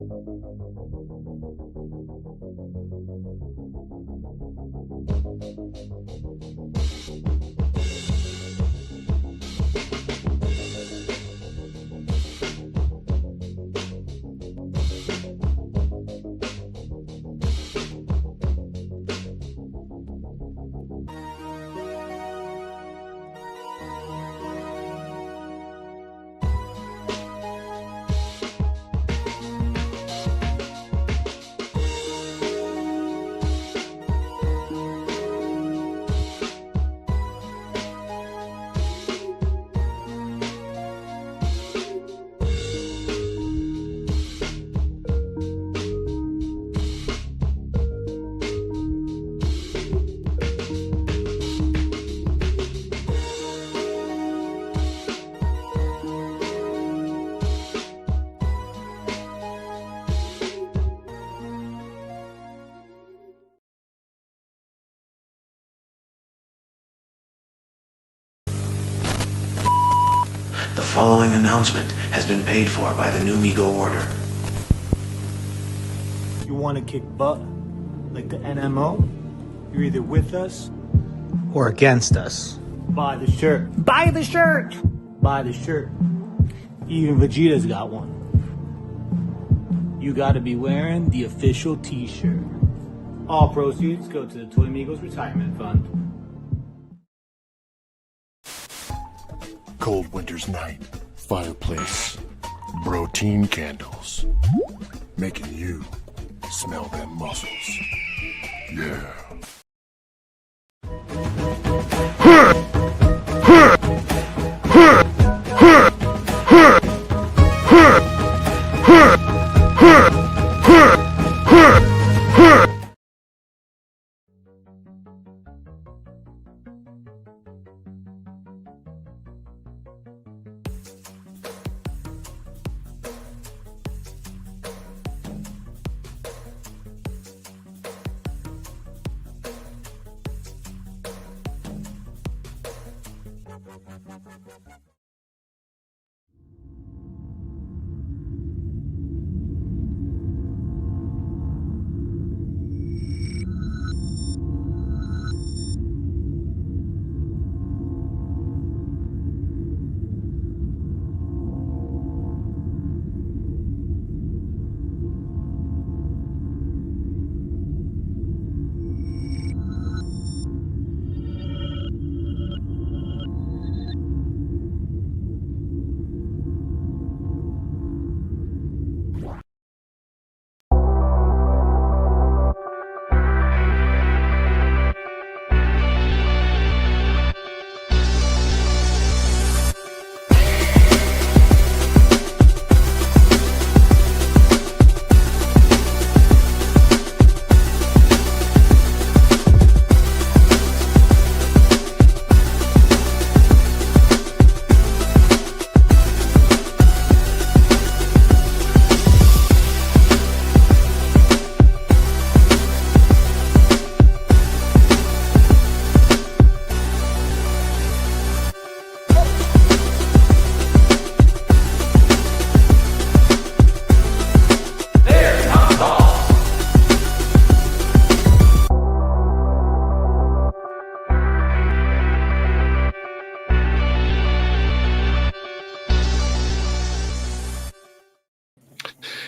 The following announcement has been paid for by the New Migo Order. You want to kick butt like the NMO? You're either with us or against us. Buy the shirt. Buy the shirt! Buy the shirt. Even Vegeta's got one. You gotta be wearing the official t-shirt. All proceeds go to the Toy Amigos Retirement Fund. Cold winter's night, fireplace, protein candles, making you smell them muscles. Yeah.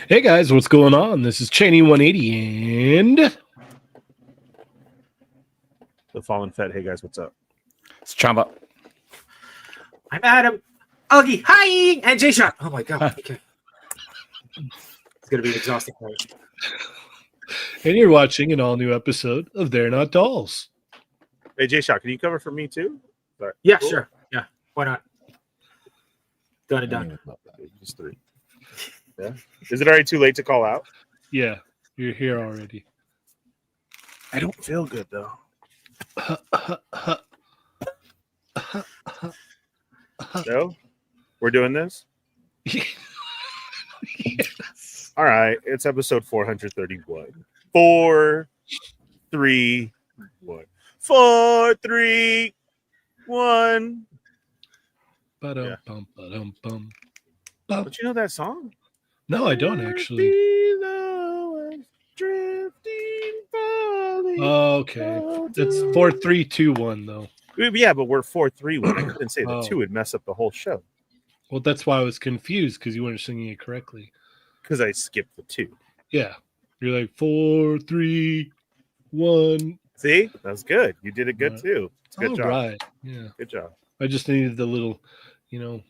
Hey guys, what's going on? This is Cheynee180 and the Fallen Fett. Hey guys, what's up? It's Chamba. I'm Adam. Augie, hi, and J-Shot. Oh my god. Okay. It's gonna be an exhausting night. And you're watching an all-new episode of They're Not Dolls. Hey J-Shot, can you cover for me too? Sorry. Yeah, cool. Sure. Yeah, why not? Done. Just three. Yeah. Is it already too late to call out? Yeah, you're here already. I don't feel good though. No? We're doing this? Yes. All right. It's episode 431. 4, 3, 1. 4, 3, 1. Ba-dum, bum, ba-dum, bum. Don't you know that song? No, I don't actually. Okay. That's 4-3-2-1 though. Yeah, but we're 4-3-1. I couldn't say the Oh. 2 would mess up the whole show Well, that's why I was confused because you weren't singing it correctly. because I skipped the 2. Yeah. You're like 4-3-1. See, that was good. You did it good Right. too. Good All job. right. Yeah. Good job. I just needed the little, You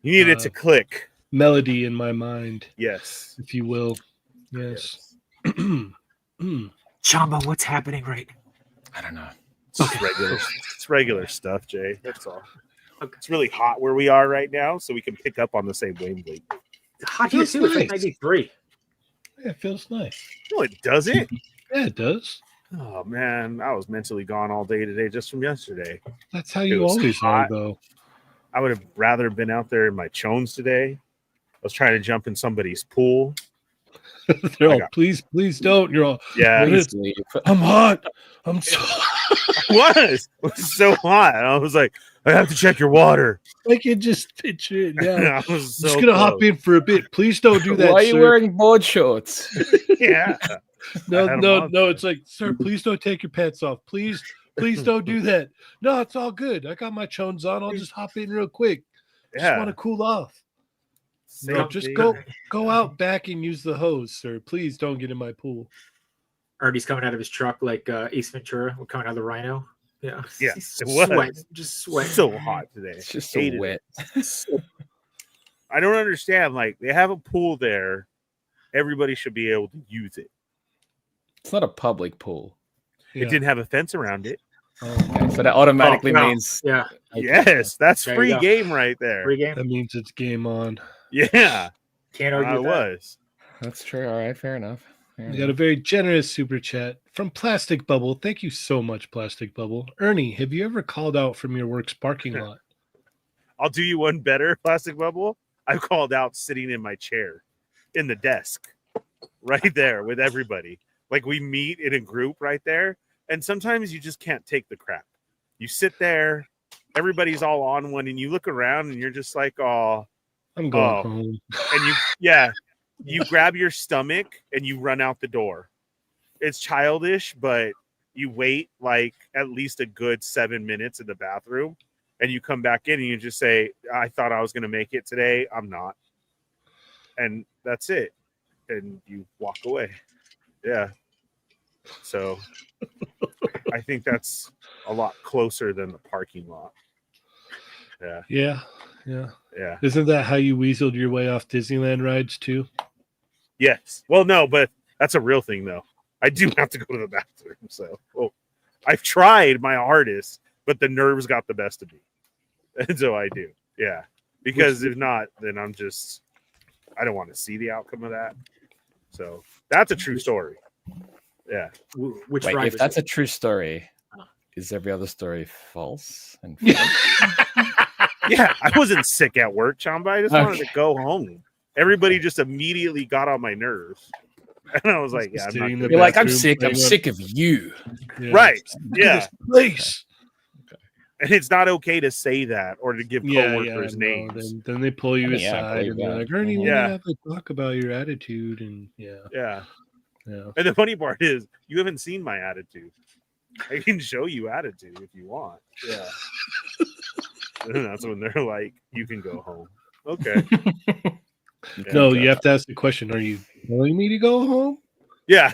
needed it to click. melody in my mind, Yes. if you will. Yes. Chamba, what's happening right now? I don't know. It's just regular. It's regular stuff, Jay. That's all. Okay. It's really hot where we are right now, so we can pick up on the same wavelength. Hot here Feels too. It's like nice. 93. Yeah, it feels nice. No, it doesn't. Yeah, it does. Oh man, I was mentally gone all day today just from yesterday. That's how It you was always hot. are, though. I would have rather been out there in my chones today. I was trying to jump in somebody's pool. They're I all, got- please don't. You're all, Yeah, Please leave. I'm hot. I'm so. it was so hot. I was like, I have to check your water. I can just picture it now. I was I'm so just gonna hop in for a bit. Please don't do that, Why are you sir. wearing board shorts? Yeah. No, I had 'em no, on no. there. It's like, sir, please don't take your pants off. Please don't do that. No, it's all good. I got my chones on. I'll just hop in real quick. Just want to cool off. No, Same just thing. go out back and use the hose, sir. Please don't get in my pool. Ernie's coming out of his truck like Ace Ventura. We're coming out of the Rhino. Yeah. Yeah, He's it was. sweating, just sweating. So hot today. It's just so Hated wet. I don't understand. Like they have a pool there. Everybody should be able to use it. It's not a public pool. Yeah. It didn't have a fence around it. Okay, so that automatically no. means Yeah. Yes, that's There you free go. game right there. Free game. That means it's game on. Yeah, Can't I argue with that. was. that's true. All right, fair enough. Fair We got a enough. very generous super chat from Plastic Bubble. Thank you so much, Plastic Bubble. Ernie, have you ever called out from your work's parking lot? I'll do you one better, Plastic Bubble. I called out sitting in my chair in the desk right there with everybody. Like we meet in a group right there. And sometimes you just can't take the crap. You sit there, everybody's all on one, and you look around and you're just like, oh, I'm going Oh. home. and you grab your stomach and you run out the door. It's childish, but you wait like at least a good 7 minutes in the bathroom and you come back in and you just say, I thought I was going to make it today. I'm not. And that's it. And you walk away. Yeah. So I think that's a lot closer than the parking lot. Yeah. Yeah, yeah. Yeah. Isn't that how you weaseled your way off Disneyland rides too? Yes. Well, no, but that's a real thing, though. I do have to go to the bathroom. So I've tried my hardest, but the nerves got the best of me. And so I do. Yeah. Because if not, then I don't want to see the outcome of that. So that's a true story. Yeah. Which Wait, ride if was that's it? a true story, is every other story false? And Yeah. I wasn't sick at work, Chamba. I just wanted to Okay. go home. Everybody just immediately got on my nerves. And I was like, yeah, I'm Sitting in not the You're like, I'm bathroom, sick. I'm playing sick of you. Yeah. right. Look at Yeah. this place. And it's not okay to say that or to give Yeah, coworkers no, names. then they pull you I mean, yeah, I aside believe and they're that. like, Ernie, we Yeah. have to talk about your attitude and yeah. Yeah. Yeah. And the funny part is, you haven't seen my attitude. I can show you attitude if you want. Yeah. And that's when they're like, you can go home. Okay. Yeah. No, you have to ask the question, are you telling me to go home? Yeah.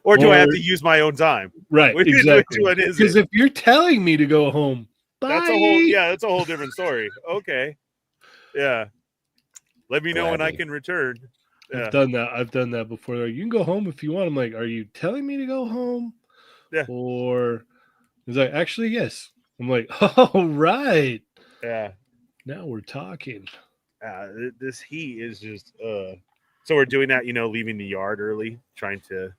Or do I have Or- to use my own time? Right, Which exactly. one is Because it? if you're telling me to go home, That's that's a whole different story. Okay. Yeah. Let me know when I Gladly. can return. Yeah. I've done that before. Like, you can go home if you want. I'm like, are you telling me to go home? Yeah. Or he's like, actually, yes. I'm like, oh, right. Yeah. Now we're talking. This heat is just so we're doing that, leaving the yard early, trying to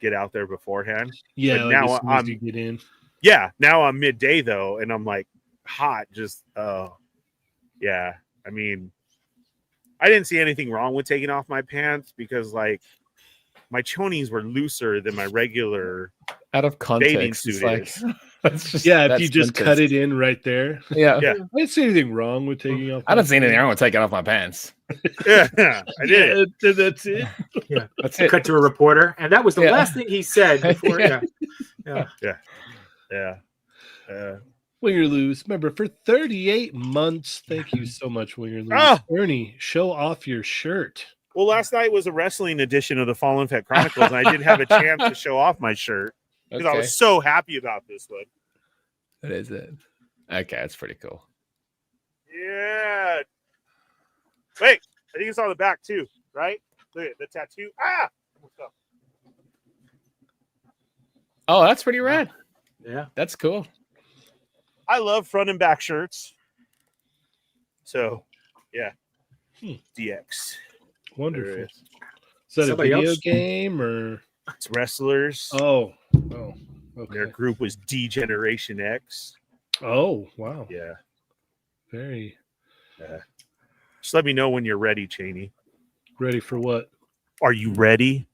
get out there beforehand. Yeah, But like, now as soon as I'm- you get in. Yeah, now I'm midday though, and I'm like hot, just yeah. I mean, I didn't see anything wrong with taking off my pants because like my chonies were looser than my regular. Out of Bathing context, suit it's like is. that's just Yeah, if that's you just cut it in right there. Yeah. Yeah. I didn't see anything wrong with taking off. I don't see anything wrong with taking off my pants. Yeah, I did it. Yeah, that's it. Yeah. That's it. Cut to a reporter, and that was the Yeah. last thing he said before. Yeah. Yeah. Win or lose. Remember, for 38 months. Thank you so much, Win or lose. Oh. Ernie, show off your shirt. Well, last night was a wrestling edition of the Fallen Fett Chronicles, and I didn't have a chance to show off my shirt because I was so happy about this one. That is it. Okay, that's pretty cool. Yeah. Wait, I think it's on the back too, right? Look at the tattoo. Ah! Oh, that's pretty rad. Yeah. That's cool. I love front and back shirts. So, yeah. DX. Wonderful. There Is that Somebody a video else? game or? It's wrestlers. Oh, Their okay. group was D-Generation X. Oh, wow. Yeah. Very Just let me know when you're ready, Cheynee. ready for what? Are you ready?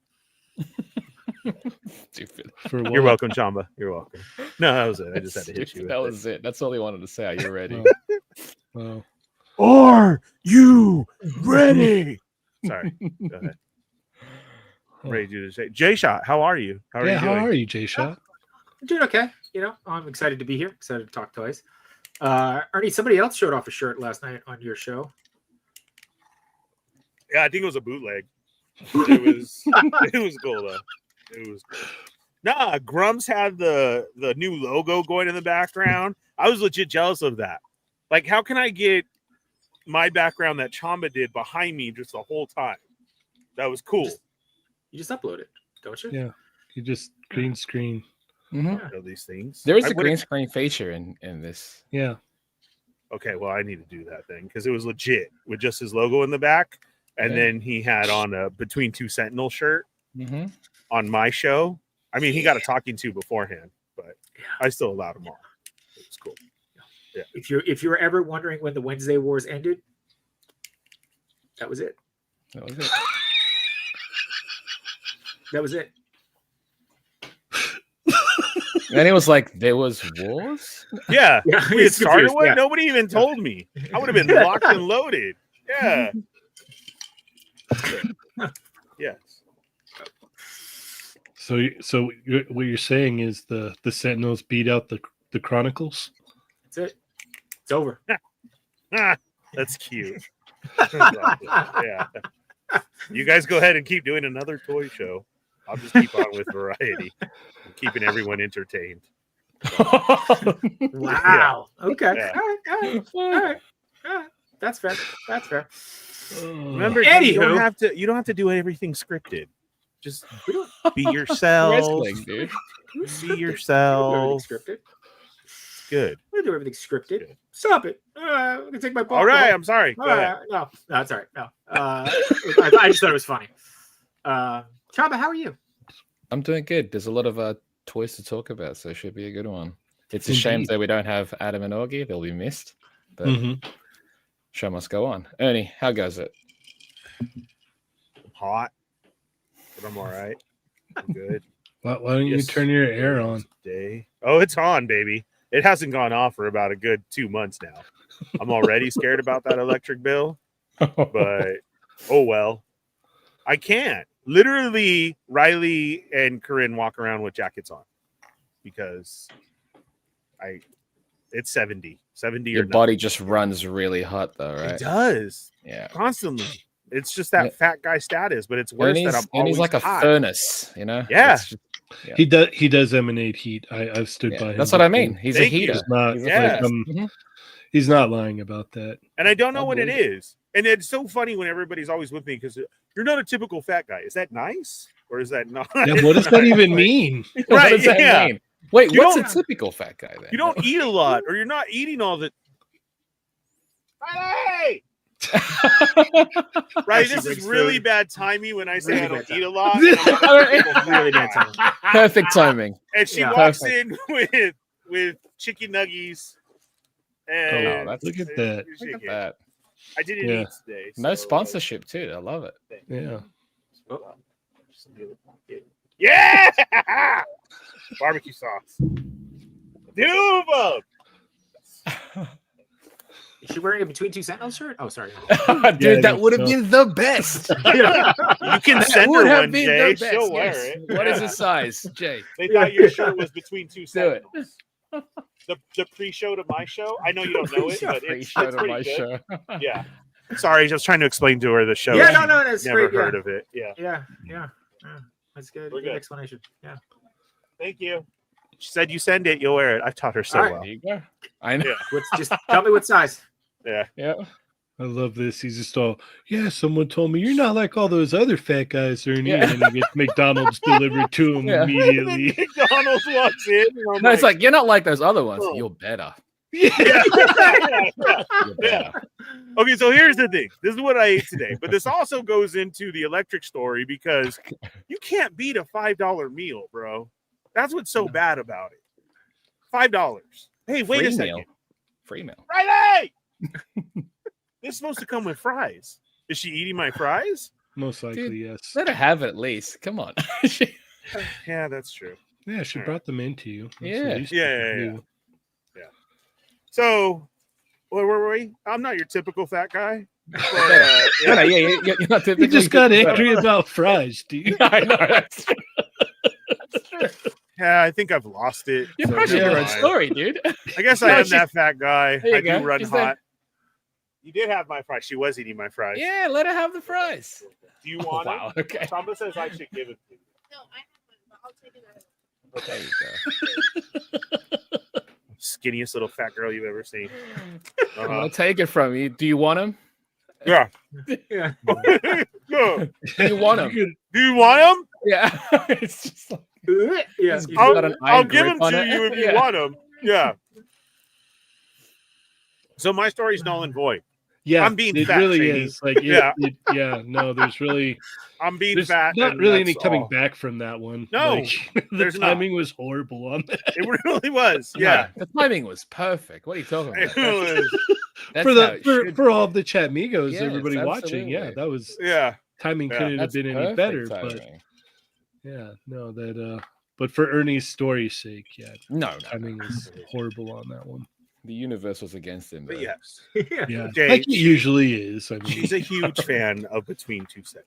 Stupid. For what? You're welcome, Chamba. You're welcome. No, that was it. I just had to hit you. That was it. That's all he wanted to say. Are you ready? Oh. Are you ready? Sorry. Go ahead. Ready to say, J-Shot, how are you? How are you How doing? are you, J-Shot? I'm doing okay. You know, I'm excited to be here. Excited to talk toys. Ernie, somebody else showed off a shirt last night on your show. Yeah, I think it was a bootleg. It was cool though. It was cool. Nah, Grumps had the new logo going in the background. I was legit jealous of that. Like, how can I get my background that Chamba did behind me just the whole time? That was cool. You just upload it, don't you? Yeah. You just green screen. Mhm. I know these things. There is I a green would've- screen feature in this. Yeah. Okay, well, I need to do that thing because it was legit with just his logo in the back, and Okay. then he had on a Between Two Sentinel shirt Mm-hmm. on my show. I mean, he got a talking to beforehand, but I still allowed him on. It was cool. If you're ever wondering when the Wednesday Wars ended, that was it. That was it. That was it. And it was like, there was wars? Yeah, Yeah, we had it's started confused, one. yeah. Nobody even told me. I would have been locked and loaded. Yeah. Yes. So what you're saying is the Sentinels beat out the Chronicles? That's it. It's over. Ah, that's cute. Yeah. You guys go ahead and keep doing another toy show. I'll just keep on with variety, and keeping everyone entertained. Wow. Okay. Yeah. All right. That's fair. That's fair. Remember, you Anywho. don't have to do everything scripted. Just be yourself. Wrestling, dude. Be yourself. Scripted. Good. We do everything scripted. Good. Stop it. I'm gonna take my ball. All right. I'm sorry. Go ahead. No, that's all right. No. I just thought it was funny. Chamba, how are you? I'm doing good. There's a lot of toys to talk about, so it should be a good one. It's a shame Indeed. that we don't have Adam and Augie. They'll be missed. But Mhm. show must go on. Ernie, how goes it? Hot, but I'm all right. I'm good. Why don't you Yes. turn your air on? Day. Oh, it's on, baby. It hasn't gone off for about a good 2 months now. I'm already scared about that electric bill, but oh well. I can't. Literally, Riley and Corinne walk around with jackets on because it's 70 Your or body just runs really hot, though, nothing. right? It does Yeah. constantly. It's just that Yeah. fat guy status, but it's worse Ernie's, that I'm always Ernie's like a hot. furnace, you know? Yeah. It's just- Yeah. He does emanate heat. I've stood yeah, by him. that's what I before. mean. He's Thank a you. heater. He's not. He's a Yeah. furnace. He's not lying about that. And I don't know I what it believe is. And it's so funny when everybody's always with me because you're not a typical fat guy. Is that nice or is that not? Yeah, what does that even mean? What Right, does that yeah. mean? Wait, You what's a don't- typical fat guy then? You don't eat a lot, or you're not eating all the. Hey! Right, this is brings really food. bad timing when I say Really I don't bad eat a lot. And, I'm not a typical fat Really bad guy. timing. Perfect timing. And she Yeah. walks in with chicken nuggies. And Oh, that's Look at that. Look chicken. at that. I didn't Yeah. eat today. No so, sponsorship too. I love it. Yeah. Yeah! Barbecue sauce. Dude! she wearing a Between Two Sentinels shirt? Oh, sorry. Dude, that I would have think been the best. You can That send would her have one, been Jay. the best. She'll wear Yes. it. What is Yeah. the size, Jay? They thought your shirt was between two Do it. sentinels. The pre-show to my show. I know you don't know it, but it's Show pretty to my good. show. Yeah. Sorry, I was trying to explain to her the show. Yeah, She no, that's never great. heard of it. Yeah. Yeah. That's good. We're Good good. explanation. Yeah. Thank you. She said you send it, you'll wear it. I've taught her so All right. well. There you go. I know. Yeah. What's just tell me what size? Yeah. Yeah. I love this. He's just all, yeah, someone told me you're not like all those other fat guys, Ernie. Yeah. And then he gets McDonald's delivered to him Yeah. immediately. McDonald's walks in. And I'm No, it's like, you're not like those other ones. Oh. You're better. yeah. You're Yeah. better. Okay, so here's the thing. This is what I ate today, but this also goes into the electric story because you can't beat a $5 meal, bro. That's what's so bad about it. $5. Hey, wait Free a second. meal. Free meal. Riley! This is supposed to come with fries. Is she eating my fries? Most likely, Dude, yes. Let her have it at least. Come on. Yeah, that's true. Yeah, she All right. brought them into you. That's the Yeah. least you Yeah. could do. So, where were we? I'm not your typical fat guy. But, No, you're not You typically just got better. angry about fries, dude. I know. That's true. Yeah, I think I've lost it. You're So crushing do your own I. story, dude. I guess I No, am she's- that fat guy. There you I do go. run She's like- hot. You did have my fries. She was eating my fries. Yeah, let her have the fries. Do you Oh, want wow. it? Okay. Chamba says I should give it to you. No, I have one, but I'll take it out. There you go. Skinniest little fat girl you've ever seen. I'm Uh-huh. gonna take it from you. Do you want him? Yeah. Yeah. Yeah. Do you want him? Do you want them? Yeah. It's just like Yeah. He's got an I'll iron give grip them on to it. you if you Yeah. want them. Yeah. So my story's null and void. Yeah, I'm being it fat, really Cheynee. is. Like, Yeah. No, there's really I'm being there's fat. not and really any that's coming all. back from that one. No, Like, the there's not. timing was horrible on that. It really was. Yeah. the timing was perfect. What are you talking about? It was. That's for how the it for, should for all of the chat amigos, Yes, everybody watching. Yeah, absolutely. that was Yeah. timing Yeah. couldn't have That's been any perfect better. timing. But yeah, no, that but for Ernie's story's sake, yeah, No, timing was horrible on that one. the universe was against him. But though. yes. Yeah, Jay, like it usually is. I mean, She's a huge fan of Between Two Sets.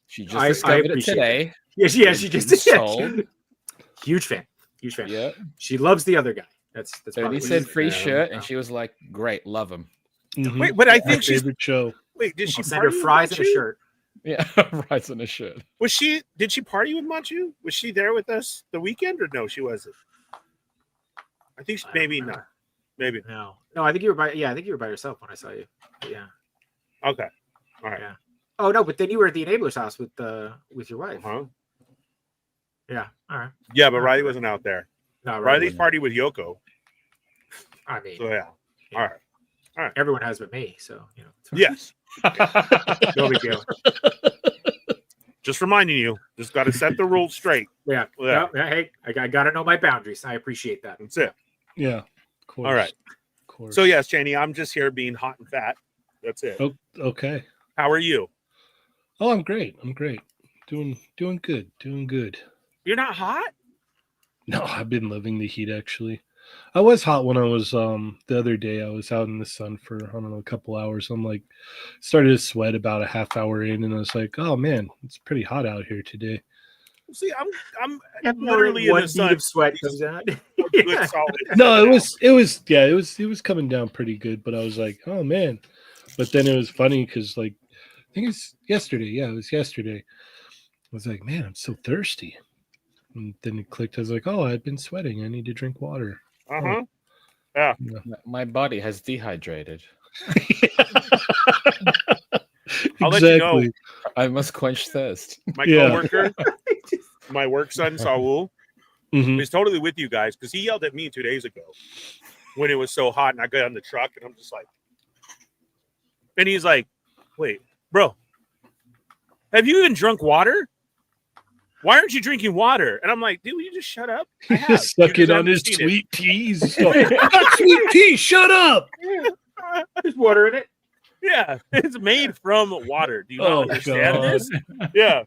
She just I discovered it appreciate today. Yeah, she just Sold. Huge fan. Huge fan. Yeah. She loves the other guy. That's So probably he what said it is. free Yeah. shirt, and she was like, "Great, love him." mhm. Wait, but I My think she's. favorite show. Wait, did she I'll send her party with fries and a Machu? shirt. Yeah, rides on a shirt. Was she? Did she party with Machu? Was she there with us the weekend, or no? She wasn't. I think she, I don't maybe remember. not. Maybe. No, I think you were by. Yeah, I think you were by yourself when I saw you. But yeah. Okay. All right. Yeah. Oh no, but then you were at the Enabler's house with your wife. Uh-huh. Yeah. All right. Yeah, but Riley wasn't out there. No, Riley's party with Yoko. I mean, So yeah. All right. everyone has but me, so you know. Yes. No big deal. Just reminding you. Just got to set the rules straight. Yeah. Yeah. No, hey, I got to know my boundaries. I appreciate that. That's it. Yeah, of course. All right. Of course. So yes, Cheynee, I'm just here being hot and fat. That's it. Oh, okay. How are you? Oh, I'm great. I'm great. Doing good. Doing good. You're not hot? No, I've been loving the heat actually. I was hot when I was the other day. I was out in the sun for I don't know a couple hours. I'm like started to sweat about a half hour in, and I was like, oh man, it's pretty hot out here today. See, I'm literally in one the bead sun. of sweat comes out. Good, solid. No, it was coming down pretty good, but I was like, oh man. But then it was funny because like I think it's yesterday. Yeah, it was yesterday. I was like, man, I'm so thirsty. And then it clicked. I was like, oh, I've been sweating. I need to drink water. Uh-huh. My body has dehydrated. I'll let you know. I must quench thirst. My Yeah. coworker, my work son Saul, Mhm. is totally with you guys because he yelled at me 2 days ago when it was so hot, and I got on the truck, and I'm just like, and he's like, "Wait, bro, have you even drunk water? Why aren't you drinking water?" And I'm like, "Dude, will you just shut up?" I have. Just suck You it just on haven't his seen it. sweet tea. He's just like, "Not sweet tea. Shut up." There's water in it. Yeah, it's made from water. Do you not Oh, understand God. this? Yeah.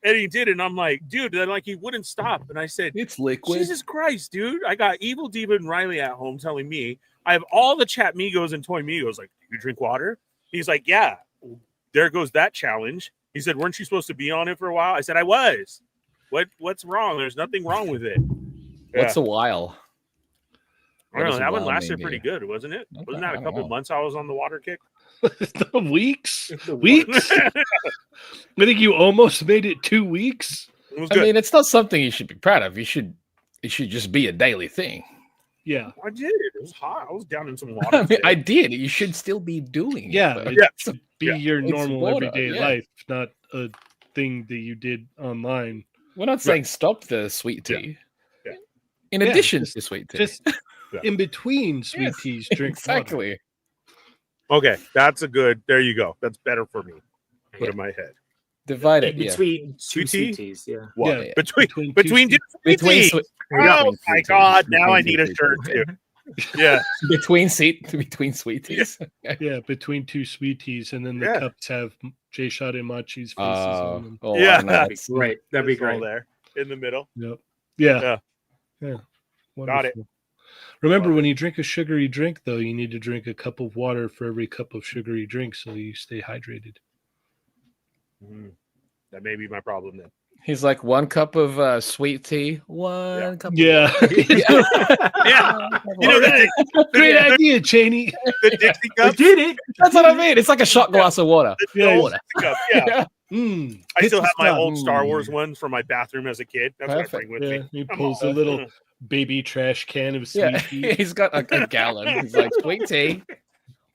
And he did, and I'm like, dude, then like he wouldn't stop. And I said, It's liquid. Jesus Christ, dude. I got Evil Diva and Riley at home telling me I have all the Chat Migos and Toy Migos. Like, you drink water? He's like, yeah. There goes that challenge. He said, weren't you supposed to be on it for a while? I said, I was. What's wrong? There's nothing wrong with it. What's a while? I don't know. does That one while lasted mean pretty to you? good, wasn't it? Okay, Wasn't that I a don't couple know. months I was on the water kick? Weeks. I think you almost made it 2 weeks. It was I good. mean, it's not something you should be proud of. It should just be a daily thing. Yeah. I did. It was hot. I was down in some water. I mean, today. I did. You should still be doing Yeah. it. but- Yeah. It be Yeah. your It's normal water, everyday yeah. life, not a thing that you did online. We're not saying stop the sweet tea. Yeah. In Yeah, addition just- to sweet tea. Just Yeah. in between sweet Yes, teas, drink water. exactly. Okay, that's a good. There you go. That's better for me. Put Yeah. in my head. Divide it. Yeah. Between two Sweet tea? sweet teas, yeah. What? Yeah. Between Between two Between teas? sweet. Oh my God! Now I need a shirt too. Yeah. Between sweet teas. Yeah, between two sweet teas, and then the Yeah. cups have J Shot and Machi's faces on them. Oh, Yeah. I know. That'd be great. That'd be It's all great. there in the middle. Yep. Yeah. Yeah. Yeah. Got it. Wonderful. Remember, Love when you drink a sugary drink, though, you need to drink a cup of water for every cup of sugary drink, so you stay hydrated. Mhm. That may be my problem then. He's like 1 cup of sweet tea, 1 cup. Yeah. Yeah. You know that Great Yeah. idea, Cheney. the Dixie I cup. did it. That's what I mean. It's like a shot glass of water. The old water. Dixie cup. Yeah. Mm, I hit still the have my spot. old Star Wars ones from my bathroom as a kid. That's what I Perfect. bring with Yeah, me. he Come pulls on. a little baby trash can of sweet Yeah, tea. he's got a gallon. He's like sweet tea,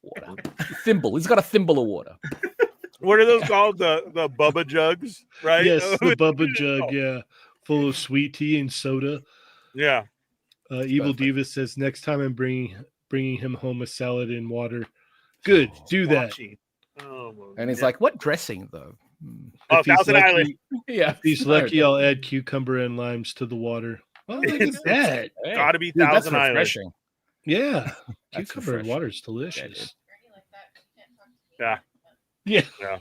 water, thimble. He's got a thimble of water. What are those called? The Bubba jugs, right? Yes, the Bubba jug, yeah, full of sweet tea and soda. Yeah. Evil Perfect. Diva says next time I'm bringing him home a salad and water. Good, do that. Watching. Oh, my And he's God. like, "What dressing though?" Oh, If he's Thousand lucky- Island. Yeah, If he's lucky, I'll add cucumber and limes to the water. Oh, look It's- at that! Hey, Gotta be dude, that's Thousand Island. refreshing. Yeah, That's cucumber and refreshing. water is delicious. Yeah. Yeah. Yeah.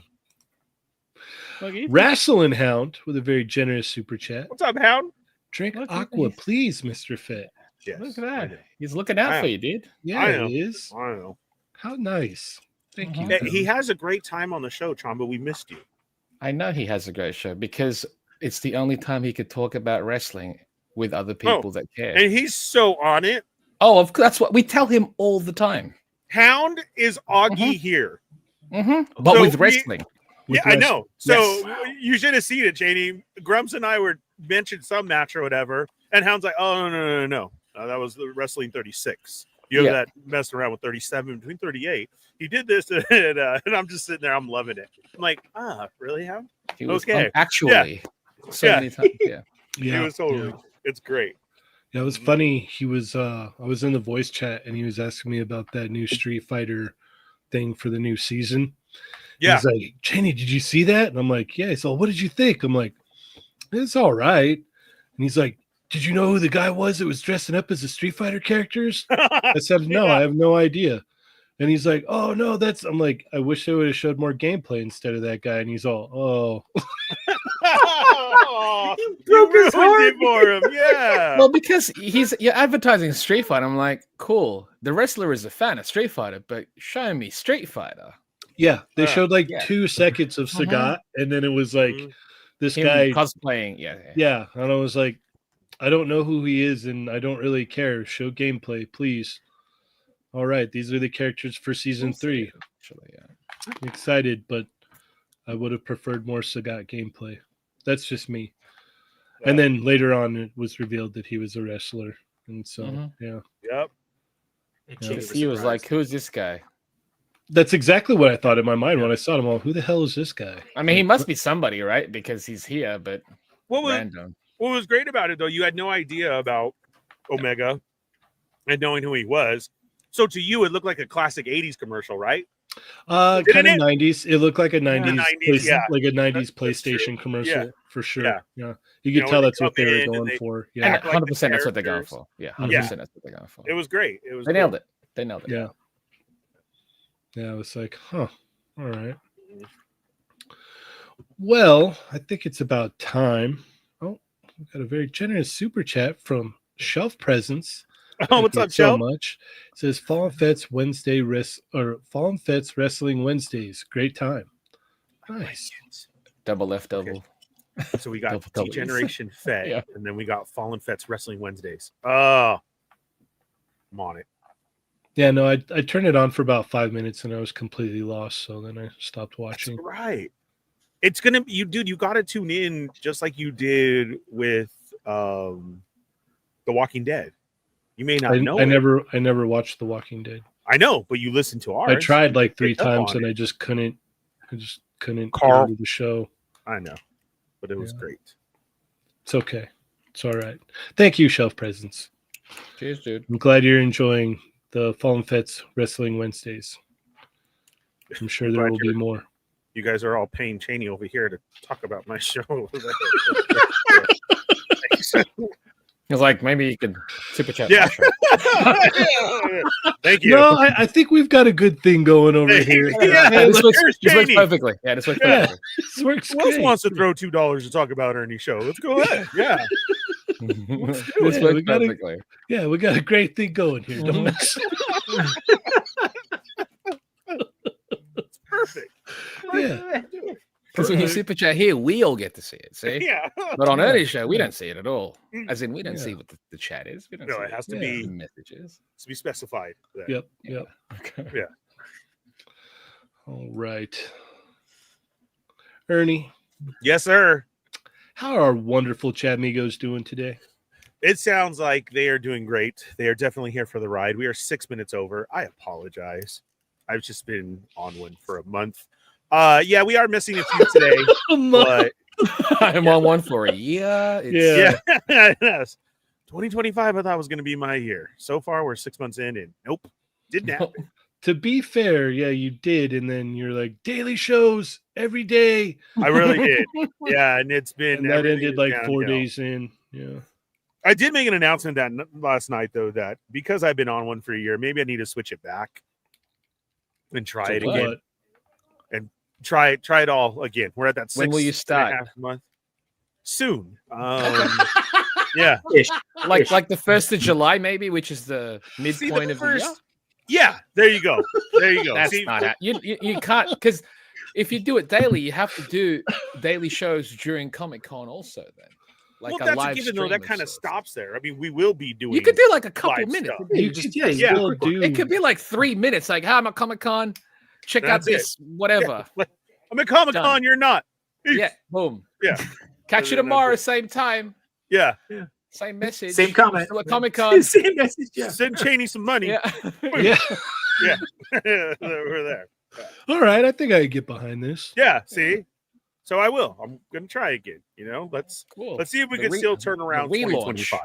Look, he- Wrestling Hound with a very generous super chat. What's up, Hound? Drink Look, aqua, he's- please, Mr. Fett. Yes. Look at I that. know. He's looking out I for am. you, dude. Yeah, I know. it is. I know. How nice. Thank you. Yeah, he Tom. has a great time on the show, Chamba. We missed you. I know he has a great show because it's the only time he could talk about wrestling with other people that care. And he's so on it. Oh, that's what we tell him all the time. Hound is Augie Mhm. here. But So with we- wrestling. With Yeah, I know. So Yes. you should have seen it, Cheynee. Grumps and I were mentioned some match or whatever, and Hound's like, "Oh no. That was the Wrestling 36. You have Yeah. that messing around with 37, between 38. He did this, and I'm just sitting there. I'm loving it. I'm like, really, Hound? He was Okay. actually so Yeah. many times. Yeah. Yeah, It was totally. yeah. It's great. Yeah, it was funny. He was I was in the voice chat and he was asking me about that new Street Fighter thing for the new season. Yeah. He's like, Cheney, did you see that? And I'm like, yeah. So what did you think? I'm like, it's all right. And he's like, did you know who the guy was that was dressing up as the Street Fighter characters? I said, no, Yeah. I have no idea. And he's like, oh no, I'm like, I wish they would have showed more gameplay instead of that guy. And he's all, oh. Oh, You broke his ruined it heart. for him. Yeah. Well, because you're advertising Street Fighter. I'm like, cool. The wrestler is a fan of Street Fighter, but show me Street Fighter. Yeah, they showed like yeah. 2 seconds of Sagat, and then it was like Mhm. this Him guy. cosplaying. Yeah. Yeah, and I was like, I don't know who he is, and I don't really care. Show gameplay, please. All right, these are the characters for season 3. Actually, yeah. I'm excited, but I would have preferred more Sagat gameplay. That's just me. And then later on, it was revealed that he was a wrestler, and so Mhm. yeah, Yep. And Yeah. Cheney He was like, surprised. "Who's this guy?" that's exactly what I thought in my mind when I saw him. All, who the hell is this guy? I mean, he must be somebody, right? Because he's here, but What was random. what was great about it though? You had no idea about Omega and knowing who he was. So to you, it looked like a classic '80s commercial, right? Kind Didn't of it? 90s. It looked like a 90s, 90s, yeah. like a 90s That's true. PlayStation commercial Yeah. for sure. Yeah. Yeah, you You could know, tell when they that's what come they were in and going they for. Yeah, Yeah, act like the 100%. That's what they're going characters. for. Yeah, Mhm. 100%. That's what they're going for. It was great. It was They nailed it. They nailed it. yeah, yeah. It was like, huh, all right. Well, I think it's about time. Oh, we got a very generous super chat from Shelf Presence. Oh, Thank what's you up, so Shelf? much. It says Fallen Fett's Fallen Fett's Wrestling Wednesdays. Great time. Nice. Double left Okay. double. So we got Double W's. Generation Fett, Yeah. and then we got Fallen Fett's Wrestling Wednesdays. Oh, I'm on it. Yeah, no, I turned it on for about 5 minutes and I was completely lost. So then I stopped watching. That's right. It's gonna you got to tune in just like you did with The Walking Dead. You may not know. I never watched The Walking Dead. I know, but you listened to ours. I tried like 3 picked up times on and it. I just couldn't Carl. get into the show. I know, but it was Yeah. great. It's okay. It's all right. Thank you, Shelf Presence. Cheers, dude. I'm glad you're enjoying the Fallen Fett's Wrestling Wednesdays. I'm sure there will be more. You guys are all paying Cheynee over here to talk about my show. He was like, maybe you could super chat. Yeah. my show. Thank you. No, I think we've got a good thing going over here. Yeah, this works Cheynee. perfectly. Yeah, this works Yeah. perfectly. This works Who else great. wants to throw $2 to talk about Ernie's show? Let's go ahead. Yeah. This Yeah, works we gotta- perfectly. Yeah, we got a great thing going here, don't we? It's perfect. Yeah. Because when you super chat here, we all get to see it. See, Yeah. but on Ernie's show, we don't see it at all. Mm. As in, we don't Yeah. see what the chat is. We don't No, see it has to Yeah. be the messages. to be specified. That. Yep. Yep. Okay. Yeah. All right. Ernie, Yes, sir. how are our wonderful Chatmigos doing today? It sounds like they are doing great. They are definitely here for the ride. We are 6 minutes over. I apologize. I've just been on one for a month. Yeah, we are missing a few today, but I'm on one for a year. Yeah. yeah, yes. 2025, I thought was going to be my year. So far, we're 6 months in, and nope, didn't happen. To be fair, yeah, you did, and then you're like daily shows every day, I really did. Yeah, and it's been and that everything ended is like 4 downhill. days in. Yeah. I did make an announcement that last night, though, that because I've been on one for a year, maybe I need to switch it back and try So it what? again. Try it all again. We're at that 6 When will you and a start? half month. Soon. Yeah. like the 1st of July, maybe, which is the See, midpoint the of the year. first. Yeah, there you go. There you go. That's See, not you can't, because if you do it daily, you have to do daily shows during Comic-Con also. Then, like well, a that's live a given, though. stream That of kind of sorts. stops there. I mean, we will be doing. You could do like a couple live minutes. stuff. You just, yeah, Yeah. Still do. It could be like 3 minutes. Like, hi, I'm at Comic-Con. Check out That's it. this, whatever. I'm at Comic Con. Done. You're not. Yeah, boom. Yeah. Catch you That's tomorrow, it. same time, Yeah. same message, Same comment. Still at Comic-Con. Same message, yeah. Send Cheynee some money. Yeah. Yeah. We're there. All right. I think I could get behind this. Yeah. See. So I will. I'm gonna try again. Let's Cool. see if we The can re- still turn around the relaunch. 2025.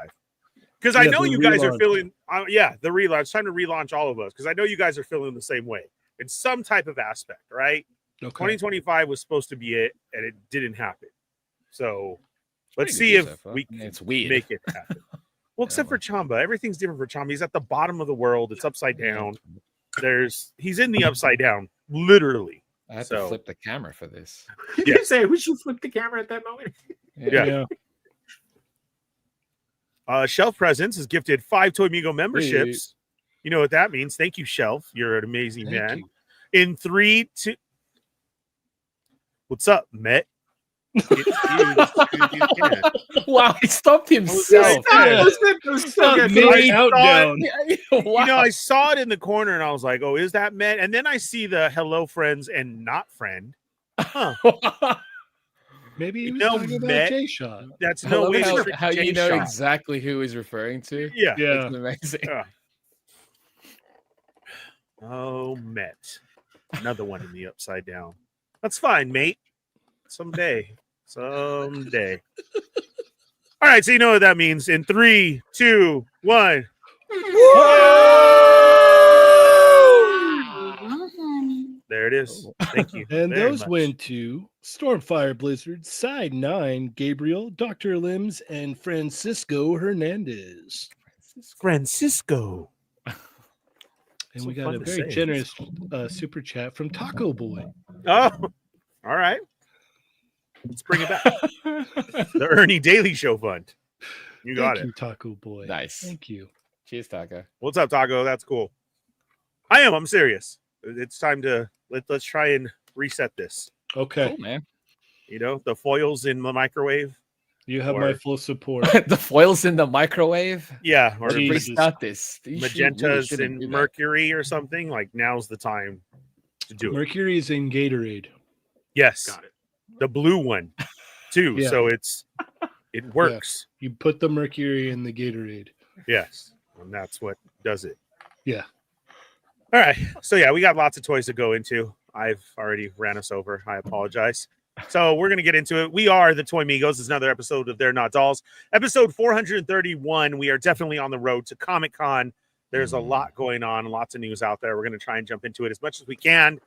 Because I Yeah, know the you guys are relaunch. feeling. Yeah, the relaunch. It's time to relaunch all of us because I know you guys are feeling the same way in some type of aspect, right? Okay. 2025 was supposed to be it, and it didn't happen. So let's pretty see good if so far. we I mean, can it's weird. make it happen. Well, except for Chamba, everything's different for Chamba. He's at the bottom of the world. It's upside down. He's in the upside down, literally. I had So- to flip the camera for this. You Yeah. did say we should flip the camera at that moment. Yeah. Shelf Presence is gifted 5 Toy Migo memberships. You know what that means. Thank you, Shelf. You're an amazing Thank man. you. In 3, 2. What's up, Met? Get to you as soon as you can. Wow, he stopped himself. Yeah. That was so good. Mid I saw countdown. Wow. You know, I saw it in the corner and I was like, oh, is that Met? And then I see the hello, friends, and not friend. Huh. Maybe he was No, talking about Met. J-Shot. That's I no love way how, to how you J know shot. exactly who he's referring to. Yeah. Yeah. It's amazing. Yeah. Oh, Met. Another one in the upside down. That's fine, mate. Someday. Someday. All right, so you know what that means. In 3, 2, 1. There it is. Thank you. And very those much. went to Stormfire Blizzard, Side 9, Gabriel, Dr. Limbs, and Francisco Hernandez. Francisco. And So we got fun a to very say. generous super chat from Taco Boy. Oh, all right. Let's bring it back. The Ernie Daily Show Fund. You got Thank it. you, Taco Boy. Nice. Thank you. Cheers, Taco. What's up, Taco? That's cool. I'm serious. It's time to let's try and reset this. Okay. Cool, man. You know, the foils in the microwave. You have Or- my full support. The foils in the microwave. Yeah, or Let's Jesus. restart this. You should- really magentas shouldn't and do that. mercury or something. Like now's the time to do it. Mercury is in Gatorade. Yes, Got it. the blue one too. Yeah. So it works. You put the mercury in the Gatorade. Yes, and that's what does it. Yeah. All right. So yeah, we got lots of toys to go into. I've already ran us over. I apologize. So we're gonna get into it. We are the Toy Migos. It's another episode of They're Not Dolls. Episode 431. We are definitely on the road to Comic-Con. There's a lot going on, lots of news out there. We're gonna try and jump into it as much as we can.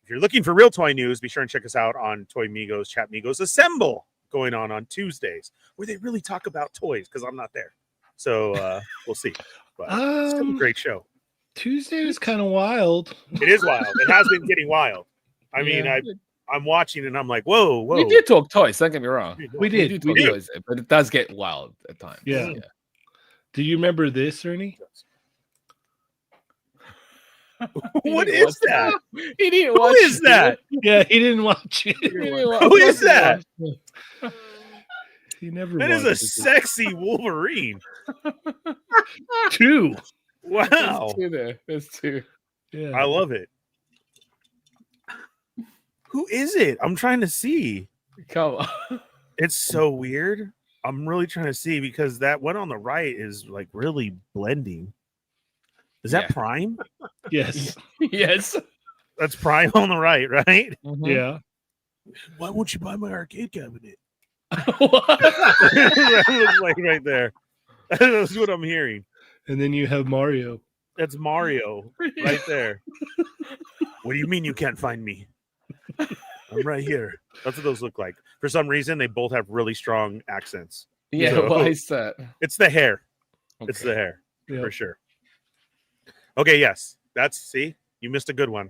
If you're looking for real toy news, be sure and check us out on Toy Migos, Chat Migos Assemble going on Tuesdays, where they really talk about toys because I'm not there. So we'll see. But it's still a great show. Tuesday was kind of wild. It is wild. It has been getting wild. I mean, Yeah. I'm watching and I'm like, whoa. We did talk toys. Don't get me wrong. We did. do We talk did. toys, but it does get wild at times. Yeah. Do you remember this, Ernie? What is that? He didn't Who watch is that? Yeah, he didn't watch it. Who is that? He never. That is a watched it. sexy Wolverine. Two. Wow. There's two there. There's two. Yeah. I love it. Who is it? I'm trying to see. Come on. It's so weird. I'm really trying to see because that one on the right is like really blending. Is that Yeah. Prime? Yes. Yes. That's Prime on the right, right? Mhm. Yeah. Why won't you buy my arcade cabinet? What? That looks like right there. That's what I'm hearing. And then you have Mario. That's Mario right there. What do you mean you can't find me? I'm right here. That's what those look like. For some reason, they both have really strong accents. Yeah, So- why is that? It's the hair. It's Okay. the hair Yeah. for sure. Okay, yes. See, you missed a good one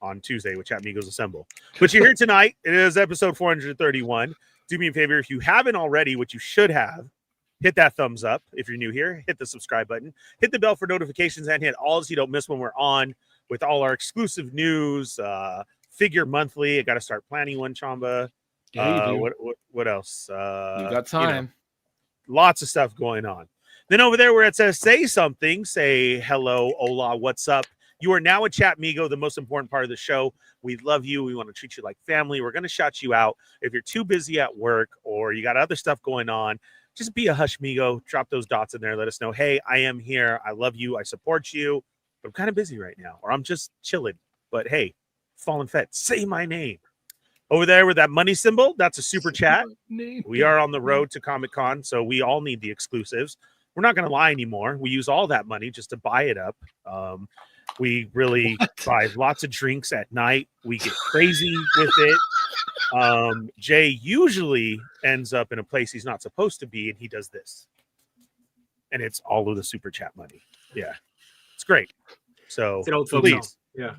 on Tuesday with Chat Migos Assemble. But you're here tonight. It is episode 431. Do me a favor, if you haven't already, which you should have, hit that thumbs up. If you're new here, hit the subscribe button, hit the bell for notifications, and hit all so you don't miss when we're on with all our exclusive news, Figure Monthly. I got to start planning one, Chamba. Yeah, you do. What else? You got time. Lots of stuff going on. Then over there where it says say something, say hello, hola, what's up? You are now a Chat Migo, the most important part of the show. We love you. We want to treat you like family. We're going to shout you out. If you're too busy at work or you got other stuff going on, just be a hush Migo. Drop those dots in there. Let us know, hey, I am here. I love you. I support you. But I'm kind of busy right now. Or I'm just chilling. But hey, Fallen Fett, say my name. Over there with that money symbol, that's a super chat. We are on the road to Comic-Con, so we all need the exclusives. We're not going to lie anymore. We use all that money just to buy it up. We really buy lots of drinks at night. We get crazy with it. Jay usually ends up in a place he's not supposed to be, and he does this. And it's all of the super chat money. Yeah, it's great. So It's an old folks' home. please, Yeah.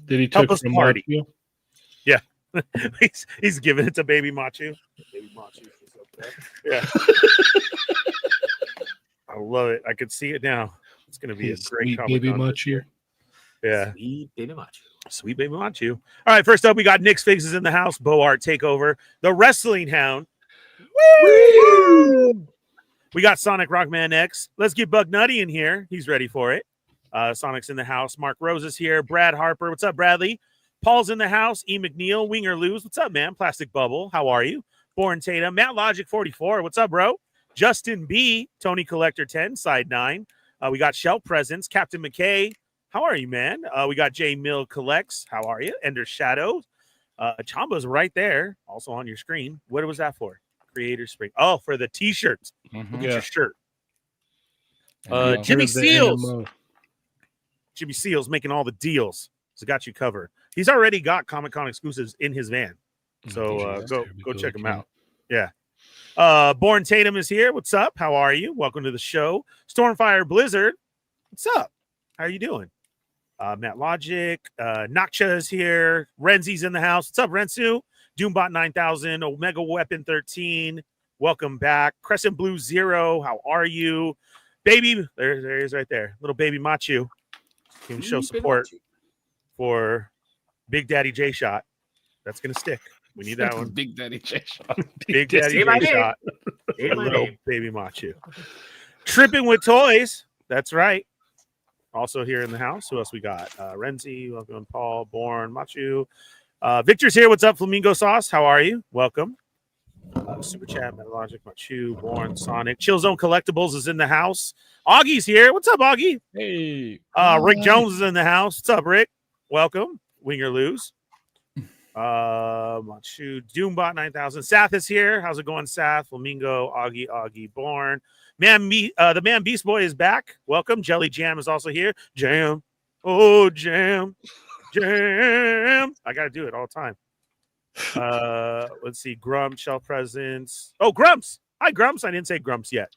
Did he Help took us from party. Mario? he's giving it to Baby Machu. Baby Machu is up there. Yeah. I love it. I could see it now. It's going to be a His great sweet baby Comic-Con. Machu. Yeah. Sweet baby macho. Sweet Baby Machu. All right. First up, we got Nick's Figs is in the house. Bo Art Takeover. The Wrestling Hound. Woo! We got Sonic Rockman X. Let's get Bug Nutty in here. He's ready for it. Sonic's in the house. Mark Rose is here. Brad Harper. What's up, Bradley? Paul's in the house. E. McNeil. Winger Lose. What's up, man? Plastic Bubble. How are you? Born Tatum. Matt Logic 44. What's up, bro? Justin B. Tony Collector 10. Side 9. We got Shell Presence. Captain McKay. How are you, man? We got J. Mill Collects. How are you? Ender Shadows. Chamba's right there. Also on your screen. What was that for? Creator Spring. Oh, for the t-shirts. Mhm. Get your shirt. Yeah. Jimmy Heard of the Seals. NMO. Jimmy Seals making all the deals. He's got you covered. He's already got Comic-Con exclusives in his van. So go check him out. Yeah. Born Tatum is here. What's up? How are you? Welcome to the show. Stormfire Blizzard. What's up? How are you doing? Matt Logic. Naksha is here. Renzi's in the house. What's up, Rensu? Doombot 9000, Omega Weapon 13. Welcome back. Crescent Blue 0. How are you? Baby, there he is right there. Little baby Machu. Can show support for Big Daddy J Shot. That's going to stick. We need that one. Big Daddy J Shot. Big Daddy Say my J name. Shot. Say my Little name. baby Machu. Tripping with Toys. That's right. Also here in the house. Who else we got? Renzi, welcome. Paul, Born, Machu. Victor's here. What's up, Flamingo Sauce? How are you? Welcome. Super Chat, Metalogic, Machu, Born, Sonic. Chill Zone Collectibles is in the house. Augie's here. What's up, Augie? Hey. Rick Jones is in the house. What's up, Rick? Welcome. Win or lose. Machu, Doombot 9000. Sath is here. How's it going, Sath? Flamingo, Augie, Born. The Man Beast Boy is back. Welcome. Jelly Jam is also here. Jam. Oh, Jam. Jam. I got to do it all the time. Let's see. Grumps, Shelf Presents. Oh, Grumps. Hi, Grumps. I didn't say Grumps yet.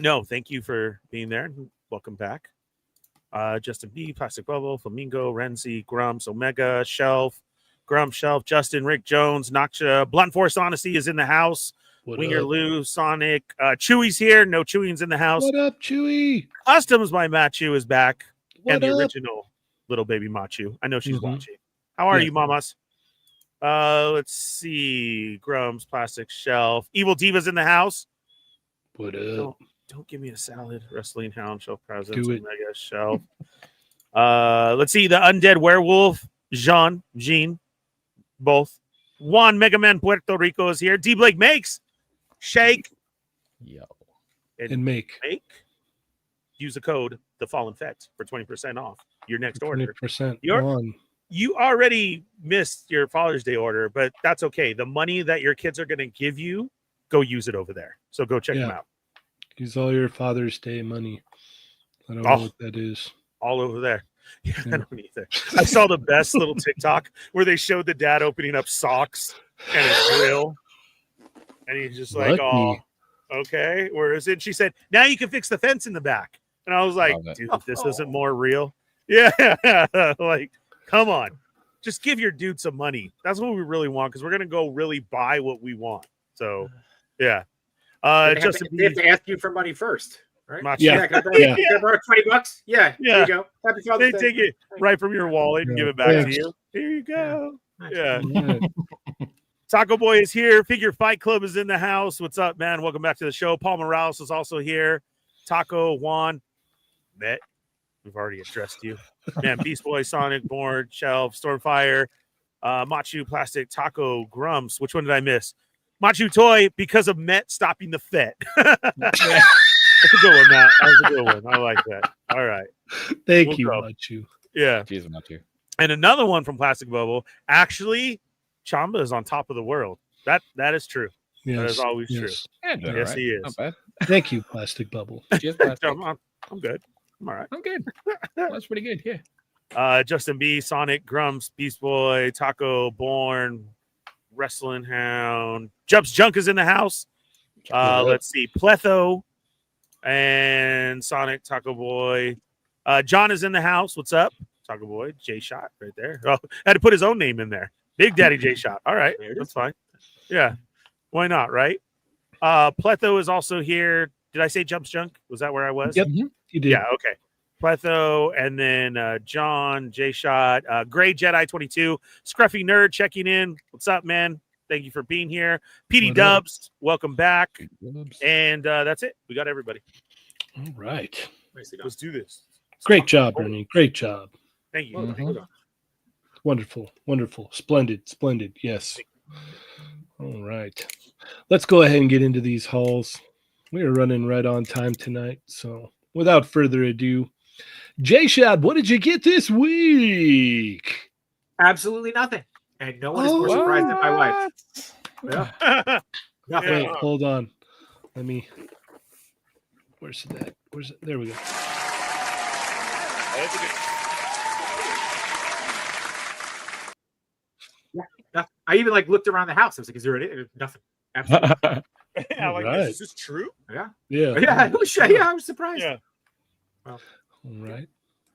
No, thank you for being there. Welcome back. Justin B, Plastic Bubble, Flamingo, Renzi, Grumps, Omega, Shelf, Grumps, Shelf, Justin, Rick Jones, Naksha, Blunt Force Honesty is in the house. Winger Lou, Sonic, Chewy's here. No Chewing's in the house. What up, Chewy? Customs by Machu is back. What and the up? original little baby Machu. I know she's watching. How are you, mamas? Let's see. Grumps, Plastic Shelf. Evil Diva's in the house. What up? Don't give me a salad. Wrestling Hound, Shelf Presents, Do it. Omega Shelf. Let's see. The Undead Werewolf, Jean, both. Juan Mega Man Puerto Rico is here. D Blake makes. Shake. Yo. And make. Use the code The Fallen Fett for 20% off your next order. 20% You're- on. You already missed your Father's Day order, but that's okay. The money that your kids are going to give you, go use it over there. So go check them Yeah. out. Use all your Father's Day money. I don't Oh. know what that is. All over there. Yeah, I Yeah. don't either. I saw the best little TikTok where they showed the dad opening up socks and a drill. And he's just like, Lucky. oh, okay. Where is it? She said, now you can fix the fence in the back. And I was like, Love it. dude, if this isn't more real. Yeah. Like, come on. Just give your dude some money. That's what we really want because we're going to go really buy what we want. So, yeah. They have, Justin they have to ask you for money first, right? Machu. Yeah. Can I borrow, Yeah. can I borrow $20? Yeah. Yeah. There you go. Happy They Father's Day. take it right from your wallet and Yeah. give it back Thanks. to you. Here you go. Yeah. All right. Taco Boy is here. Figure Fight Club is in the house. What's up, man? Welcome back to the show. Paul Morales is also here. Taco, Juan, Met. We've already addressed you. Man, Beast Boy, Sonic, Born, Shelf, Stormfire, Machu, Plastic, Taco, Grumps. Which one did I miss? Machu Toy, because of Met stopping the Fett. That's a good one, Matt. That was a good one. I like that. All right. Thank We'll you, go. Machu. Yeah. Cheers, Matthew. And another one from Plastic Bubble. Actually, Chamba is on top of the world. That is true. Yes. That is always true. Yeah, doing Yes, all right. he is. Not bad. Thank you, Plastic Bubble. Cheers, Plastic. I'm good. I'm all right. I'm good. That's pretty good. Yeah. Justin B, Sonic, Grumps, Beast Boy, Taco, Born, Wrestling Hound, Junk is in the house. Let's see, Pletho and Sonic, Taco Boy. John is in the house. What's up? Taco Boy, J Shot right there. Oh, had to put his own name in there. Big Daddy J Shot. All right, that's fine. Yeah, why not, right? Pletho is also here. Did I say Junk? Was that where I was? Yep. You did. Yeah, okay. Pletho, and then John, J-Shot, Gray Jedi 22, Scruffy Nerd checking in. What's up, man? Thank you for being here. PD What Dubs, welcome back. Whoops. And that's it. We got everybody. All right. Nicely done. Let's do this. Great job, Bernie. Great job. Thank you. Mhm. Wonderful. Wonderful. Splendid. Splendid. Yes. All right. Let's go ahead and get into these hauls. We are running right on time tonight. So without further ado, J-Shot, what did you get this week? Absolutely nothing. And no one is more surprised than my wife. Yeah. Nothing. Wait, hold on. Let me. Where's that? Where's it? There we go. Nothing. I even looked around the house. I was like, is there any? Nothing. Absolutely. Yeah, like, Right. is this true? Yeah. Yeah. Yeah. I was surprised. Yeah. All right.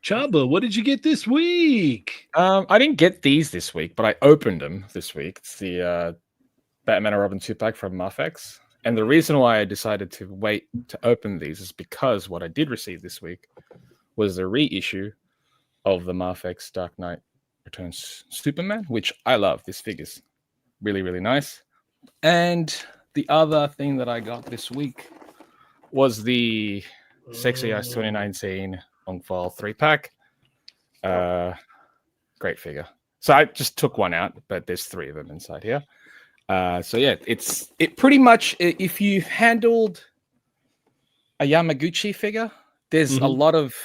Chamba, what did you get this week? I didn't get these this week, but I opened them this week. It's the Batman and Robin 2-pack from Mafex. And the reason why I decided to wait to open these is because what I did receive this week was the reissue of the Mafex Dark Knight Returns Superman, which I love. This figure's really, really nice. And the other thing that I got this week was the Sexy Ice 2019 on file 3-pack. Great figure. So I just took one out, but there's 3 of them inside here. So yeah, it pretty much, if you've handled a Yamaguchi figure, there's a lot of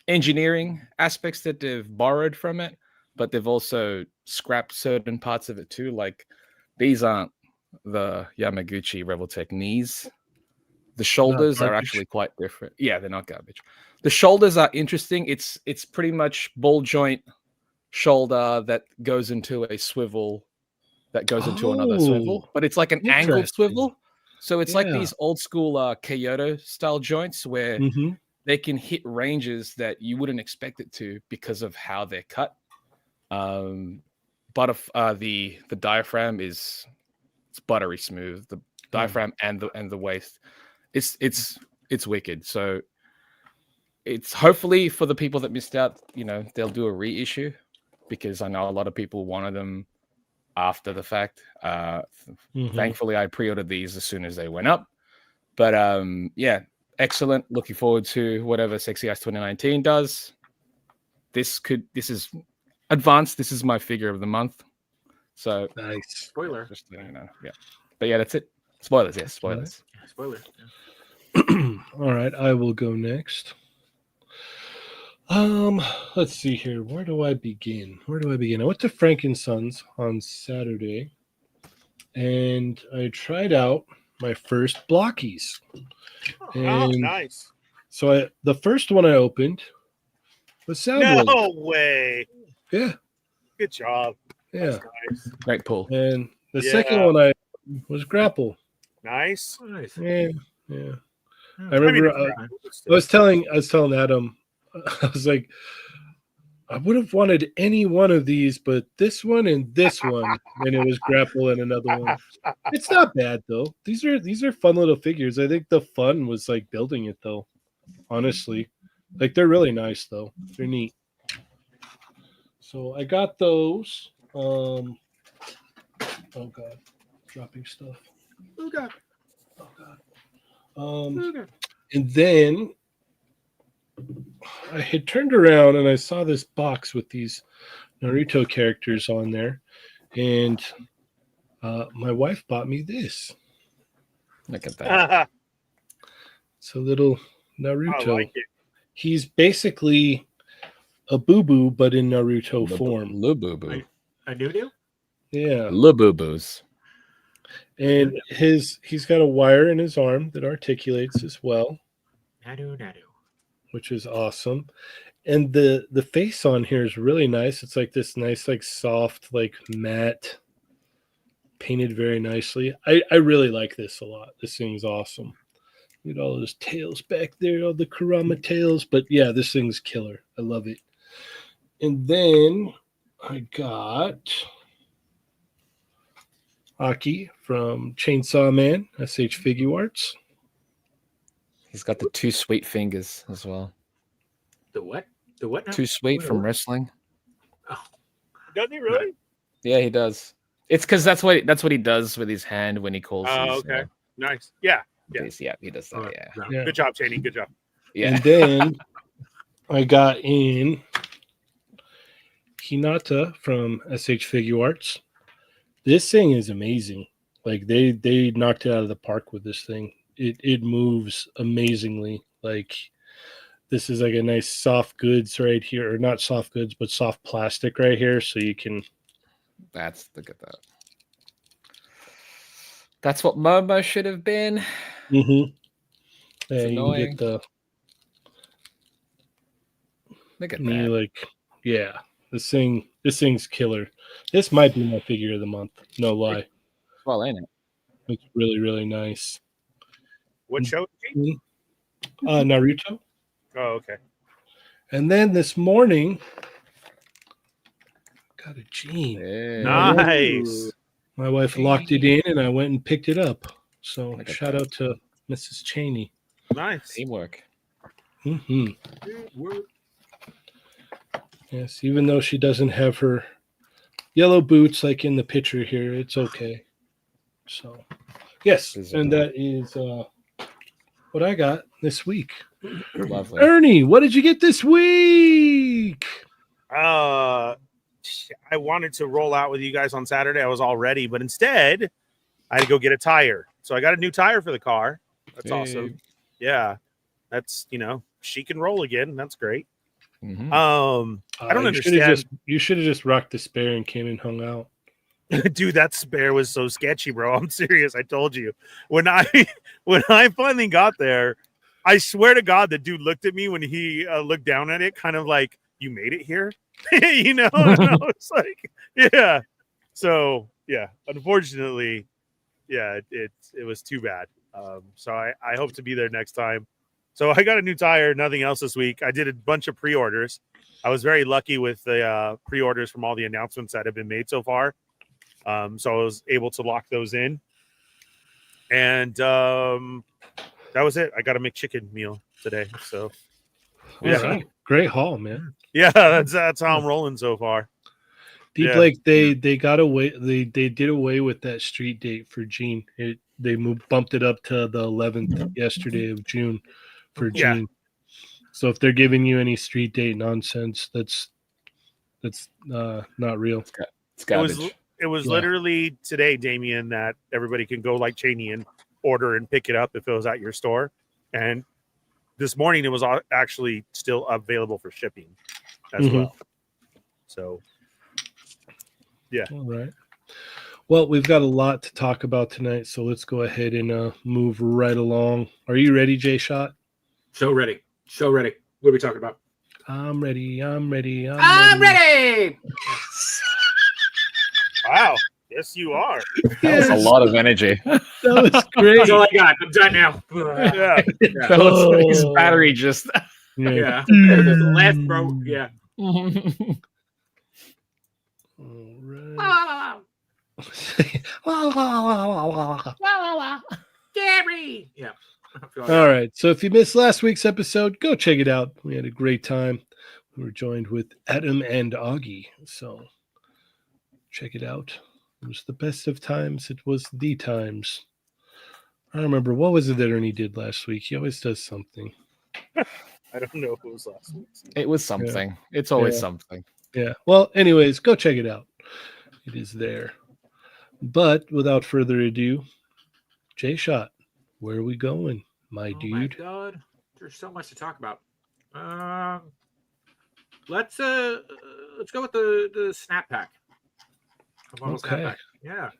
engineering aspects that they've borrowed from it, but they've also scrapped certain parts of it too. Like these aren't the Yamaguchi Revoltech knees. The shoulders are actually quite different. Yeah, they're not garbage. The shoulders are interesting. It's pretty much ball joint shoulder that goes into a swivel that goes into another swivel, but it's like an angled swivel. So it's like these old school Kyoto style joints where they can hit ranges that you wouldn't expect it to because of how they're cut. But the diaphragm it's buttery smooth. The diaphragm and the waist, it's wicked. So it's hopefully for the people that missed out, they'll do a reissue because I know a lot of people wanted them after the fact. Thankfully, I pre-ordered these as soon as they went up. But yeah, excellent. Looking forward to whatever Sexy Ice 2019 does. This is advanced. This is my figure of the month. So nice. Spoiler. Just yeah. But yeah, that's it. Spoilers, yes, spoilers. Yeah, spoiler. Yeah. All right, I will go next. Let's see here. Where do I begin? I went to Frankensons on Saturday, and I tried out my first blockies. And nice. So the first one I opened was Soundwave. No way. Yeah. Good job. Yeah. That's nice. Great pull. And the second one I was Grapple. Nice. Nice. Yeah. I remember I was telling Adam, I was like, I would have wanted any one of these, but this one and this one, and it was Grapple and another one. It's not bad though. These are fun little figures. I think the fun was like building it though. Honestly, like they're really nice though. They're neat. So I got those. Oh god, dropping stuff. Oh god. And then I had turned around and I saw this box with these Naruto characters on there, and my wife bought me this. Look at that. It's a little Naruto. I like it. He's basically a boo-boo, but in Naruto form. Boo-boo. A new? Yeah. Boo-boos. And he's got a wire in his arm that articulates as well. Nadu. Which is awesome. And the face on here is really nice. It's like this nice, like soft, like matte, painted very nicely. I really like this a lot. This thing's awesome. Look at all those tails back there, all the Kurama tails. But yeah, this thing's killer. I love it. And then I got Aki from Chainsaw Man, SH Figure Arts. He's got the 2 sweet fingers as well. The what? The what now? 2 sweet from wrestling. Oh. Does he really? Yeah, he does. It's because that's what he does with his hand when he calls. Oh, okay. Nice. Yeah. Yeah, he does that. Yeah. Good job, Cheynee. Good job. Yeah. And then I got in Hinata from SH Figure Arts. This thing is amazing. Like they knocked it out of the park with this thing. It moves amazingly. Like this is like a nice soft goods right here, or not soft goods, but soft plastic right here, so you can. Look at that. That's what Momo should have been. Mm-hmm. Yeah, It's you annoying. can get the. Look at You that. like, yeah, this thing's killer. This might be my figure of the month. No lie, Well, ain't it? it's really really nice. What show? Naruto. Oh, okay. And then this morning, got a Gene. Yeah. Nice. My wife locked it in, and I went and picked it up. So Look at shout that. out to Mrs. Cheynee. Nice. Teamwork. Hmm Yes, even though she doesn't have her yellow boots like in the picture here, it's okay. So, yes, and that is what I got this week. Lovely. Ernie, what did you get this week? I wanted to roll out with you guys on Saturday. I was all ready, but instead I had to go get a tire. So I got a new tire for the car. That's Hey. awesome. Yeah. That's, she can roll again. That's great. Mhm. I don't You understand. You should have just rocked the spare and came and hung out. Dude, that spare was so sketchy, bro. I'm serious. I told you. When I finally got there, I swear to God, the dude looked at me when he looked down at it, kind of like, "You made it here," And I was like, "Yeah." So yeah, unfortunately, yeah, it was too bad. So I hope to be there next time. So I got a new tire, nothing else this week. I did a bunch of pre-orders. I was very lucky with the pre-orders from all the announcements that have been made so far. So I was able to lock those in. And that was it. I got a McChicken meal today. So Yeah, right. Great haul, man. yeah, that's how I'm rolling so far. Deep Yeah. Lake, they got away. They did away with that street date for Gene. They bumped it up to the 11th yesterday of June for Yeah. Gene. So if they're giving you any street date nonsense, that's not real. It's garbage. It was Yeah. literally today, Damien, that everybody can go like Cheynee and order and pick it up if it was at your store. And this morning, it was actually still available for shipping as Mhm. well. So, yeah. All right. Well, we've got a lot to talk about tonight, so let's go ahead and move right along. Are you ready, Jay Shot? So ready. So ready. What are we talking about? I'm ready. I'm ready. I'm ready. Wow. Yes, you are. That was a lot of energy. That was great. That's all I got. I'm done now. Yeah. That was his battery just. Yeah. The last bro. Yeah. All right. Gary. Yeah. All right. So if you missed last week's episode, go check it out. We had a great time. We were joined with Adam and Augie. So check it out. It was the best of times. It was the times. I don't remember. What was it that Ernie did last week? He always does something. I don't know if it was last week. It was something. It's always Yeah. something. Yeah. Well, anyways, go check it out. It is there. But without further ado, Jay Shot, where are we going, my Oh dude? my God. There's so much to talk about. Let's go with the snap pack. Okay. Snap pack. Yeah.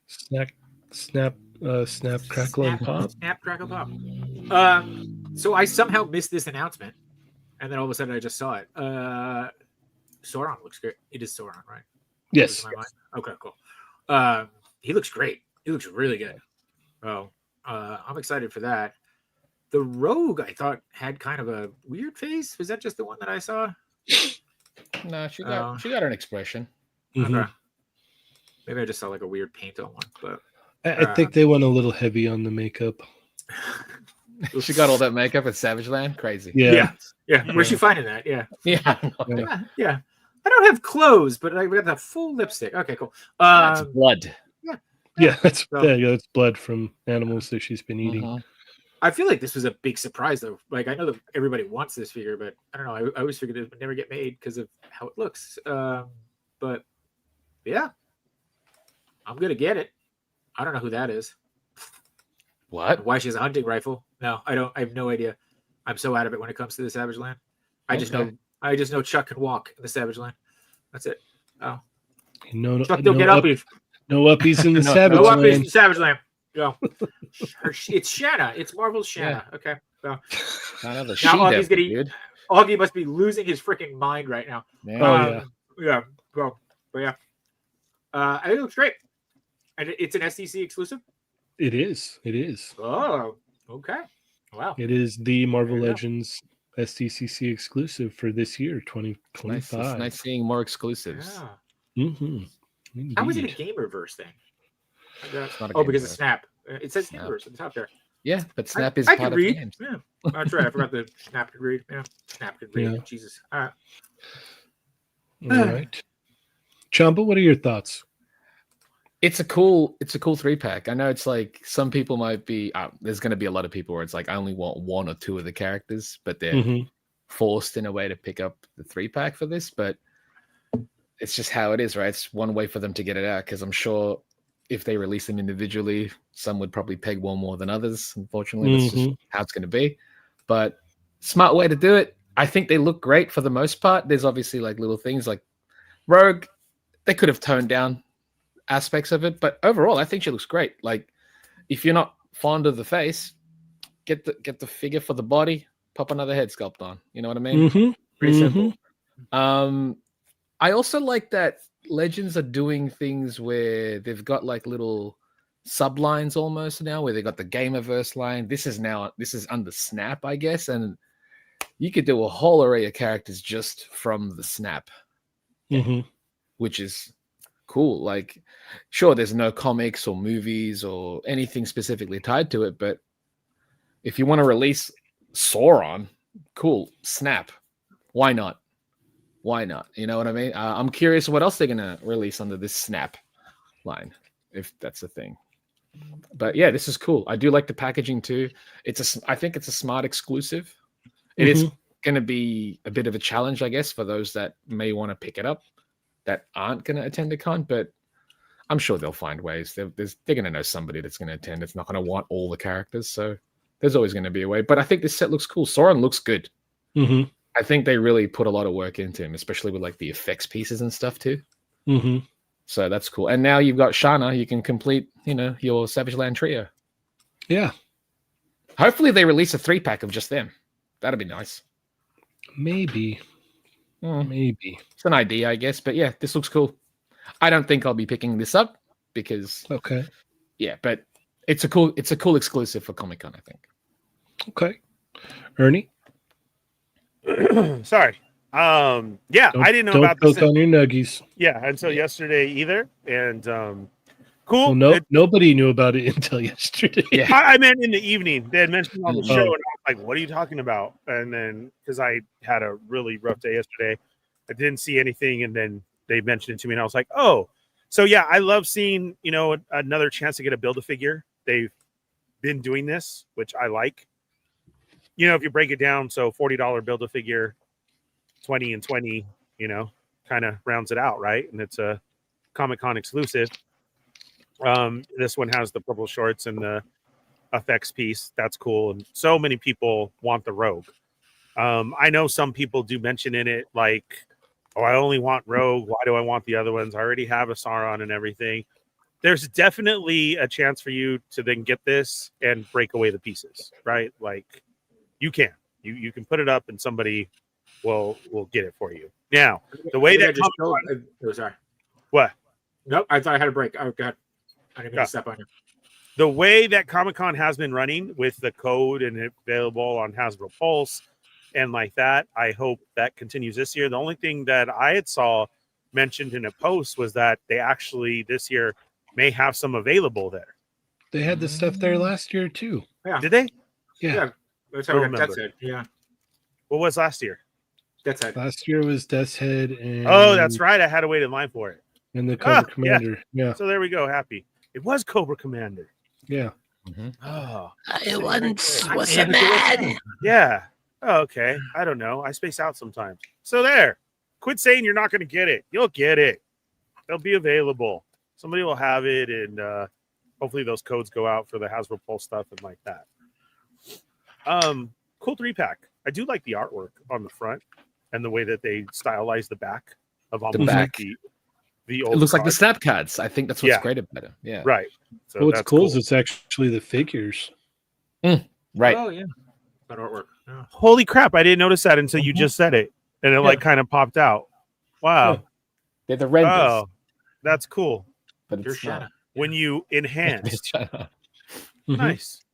Snap, crackle, and pop. Snap, crackle, pop. So I somehow missed this announcement, and then all of a sudden I just saw it. Sauron looks great. It is Sauron, right? Yes. In my mind? Okay, cool. He looks great. He looks really good. Oh, I'm excited for that. The Rogue, I thought, had kind of a weird face. Was that just the one that I saw? No, she got an expression. Mhm. Okay. Maybe I just saw like a weird paint on one, but I think they went a little heavy on the makeup. She got all that makeup at Savage Land. Crazy. Yeah. yeah. Where's she finding that? Yeah. Yeah. Yeah. I don't have clothes, but I got that full lipstick. Okay, cool. That's blood. Yeah, that's So- that's blood from animals that she's been eating. Mhm. I feel like this was a big surprise, though. Like, I know that everybody wants this figure, but I don't know. I always figured it would never get made because of how it looks. But yeah, I'm gonna get it. I don't know who that is. What? Why she has a hunting rifle? No, I don't. I have no idea. I'm so out of it when it comes to the Savage Land. I just know Chuck can walk in the Savage Land. That's it. Oh, No, Chuck, don't get uppies. No uppies in the No- Savage No uppies in Land. the Savage Land. Go. It's Shanna. It's Marvel's Shanna. Okay. So Another Now Augie's she-devil, gonna- dude. Augie must be losing his freaking mind right now. Yeah. Oh, Yeah. Well, but yeah. I think it looks great. And it's an SDC exclusive? It is. It is. Oh, okay. Wow. It is the Marvel There you go. Legends SDCC exclusive for this year, Nice. 2025. It's nice seeing more exclusives. Yeah. Mm-hmm. How is it a Indeed. Gamerverse thing? It's not a Oh, because Gamerverse. of Snap. It says Snap. Gamerverse at the top there. Yeah, but Snap is I part could of read. games. Yeah, that's right. I forgot the Snap could read. Yeah, Snap could read. Yeah. Jesus. All right. All right. Chamba, what are your thoughts? It's a cool 3-pack. I know it's like some people might be there's going to be a lot of people where it's like I only want 1 or 2 of the characters, but they're Mm-hmm. forced in a way to pick up the 3-pack for this, but it's just how it is, right? It's one way for them to get it out, because I'm sure if they release them individually, some would probably peg one more than others. Unfortunately, that's just how it's going to be. But smart way to do it. I think they look great for the most part. There's obviously like little things like Rogue, they could have toned down aspects of it, but overall, I think she looks great. Like, if you're not fond of the face, get the figure for the body, pop another head sculpt on. You know what I mean? Mm-hmm. Pretty simple. I also like that Legends are doing things where they've got like little sublines almost now, where they got the Gamerverse line. This is under Snap, I guess, and you could do a whole array of characters just from the Snap, which is cool. Like, sure, there's no comics or movies or anything specifically tied to it, but if you want to release Sauron, cool, Snap. Why not? Why not? You know what I mean? I'm curious what else they're gonna release under this Snap line, if that's a thing. But yeah, this is cool. I do like the packaging too. I think it's a smart exclusive. It is going to be a bit of a challenge, I guess, for those that may want to pick it up that aren't going to attend a con, but I'm sure they'll find ways. They're going to know somebody that's going to attend. It's not going to want all the characters, so there's always going to be a way. But I think this set looks cool. Sauron looks good. I think they really put a lot of work into him, especially with like the effects pieces and stuff too. So that's cool. And now you've got Shana. You can complete, your Savage Land trio. Yeah. Hopefully they release a 3-pack of just them. That'd be nice. Maybe. Maybe. It's an idea, I guess. But yeah, this looks cool. I don't think I'll be picking this up because yeah, but it's a cool exclusive for Comic-Con, I think. Okay. Ernie? Sorry. Yeah, I didn't know about this. this. On your nuggies. Yeah, until yesterday either. And cool. Well, nobody knew about it until yesterday. Yeah. I meant in the evening. They had mentioned on the show, and I was like, what are you talking about? And then, because I had a really rough day yesterday, I didn't see anything, and then they mentioned it to me, and I was like, oh. So, yeah, I love seeing, another chance to get a Build-A-Figure. They've been doing this, which I like. If you break it down, so $40 Build-A-Figure, 20 and 20, kind of rounds it out, right? And it's a Comic-Con exclusive. This one has the purple shorts and the effects piece. That's cool. And so many people want the Rogue. I know some people do mention in it, like, oh, I only want Rogue. Why do I want the other ones? I already have a Sauron and everything. There's definitely a chance for you to then get this and break away the pieces, right? Like, you can. You can put it up and somebody will get it for you. Now, the way that sorry. What? Nope, I thought I had a break. Oh god. I didn't mean to step on you. The way that Comic-Con has been running with the code and it available on Hasbro Pulse and like that, I hope that continues this year. The only thing that I had saw mentioned in a post was that they actually this year may have some available there. They had the stuff there last year too. Yeah. Did they? Yeah. That's how we got Death's Head. Yeah. What was last year? Death's Head. Last year was Death's Head and oh, that's right. I had to wait in line for it. And the Cobra Commander. Yeah. So there we go. Happy. It was Cobra Commander. Yeah. Oh. I once was a man. Yeah. Oh, okay. I don't know. I space out sometimes. So there. Quit saying you're not going to get it. You'll get it. They'll be available. Somebody will have it, and hopefully those codes go out for the Hasbro Pulse stuff and like that. Cool 3-pack. I do like the artwork on the front and the way that they stylize the back of almost back. The old it looks card. like the Snap cards. I think that's what's great about it. Yeah. Right. So what's that's cool is it's actually the figures. Right. Oh yeah. That artwork. Yeah. Holy crap! I didn't notice that until you just said it, and it like kind of popped out. Wow. Yeah. They're the renders. Oh, that's cool. But You're it's not. When you enhance. It's China. Nice.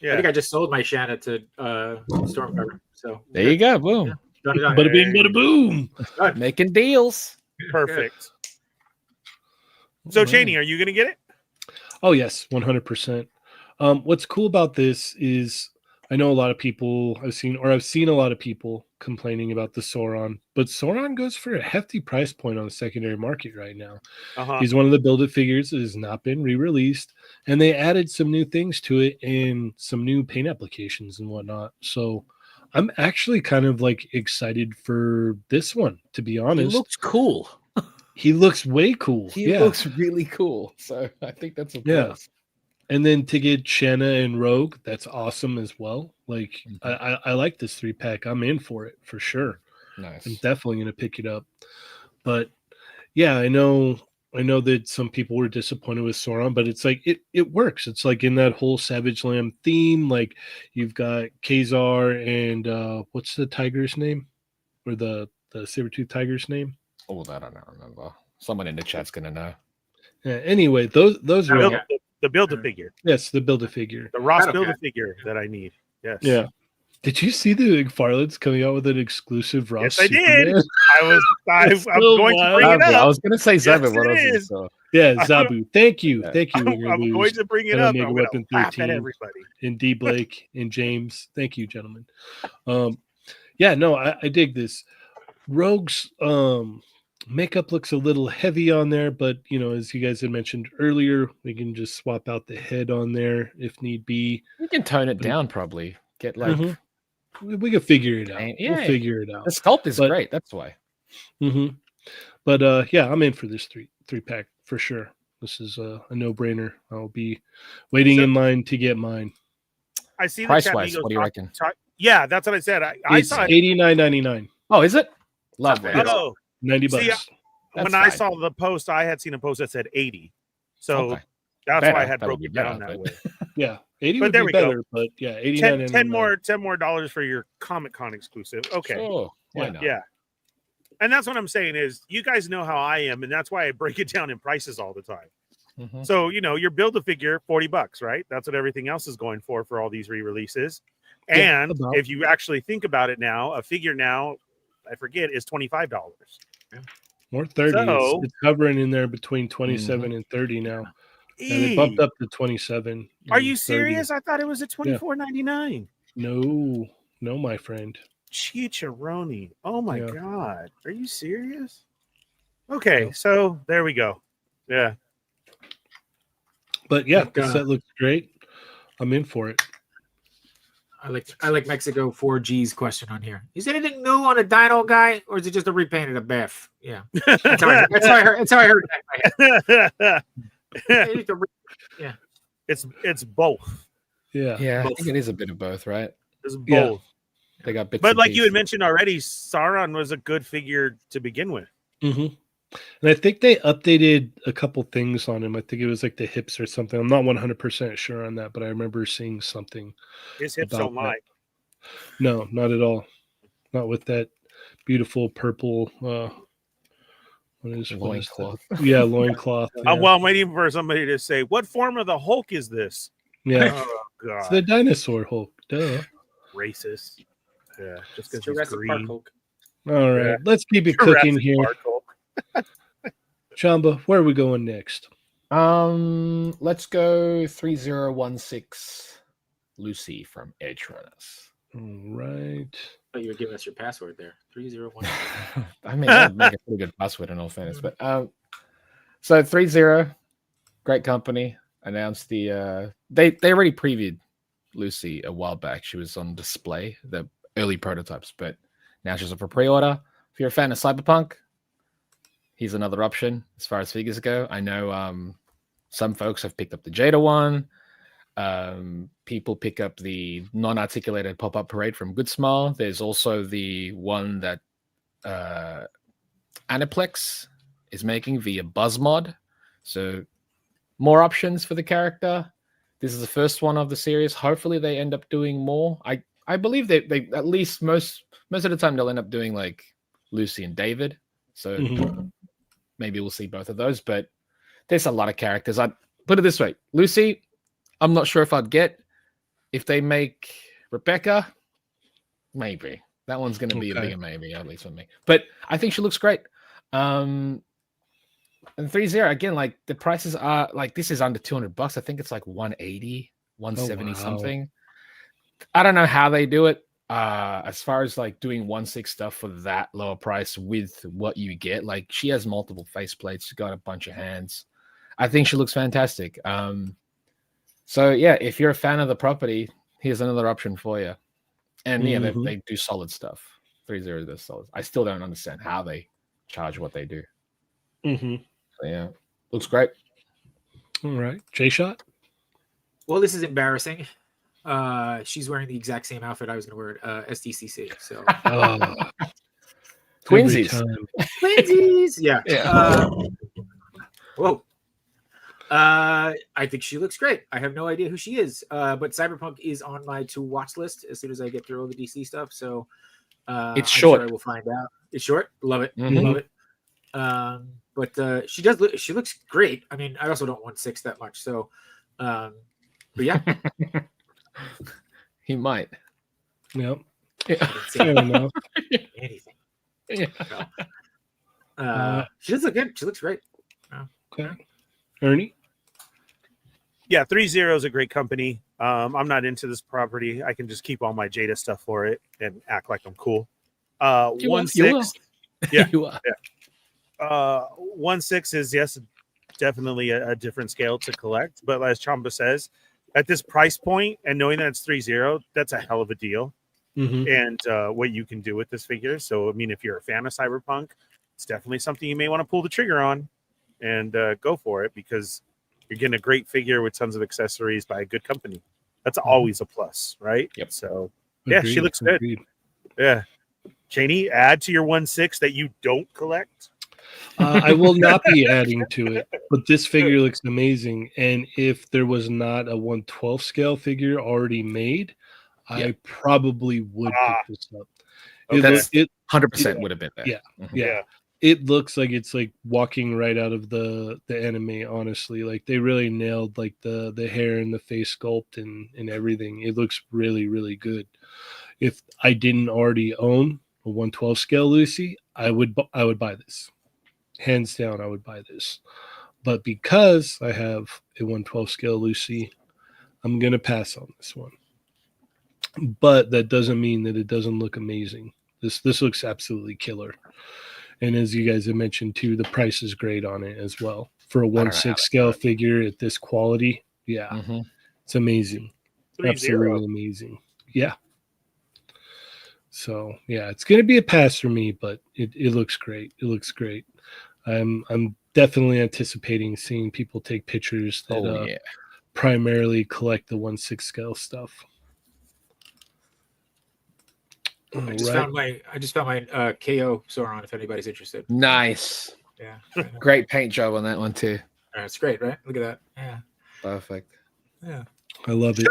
Yeah. think I just sold my Shanna to Stormcover. So There you go. Boom. Yeah. Done, done. Bada bing, bada boom. Done. Making deals. Perfect. So, Cheynee, are you going to get it? Oh yes, 100%. What's cool about this is I know a lot of people I've seen a lot of people complaining about the Sauron, but Sauron goes for a hefty price point on the secondary market right now. Uh-huh. He's one of the Build-It figures that has not been re-released, and they added some new things to it and some new paint applications and whatnot. So I'm actually kind of like excited for this one, to be He honest. looks cool. He looks way cool. He looks really cool. So I think that's a plus. And then to get Shanna and Rogue, that's awesome as well. Like I like this 3-pack. I'm in for it for sure. Nice. I'm definitely gonna pick it up. But yeah, I know that some people were disappointed with Sauron, but it's like it works. It's like in that whole Savage Lamb theme. Like you've got Khazar and what's the tiger's name? Or the saber-tooth tiger's name? Oh, that I don't remember. Someone in the chat's gonna know. Yeah, anyway, those are The Build-A-Figure. yes, the Build-A-Figure. The Ross Okay. Build-A-Figure that I need. Yes. Yeah. Did you see the McFarlane's coming out with an exclusive Ross? Yes, I did. Superman? I'm It's going so to wild. bring it I up. was gonna say Zabu. Yes, What it else is. is so? Yeah, Zabu. Thank you. Yeah. Thank you. I'm We're gonna going lose. to bring it And up. Omega I'm going Weapon to laugh at 13. everybody. And D Blake and James. Thank you, gentlemen. Yeah, no, I dig this. Rogue's makeup looks a little heavy on there, but you know, as you guys had mentioned earlier, we can just swap out the head on there if need be. You can tone it down probably. Get like Mhm. We can figure it out. We'll We'll figure it out. the sculpt is But- great. That's why. But yeah, I'm in for this three pack for sure. This is a no-brainer. I'll be waiting in line to get mine. I see the Price chat wise, Migos what do you talk- reckon? Yeah, that's what I said. I It's saw it. $89.99, Oh, is it? Lovely. Oh, $90 See, bucks. That's when I fine. saw the post, I had seen a post that said 80. So Okay. that's Better. why I had That would broken be it down better, that way. Yeah, 80 But would there be we go. better, but yeah, $89.99. 10 more dollars for your Comic Con exclusive. Okay. Sure. Why Yeah. not? Yeah. And that's what I'm saying is you guys know how I am, and that's why I break it down in prices all the time. Mhm. So, you know, your Build-A-Figure, $40, right? That's what everything else is going for all these re-releases. Yeah, And about. if you actually think about it now, a figure now, I forget, is $25. More 30. So- It's hovering in there between 27 and 30 now. And they bumped up to 27. Are and you 30. serious? I thought it was at $24.99. No, my friend. Chicharoni. Oh my Yeah. God. Are you serious? Okay, Yeah. so there we go. Yeah. But yeah, Like, the set looks great. I'm in for it. I like Mexico 4G's question on here. Is anything new on a Dino guy, or is it just a repainted a Beth? Yeah, that's how I heard. That's how I heard that in my head. it's both. Yeah. Yeah, I Both. think it is a bit of both, right? It's both. Yeah. They got bits. But and like you had pieces. mentioned already, Sauron was a good figure to begin with. Mm-hmm. And I think they updated a couple things on him. I think it was like the hips or something. I'm not 100% sure on that, but I remember seeing something. His hips About don't lie. No, not at all. Not with that beautiful purple. What is that? Loincloth. Yeah, loincloth. Yeah. Well, I'm waiting for somebody to say, "What form of the Hulk is this?" Yeah. Oh God, It's the dinosaur Hulk. Duh. racist. Yeah, just because he's Jurassic Park green. Hulk. All right, Yeah. let's keep it Jurassic cooking here. Park Hulk. Chamba, where are we going next? Let's go 3016 Lucy from Edge Runners. All right. Oh, you were giving us your password there. 301. I mean, that'd make a pretty good password in all fairness. But so 30, great company, announced the they already previewed Lucy a while back. She was on display, the early prototypes, but now she's up for pre-order. If you're a fan of Cyberpunk, here's another option as far as figures go. I know some folks have picked up the Jada one. People pick up the non-articulated pop-up parade from Good Smile. There's also the one that Aniplex is making via BuzzMod. So more options for the character. This is the first one of the series. Hopefully they end up doing more. I believe they at least most of the time they'll end up doing like Lucy and David. So maybe we'll see both of those. But there's a lot of characters. I'd put it this way. Lucy, I'm not sure if I'd get. If they make Rebecca, maybe that one's going to be a Okay. bigger maybe, at least for me. But I think she looks great. And 3-0 again, like the prices are like this is under $200. I think it's like 180, 170 wow. something. I don't know how they do it. As far as like doing 1/6 stuff for that lower price with what you get, like she has multiple faceplates, she's got a bunch of hands. I think she looks fantastic. So yeah, if you're a fan of the property, here's another option for you. And yeah, they do solid stuff. 3-0 does solid. I still don't understand how they charge what they do. Mm-hmm. So yeah, looks great. All right, J-Shot. Well, this is embarrassing. She's wearing the exact same outfit I was going to wear at SDCC. So Twinsies. Twinsies. Yeah. Yeah. Whoa. I think she looks great. I have no idea who she is, but Cyberpunk is on my to watch list as soon as I get through all the DC stuff. So it's I'm short. sure I will find out. It's short. Love it. Mhm. Love it. But she does. She looks great. I mean, I also don't want 6 that much. So, but yeah, He might. Yep. Yeah. Fair enough. anything. Yeah. She does look good. She looks great. Okay. Ernie. Yeah, 3-0 is a great company. I'm not into this property. I can just keep all my Jada stuff for it and act like I'm cool. You will. 1/6. Yeah. You are. 1/6 is yes, definitely a different scale to collect. But as Chamba says, at this price point and knowing that it's 3-0, that's a hell of a deal. Mm-hmm. And what you can do with this figure. So I mean, if you're a fan of Cyberpunk, it's definitely something you may want to pull the trigger on and go for it because you're getting a great figure with tons of accessories by a good company. That's always a plus, right? Yep. So yeah, she looks good. Agreed. Yeah. Cheynee, add to your 1/6 that you don't collect. I will not be adding to it, but this figure looks amazing. And if there was not a 1/12 scale figure already made, I probably would pick this up. That's It 100% would have been there. Yeah. Mhm. Yeah. It looks like it's like walking right out of the anime, honestly. Like they really nailed like the hair and the face sculpt and everything. It looks really, really good. If I didn't already own a 1/12 scale Lucy, I would buy this. Hands down, I would buy this. But because I have a 1/12 scale Lucy, I'm gonna pass on this one. But that doesn't mean that it doesn't look amazing. This looks absolutely killer. And as you guys have mentioned too, the price is great on it as well. For a 1/6 scale figure at this quality, yeah, Mhm. it's amazing. 3-0. Absolutely amazing. Yeah. So yeah, it's gonna be a pass for me, but it looks great. It looks great. I'm definitely anticipating seeing people take pictures that primarily collect the 1/6 scale stuff. I just found my KO Sauron. If anybody's interested. Nice. Yeah. Great paint job on that one too. It's great, right? Look at that. Yeah. Perfect. Yeah. I love it.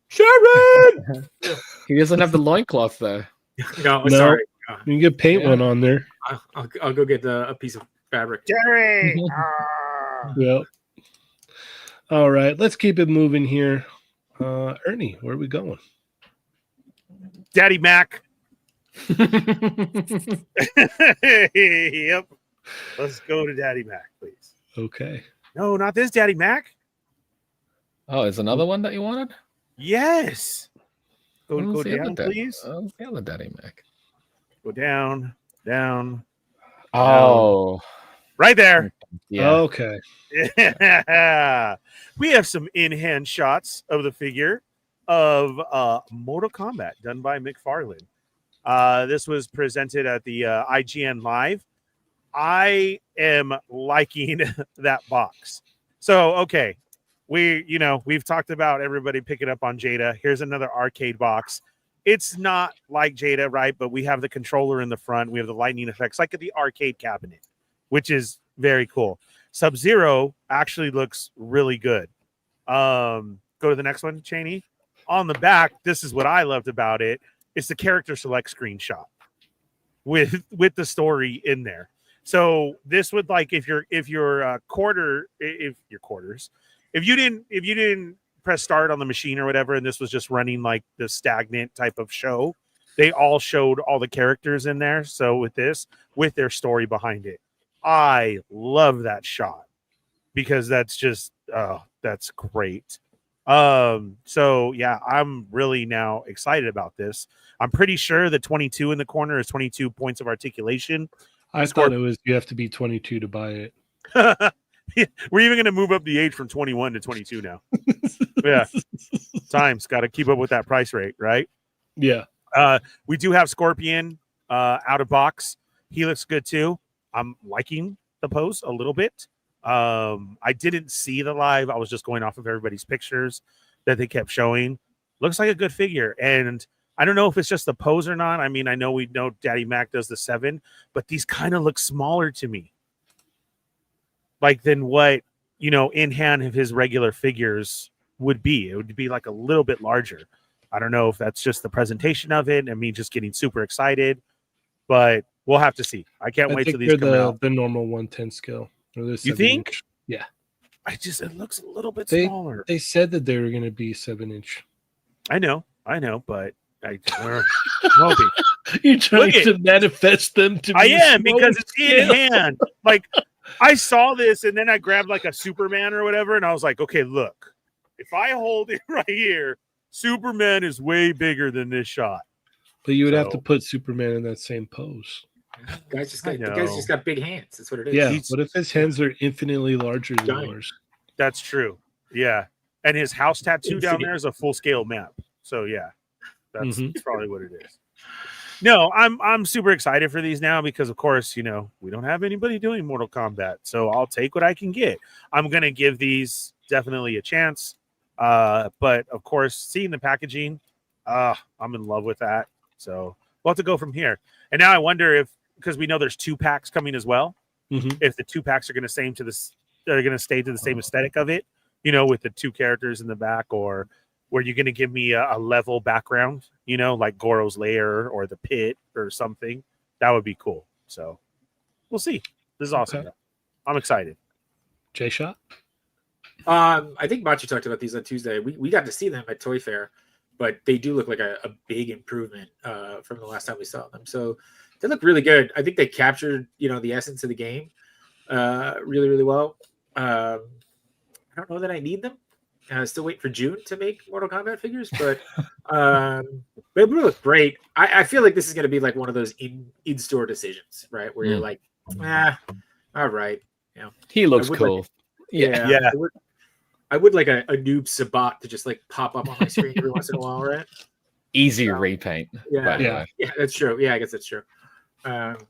Sharon. He doesn't have the loincloth though. No, No. sorry. You can get paint one on there. I'll go get a piece of fabric. Jerry. Yep. All right, let's keep it moving here. Ernie, where are we going? Daddy Mac. Yep. Let's go to Daddy Mac, please. Okay. No, not this Daddy Mac. Oh, is another one that you wanted? Yes. Go Who's the down, other please. The other Daddy Mac. Go down. Oh, Right there. yeah. Okay. Yeah. We have some in-hand shots of the figure of Mortal Kombat done by McFarlane. This was presented at the IGN Live. I am liking that box. So, okay. We've talked about everybody picking up on Jada. Here's another arcade box. It's not like Jada, right? But we have the controller in the front. We have the lightning effects like at the arcade cabinet, which is very cool. Sub-Zero actually looks really good. Go to the next one, Cheynee. On the back, this is what I loved about it. It's the character select screenshot with the story in there. So this would like if you didn't press start on the machine or whatever, and this was just running like the stagnant type of show, they all showed all the characters in there. So with this, with their story behind it, I love that shot because that's just that's great. So yeah, I'm really now excited about this. I'm pretty sure the 22 in the corner is 22 points of articulation. I thought it was you have to be 22 to buy it. We're even going to move up the age from 21 to 22 now. Yeah. Times got to keep up with that price rate, right? Yeah. We do have Scorpion out of box. He looks good too. I'm liking the pose a little bit. I didn't see the live. I was just going off of everybody's pictures that they kept showing. Looks like a good figure. And I don't know if it's just the pose or not. I mean, I know we know Daddy Mac does the 7, but these kind of look smaller to me. Like than what, you know, in hand of his regular figures would be. It would be like a little bit larger. I don't know if that's just the presentation of it and me just getting super excited, but we'll have to see. I can't wait till these come out. The normal 110 scale. Or the You think? 7-inch. Yeah. It looks a little bit smaller. They said that they were going to be 7-inch. I know, but won't be. You're trying to manifest them to be I am small because it's in scale. hand. Like I saw this and then I grabbed like a Superman or whatever, and I was like, okay, look, if I hold it right here, Superman is way bigger than this shot. But you would have to put Superman in that same pose. The guy's just got big hands. That's what it is. Yeah. What if his hands are infinitely larger than yours? That's true. Yeah. And his house tattoo down there is a full scale map. So yeah, that's probably what it is. No, I'm super excited for these now because of course, you know, we don't have anybody doing Mortal Kombat. So I'll take what I can get. I'm gonna give these definitely a chance. But of course, seeing the packaging, I'm in love with that. So we'll have to go from here. And now I wonder if, because we know there's 2 packs coming as well, if the 2 packs are going to stay to the same aesthetic of it, you know, with the 2 characters in the back, or were you going to give me a level background, you know, like Goro's lair or the pit or something? That would be cool. So we'll see. This is awesome. Okay. I'm excited. J-Shot? I think Machi talked about these on Tuesday. We got to see them at Toy Fair, but they do look like a big improvement from the last time we saw them. So they look really good. I think they captured, you know, the essence of the game really, really well. I don't know that I need them. Still wait for June to make Mortal Kombat figures, but they look great. I feel like this is going to be like one of those in-store decisions, right? Where you're like, all right. You know, he looks cool. Like, yeah. I would like a noob Sabat to just like pop up on my screen every once in a while, right? Easy repaint. Yeah, that's true. Yeah, I guess that's true.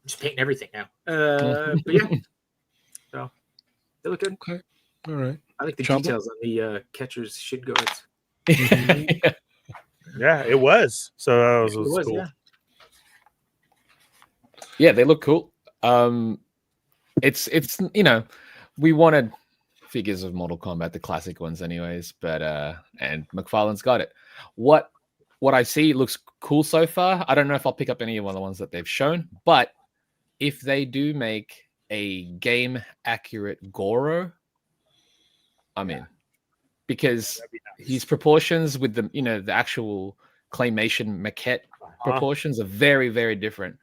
Just painting everything now. But yeah, so they look good. Okay, all right. I like the details on the catcher's shin guards. Yeah, it was. So that was cool. Yeah, they look cool. It's you know, we wanted figures of Mortal Kombat, the classic ones anyways, but and McFarlane's got it. What I see looks cool so far. I don't know if I'll pick up any of the ones that they've shown, but if they do make a game accurate Goro, I'm in, because his proportions with the, you know, the actual claymation maquette proportions are very, very different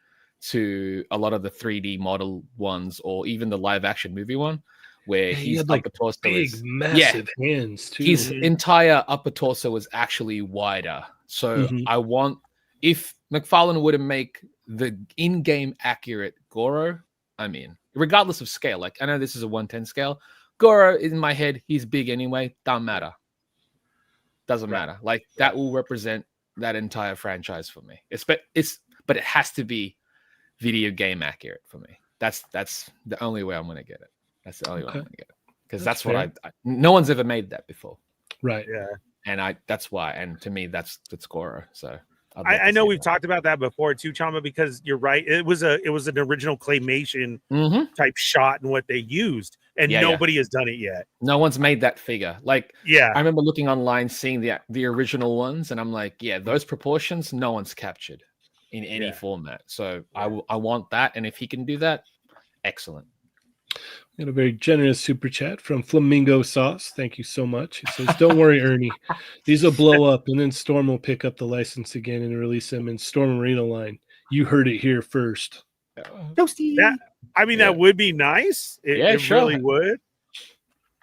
to a lot of the 3D model ones, or even the live action movie one, where he's like the torso big, massive hands too. His entire upper torso is actually wider. So I want, if McFarlane were to make the in-game accurate Goro, I'm in, regardless of scale. Like, I know this is a 110 scale. Goro, in my head, he's big anyway. Doesn't matter. Doesn't matter. Like, that will represent that entire franchise for me. But it has to be video game accurate for me. That's the only way I'm going to get it. That's the only way I'm going to get it. Because that's what I no one's ever made that before. Right. Yeah. And that's why. And to me, that's Goro. So I know we've talked about that before too, Chamba, because you're right. It was an original claymation type shot and what they used, and nobody has done it yet. No one's made that figure. Like, I remember looking online, seeing the original ones, and I'm like, those proportions, no one's captured in any format. So I want that, and if he can do that, excellent. Got a very generous super chat from Flamingo Sauce. Thank you so much. He says, "Don't worry, Ernie. These will blow up, and then Storm will pick up the license again and release them in Storm Arena line. You heard it here first." Toasty. That would be nice. It sure. really would.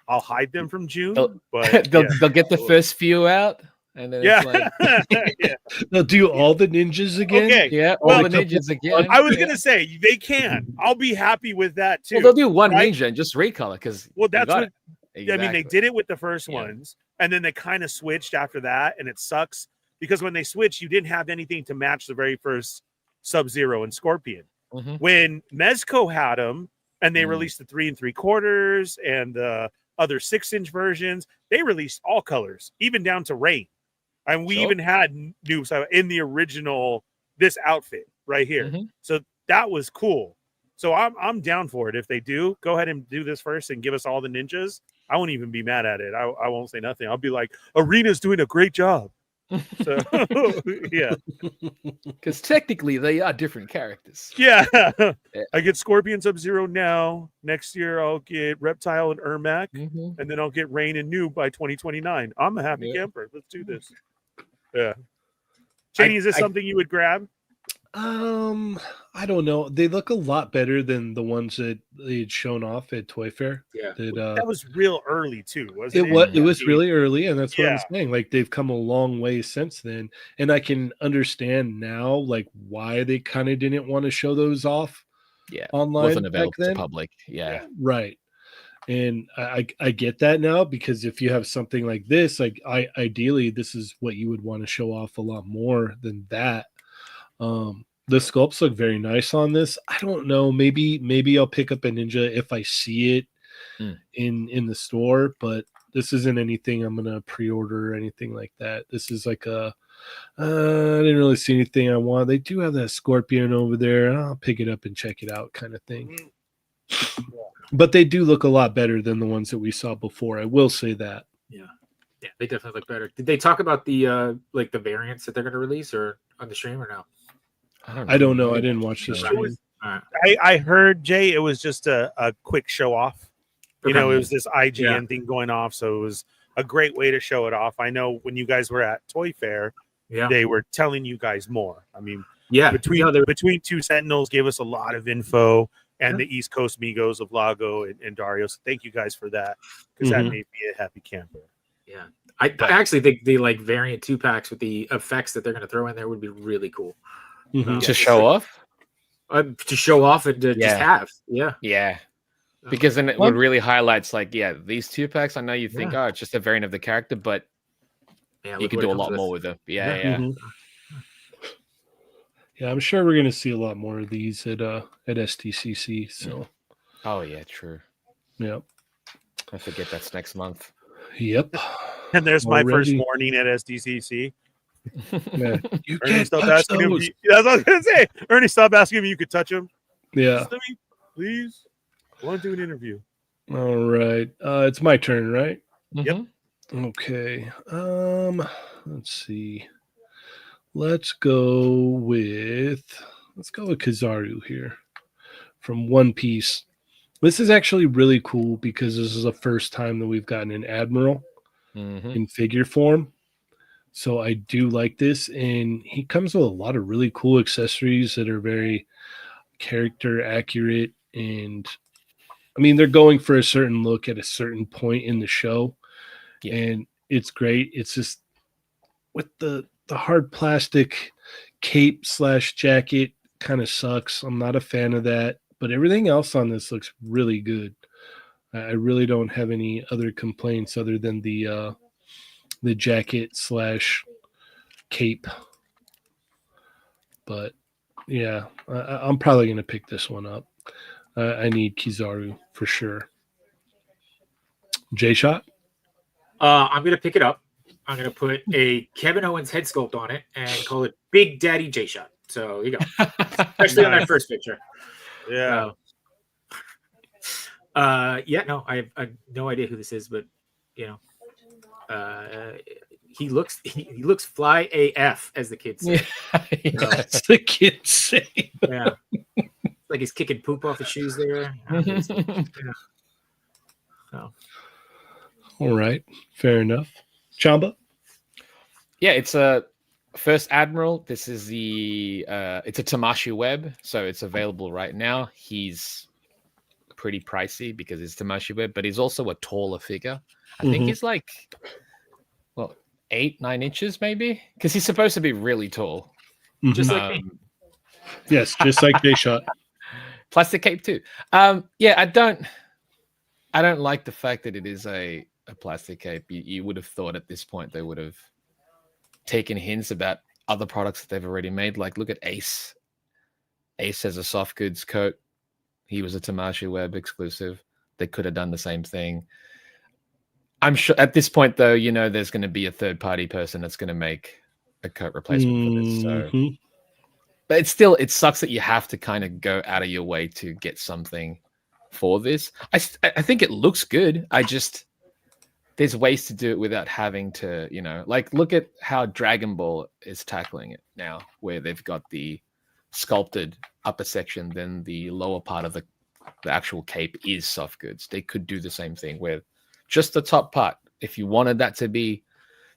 I'll hide them from June, They'll- but they'll get the first few out, and then it's like, yeah. They'll do all the ninjas again. Okay. yeah, all Well, the ninjas again. I was gonna say they can. I'll be happy with that too. Well, they'll do one right? ninja and just recolor because That's what Exactly. I mean. They did it with the first Yeah. ones, and then they kind of switched after that, and it sucks because when they switched, you didn't have anything to match the very first Sub-Zero and Scorpion. Mhm. When Mezco had them, and they Mm. released the 3 3/4 and the other 6-inch versions, they released all colors, even down to Rain. And we Sure. even had noobs in the original this outfit right here. Mhm. So that was cool. So I'm down for it. If they do, go ahead and do this first and give us all the ninjas. I won't even be mad at it. I won't say nothing. I'll be like, Arena's doing a great job. So yeah. Because technically they are different characters. Yeah. I get Scorpion Sub-Zero now. Next year I'll get Reptile and Ermac. Mhm. And then I'll get Rain and Noob by 2029. I'm a happy Yeah. camper. Let's do this. Yeah. Cheynee, is this something you would grab? I don't know. They look a lot better than the ones that they had shown off at Toy Fair. Yeah. That was real early too, wasn't it? It was really early, and that's what I'm Yeah. saying. Like they've come a long way since then, and I can understand now, like why they kind of didn't want to show those off. Yeah, online wasn't back available to then. public. Yeah. Right. And I get that now, because if you have something like this, like ideally this is what you would want to show off a lot more than that. The sculpts look very nice on this. I don't know, maybe I'll pick up a ninja if I see it in the store, but this isn't anything I'm gonna pre-order or anything like that. This is like I didn't really see anything I want. They do have that Scorpion over there. I'll pick it up and check it out, kind of thing. But they do look a lot better than the ones that we saw before. I will say that. Yeah, they definitely look better. Did they talk about the like the variants that they're going to release or on the stream or no? I don't know. I didn't watch the stream. I heard, Jay, it was just a quick show off. You know, it was this IGN thing going off, so it was a great way to show it off. I know when you guys were at Toy Fair, they were telling you guys more. I mean, between two Sentinels gave us a lot of info, and the East Coast Migos of Lago and Dario. So thank you guys for that, because that made me a happy camper. Yeah, I actually think the like variant 2-packs with the effects that they're going to throw in there would be really cool. To show off? To show off and to just have. Yeah. Because then it would really highlights like, these 2-packs, I know you think, oh, it's just a variant of the character, but you can do a lot more with them. Yeah. Yeah, I'm sure we're going to see a lot more of these at STCC. So, oh yeah, true. Yep. I forget that's next month. Yep. And there's my first warning at SDCC. Yeah. You Ernie, can't stop touch asking him. those. That's what I was gonna say. Ernie, stop asking him if you could touch him. Yeah. Just let me, please. I want to do an interview. All right. It's my turn, right? Yep. Okay. Let's see. Let's go with Kizaru here from One Piece. This is actually really cool because this is the first time that we've gotten an Admiral in figure form. So I do like this, and he comes with a lot of really cool accessories that are very character accurate, and I mean, they're going for a certain look at a certain point in the show, and it's great. It's just with the hard plastic cape / jacket kind of sucks. I'm not a fan of that, but everything else on this looks really good. I really don't have any other complaints other than the jacket / cape. But yeah, I'm probably going to pick this one up. I need Kizaru for sure. J-Shot? I'm going to pick it up. I'm going to put a Kevin Owens head sculpt on it and call it Big Daddy J-Shot. So you go. Especially on that first picture. Yeah. No, I have no idea who this is, but you know, he looks fly AF, as the kids say. That's the kids say. Yeah. like he's kicking poop off his shoes there. It's like, yeah. So, All right, fair enough. Chamba. Yeah, it's a First Admiral. This is the it's a Tamashii Web, so it's available right now. He's pretty pricey because it's Tamashii Web, but he's also a taller figure. I think he's like 8-9 inches maybe, because he's supposed to be really tall. just like me. Yes, just like they shot. Plastic cape too. Yeah, I don't like the fact that it is a plastic cape. You would have thought at this point they would have taken hints about other products that they've already made. Like, look at Ace. Ace has a soft goods coat. He was a Tamashii Web exclusive. They could have done the same thing. I'm sure at this point, though, you know, there's going to be a third-party person that's going to make a coat replacement for this. So, but it sucks that you have to kind of go out of your way to get something for this. I think it looks good. There's ways to do it without having to, you know, like look at how Dragon Ball is tackling it now, where they've got the sculpted upper section, then the lower part of the actual cape is soft goods. They could do the same thing with just the top part. If you wanted that to be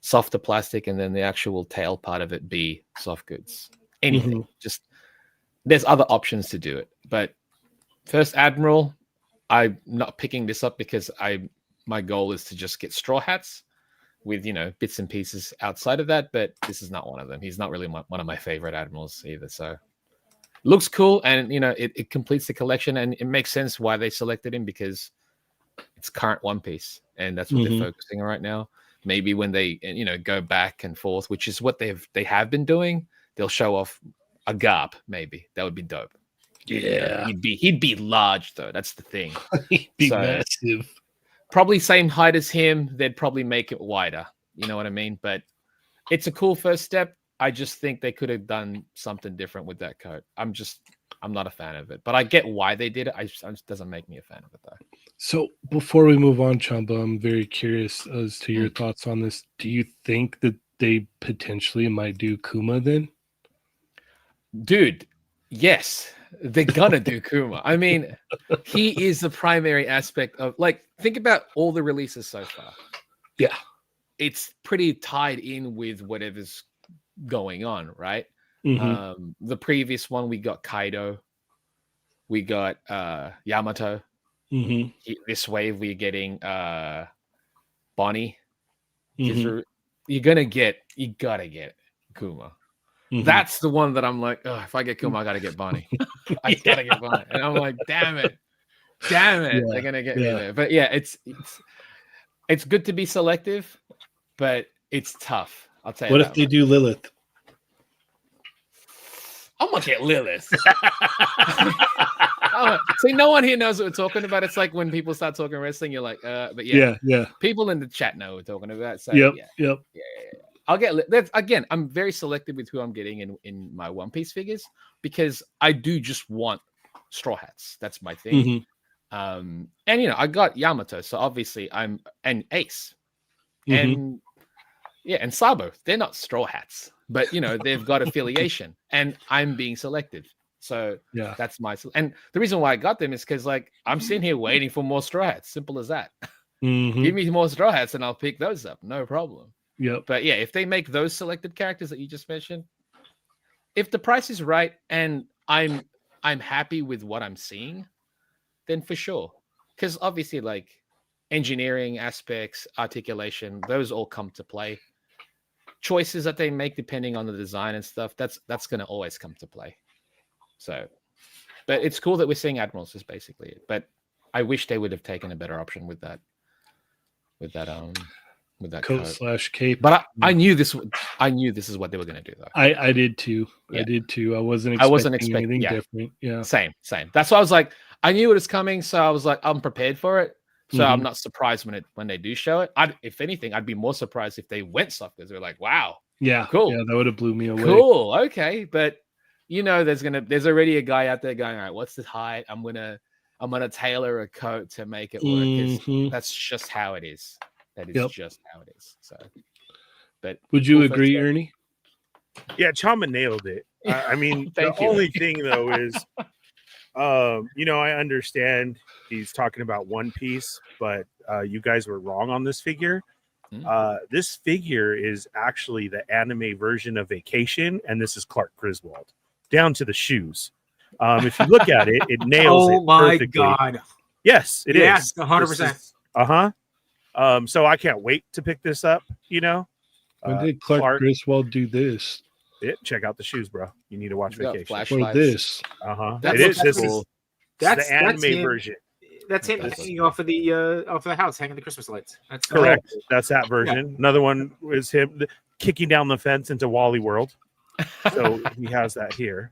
softer plastic and then the actual tail part of it be soft goods, anything, just there's other options to do it. But First Admiral, I'm not picking this up because my goal is to just get straw hats with, you know, bits and pieces outside of that, but this is not one of them. He's not really one of my favorite admirals either. So looks cool, and you know, it completes the collection, and it makes sense why they selected him because it's current One Piece, and that's what they're focusing on right now. Maybe when they, you know, go back and forth, which is what they have been doing, they'll show off a Garp. Maybe that would be dope. Yeah, he'd be large though. That's the thing. He'd be massive. Probably same height as him. They'd probably make it wider. You know what I mean? But it's a cool first step. I just think they could have done something different with that coat. I'm not a fan of it, but I get why they did it. It doesn't make me a fan of it though. So before we move on, Chamba, I'm very curious as to your thoughts on this. Do you think that they potentially might do Kuma then? Dude, yes. They're gonna do Kuma. I mean, he is the primary aspect of, like, think about all the releases so far. Yeah. It's pretty tied in with whatever's going on, right? The previous one, we got Kaido. We got Yamato. This wave, we're getting Bonnie. You gotta get Kuma. That's the one that I'm like, oh, if I get Kuma, I gotta get Bonnie. I gotta get Bonnie. And I'm like, damn it. Yeah. They're gonna get me there. But yeah, it's good to be selective, but it's tough. I'll tell you. What if they do Lilith? I'm gonna get Lilith. See, no one here knows what we're talking about. It's like when people start talking wrestling, you're like, but yeah. People in the chat know what we're talking about. So Yep. I'll get again. I'm very selective with who I'm getting in my One Piece figures because I do just want straw hats. That's my thing. And you know, I got Yamato, so obviously I'm an Ace, and and Sabo. They're not straw hats, but you know they've got affiliation, and I'm being selective. So that's my. And the reason why I got them is because like I'm sitting here waiting for more straw hats. Simple as that. Give me more straw hats, and I'll pick those up. No problem. But yeah, if they make those selected characters that you just mentioned, if the price is right and I'm happy with what I'm seeing, then for sure. Because obviously, like engineering aspects, articulation, those all come to play. Choices that they make depending on the design and stuff, that's going to always come to play. So, but it's cool that we're seeing Admirals is basically it. But I wish they would have taken a better option with that coat/cape. But I knew this is what they were going to do though. I did too. I did too. I wasn't expecting anything different. Yeah. Same. That's why I was like, I knew it was coming, so I was like, I'm prepared for it. So I'm not surprised when they do show it. If anything, I'd be more surprised if they went soft because they're like, wow. Yeah. Cool. Yeah, that would have blew me away. Cool. Okay. But you know, there's already a guy out there going, all right, what's the height? I'm gonna tailor a coat to make it work. That's just how it is. That is just how it is. So, but would you agree, Ernie? Yeah, Chamba nailed it. I mean, the only thing though is I understand he's talking about One Piece, but you guys were wrong on this figure. This figure is actually the anime version of Vacation, and this is Clark Griswold, down to the shoes. If you look at it, it nails it Oh my perfectly. god! Yes, it is. Yes, 100%. So I can't wait to pick this up. When did Clark Griswold do this? Check out the shoes, bro. You need to watch He's got Vacation. Or flashlights. this? It is. This cool. is That's the anime him. version. That's him hanging off of the house, hanging the Christmas lights. That's Correct. That's that version. Another one is him kicking down the fence into Wally World. So he has that here.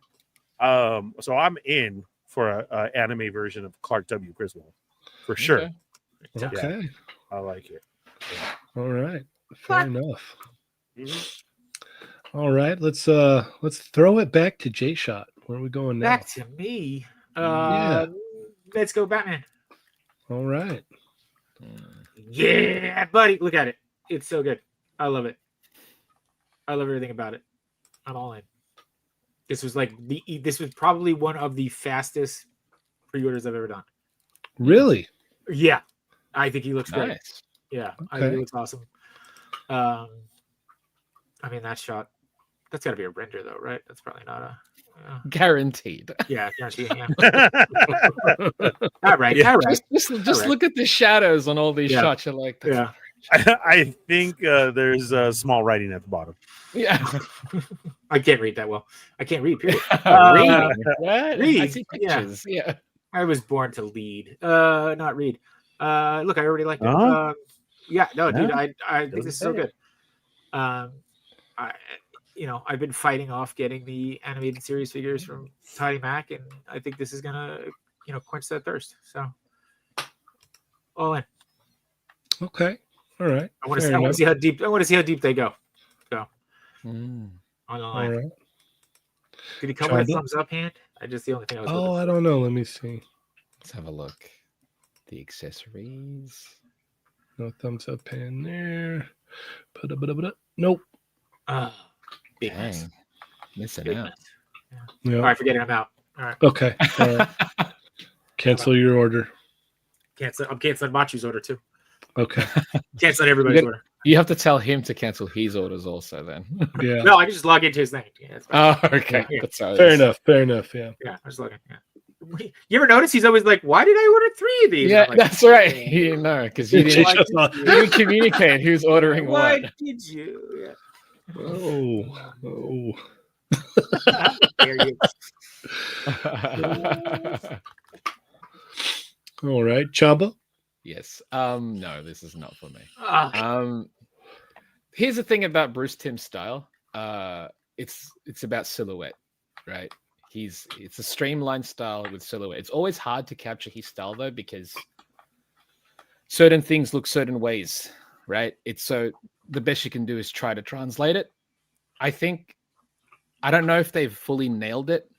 So I'm in for a anime version of Clark W. Griswold for sure. Okay. I like it. All right. Fair enough. All right. Let's throw it back to J Shot. Where are we going now? Back to me. Let's go Batman. All right. Yeah, buddy. Look at it. It's so good. I love it. I love everything about it. I'm all in. This was probably one of the fastest pre-orders I've ever done. Really? Yeah. I think he looks great. Nice. Yeah. I think he looks awesome. I mean, that shot, that's got to be a render though, right? That's probably not a Guaranteed. Yeah, guaranteed. Yeah. All right. Yeah. All right. Just look at the shadows on all these shots. You're like, that's Yeah. I think there's small writing at the bottom. Yeah. I can't read that well. I can't read. Period. Read. What? Read. I see pictures. Yeah. I was born to lead, not read. Look, I already like it. Huh? Yeah, no, dude, Yeah. I think this is so good. I've been fighting off getting the animated series figures from Tiny Mac, and I think this is gonna, quench that thirst. So, all in. Okay. All right. I want to see how deep. I want to see how deep they go. So, on the All line. right. Did he come with a Chamba? thumbs up hand? I just the only thing I was. Oh, I don't know. Let me see. Let's have a look. The accessories. No thumbs up hand there. Nope. Big mess. Dang. Missing Big out. mess. Yeah. All right, forget it. I'm out. All right, Okay. All right. Cancel your order. I'm canceling Machu's order too. Okay. Canceling everybody's order. You have to tell him to cancel his orders also then. Yeah. No, I can just log into his thing. Yeah, that's fine. Oh, okay. Yeah. That's how it Fair is. enough. Fair enough. Yeah. Yeah, I just log in. Yeah. You ever notice he's always like, "Why did I order 3 of these?" Yeah, I'm like, that's right. You know, because you didn't, you didn't communicate who's ordering Why what. did you? Yeah. Oh. There you All right. Chamba? Yes. No, this is not for me. Ah, Here's the thing about Bruce Timm's style. It's about silhouette, right? It's a streamlined style with silhouette. It's always hard to capture his style though, because certain things look certain ways, right? It's so the best you can do is try to translate it. I don't know if they've fully nailed it.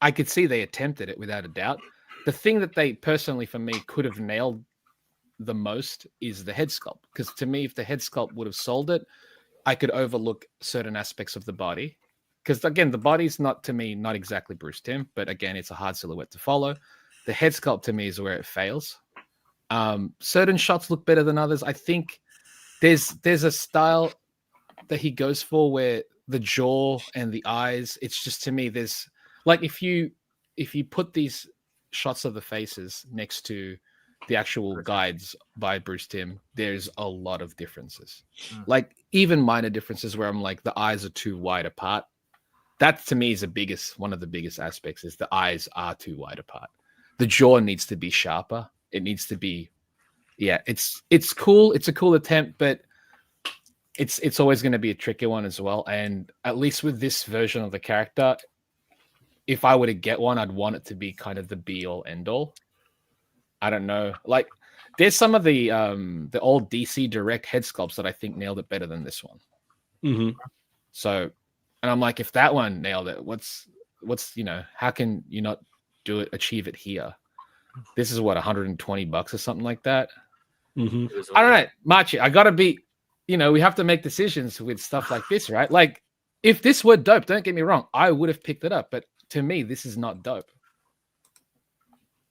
I could see they attempted it without a doubt. The thing that they personally, for me, could have nailed the most is the head sculpt. Because to me, if the head sculpt would have sold it, I could overlook certain aspects of the body. Because again, the body's not exactly Bruce Timm, but again, it's a hard silhouette to follow. The head sculpt to me is where it fails. Certain shots look better than others. I think there's a style that he goes for where the jaw and the eyes, it's just, to me, there's like, if you put these shots of the faces next to the actual guides by Bruce Timm, there's a lot of differences. Like even minor differences where I'm like, the eyes are too wide apart. That to me is one of the biggest aspects, is the eyes are too wide apart. The jaw needs to be sharper. It needs to be, it's cool. It's a cool attempt, but it's always going to be a tricky one as well. And at least with this version of the character, if I were to get one, I'd want it to be kind of the be all end all. I don't know. Like there's some of the old DC Direct head sculpts that I think nailed it better than this one. Mm-hmm. So, and I'm like, if that one nailed it, what's how can you not achieve it here? This is what, $120 or something like that. Mm-hmm. I don't know, Machi. I gotta be, we have to make decisions with stuff like this, right? Like, if this were dope, don't get me wrong, I would have picked it up. But to me, this is not dope.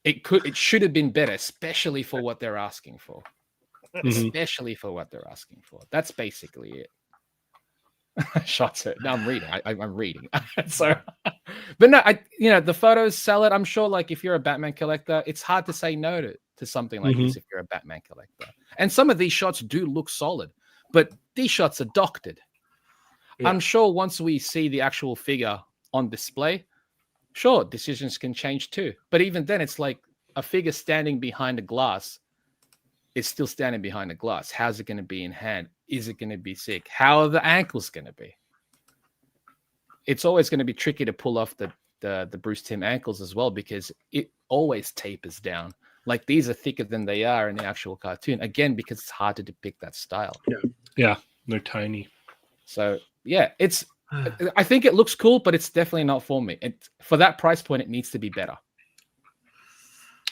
It should have been better, especially for what they're asking for. Especially for what they're asking for. That's basically it. Shots it. Now I'm reading. I'm reading. So, but no, the photos sell it. I'm sure, like, if you're a Batman collector, it's hard to say no to something like this if you're a Batman collector. And some of these shots do look solid, but these shots are doctored. Yeah. I'm sure once we see the actual figure on display, sure, decisions can change too. But even then, it's like a figure standing behind a glass is still standing behind a glass. How's it going to be in hand? Is it going to be sick? How are the ankles going to be? It's always going to be tricky to pull off the Bruce Timm ankles as well, because it always tapers down. Like, these are thicker than they are in the actual cartoon. Again, because it's hard to depict that style. Yeah, they're tiny. So, yeah, I think it looks cool, but it's definitely not for me. For that price point, it needs to be better.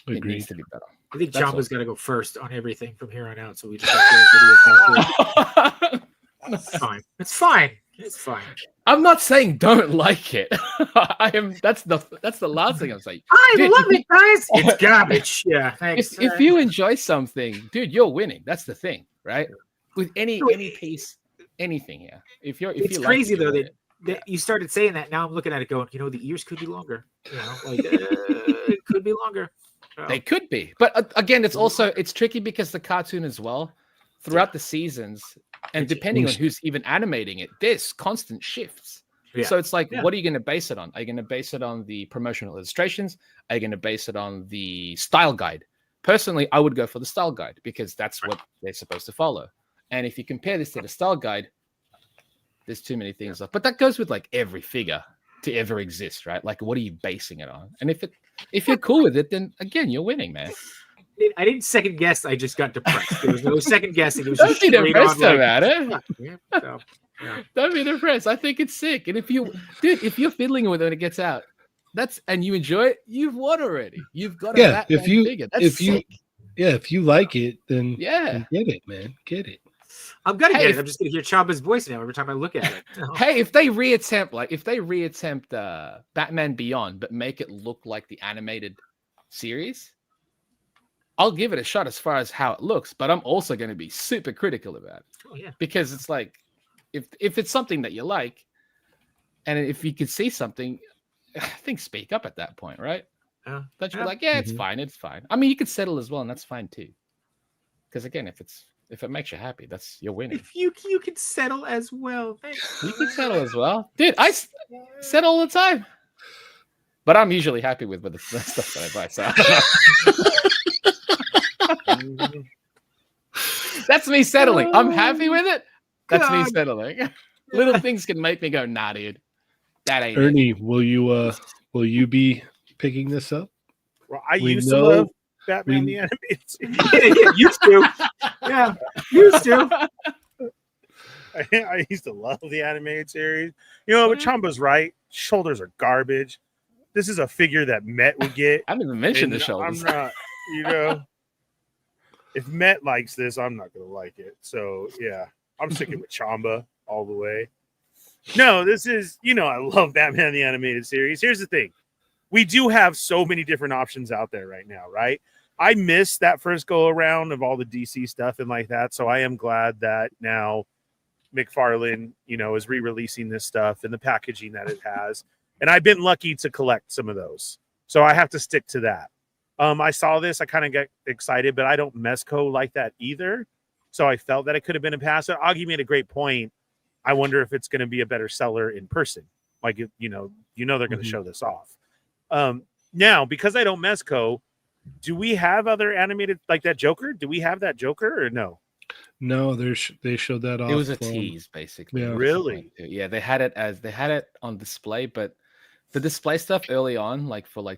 Agreed. It needs to be better. I think Chamba's got to go first on everything from here on out. So we just have to video. It's fine. It's fine. It's fine. I'm not saying don't like it. I am. That's the last thing I'm saying. I love it, guys. It's garbage. Yeah. Thanks. If you enjoy something, dude, you're winning. That's the thing, right? With any piece, anything here. It's crazy though that you started saying that. Now I'm looking at it going, the ears could be longer. It could be longer. They could be, but again, it's tricky because the cartoon as well, throughout the seasons, and depending on who's even animating it, there's constant shifts. Yeah. So it's like, what are you going to base it on? Are you going to base it on the promotional illustrations? Are you going to base it on the style guide? Personally, I would go for the style guide because that's what they're supposed to follow. And if you compare this to the style guide, there's too many things. But that goes with like every figure to ever exist, right? Like, what are you basing it on? And if you're cool with it, then again, you're winning, man. I didn't second guess. I just got depressed. There was no second guessing. It was Don't be depressed about it. Yeah. Don't be depressed. I think it's sick. And if you're fiddling with it when it gets out, and you enjoy it, you've won already. You've got a Batman figure. That's sick. If you like it, then get it, man. Get it. I'm gonna get it. I'm just gonna hear Chamba's voice now every time I look at it. Hey, if they reattempt Batman Beyond, but make it look like the animated series, I'll give it a shot as far as how it looks. But I'm also going to be super critical about it. Oh yeah, because it's like, if it's something that you like, and if you could see something, I think speak up at that point, right? That you're like, it's fine, it's fine. I mean, you could settle as well, and that's fine too. Because again, if it makes you happy, you're winning. If you can settle as well. Thanks. You can settle as well. Dude, I settle all the time. But I'm usually happy with the stuff that I buy. So that's me settling. I'm happy with it. That's me settling. Little things can make me go, nah, dude. That ain't Ernie, will you be picking this up? Well, I used to love Batman the Animated Series. Used to. Yeah, used to. I used to love the animated series. But Chamba's right. Shoulders are garbage. This is a figure that Met would get. I didn't even mention the shoulders. I'm not, if Met likes this, I'm not going to like it. So, yeah, I'm sticking with Chamba all the way. No, this is, I love Batman the Animated Series. Here's the thing. We do have so many different options out there right now, right? I missed that first go around of all the DC stuff and like that. So I am glad that now McFarlane, is re-releasing this stuff and the packaging that it has. And I've been lucky to collect some of those. So I have to stick to that. I saw this. I kind of got excited, but I don't Mezco like that either. So I felt that it could have been a pass. Augie made a great point. I wonder if it's going to be a better seller in person. Like, they're going to show this off. Now, because I don't Mezco, do we have other animated like that Joker? Do we have that Joker or no? No, they showed that off. It was a tease, basically. Yeah. Really? Yeah, they had it on display, but the display stuff early on, like for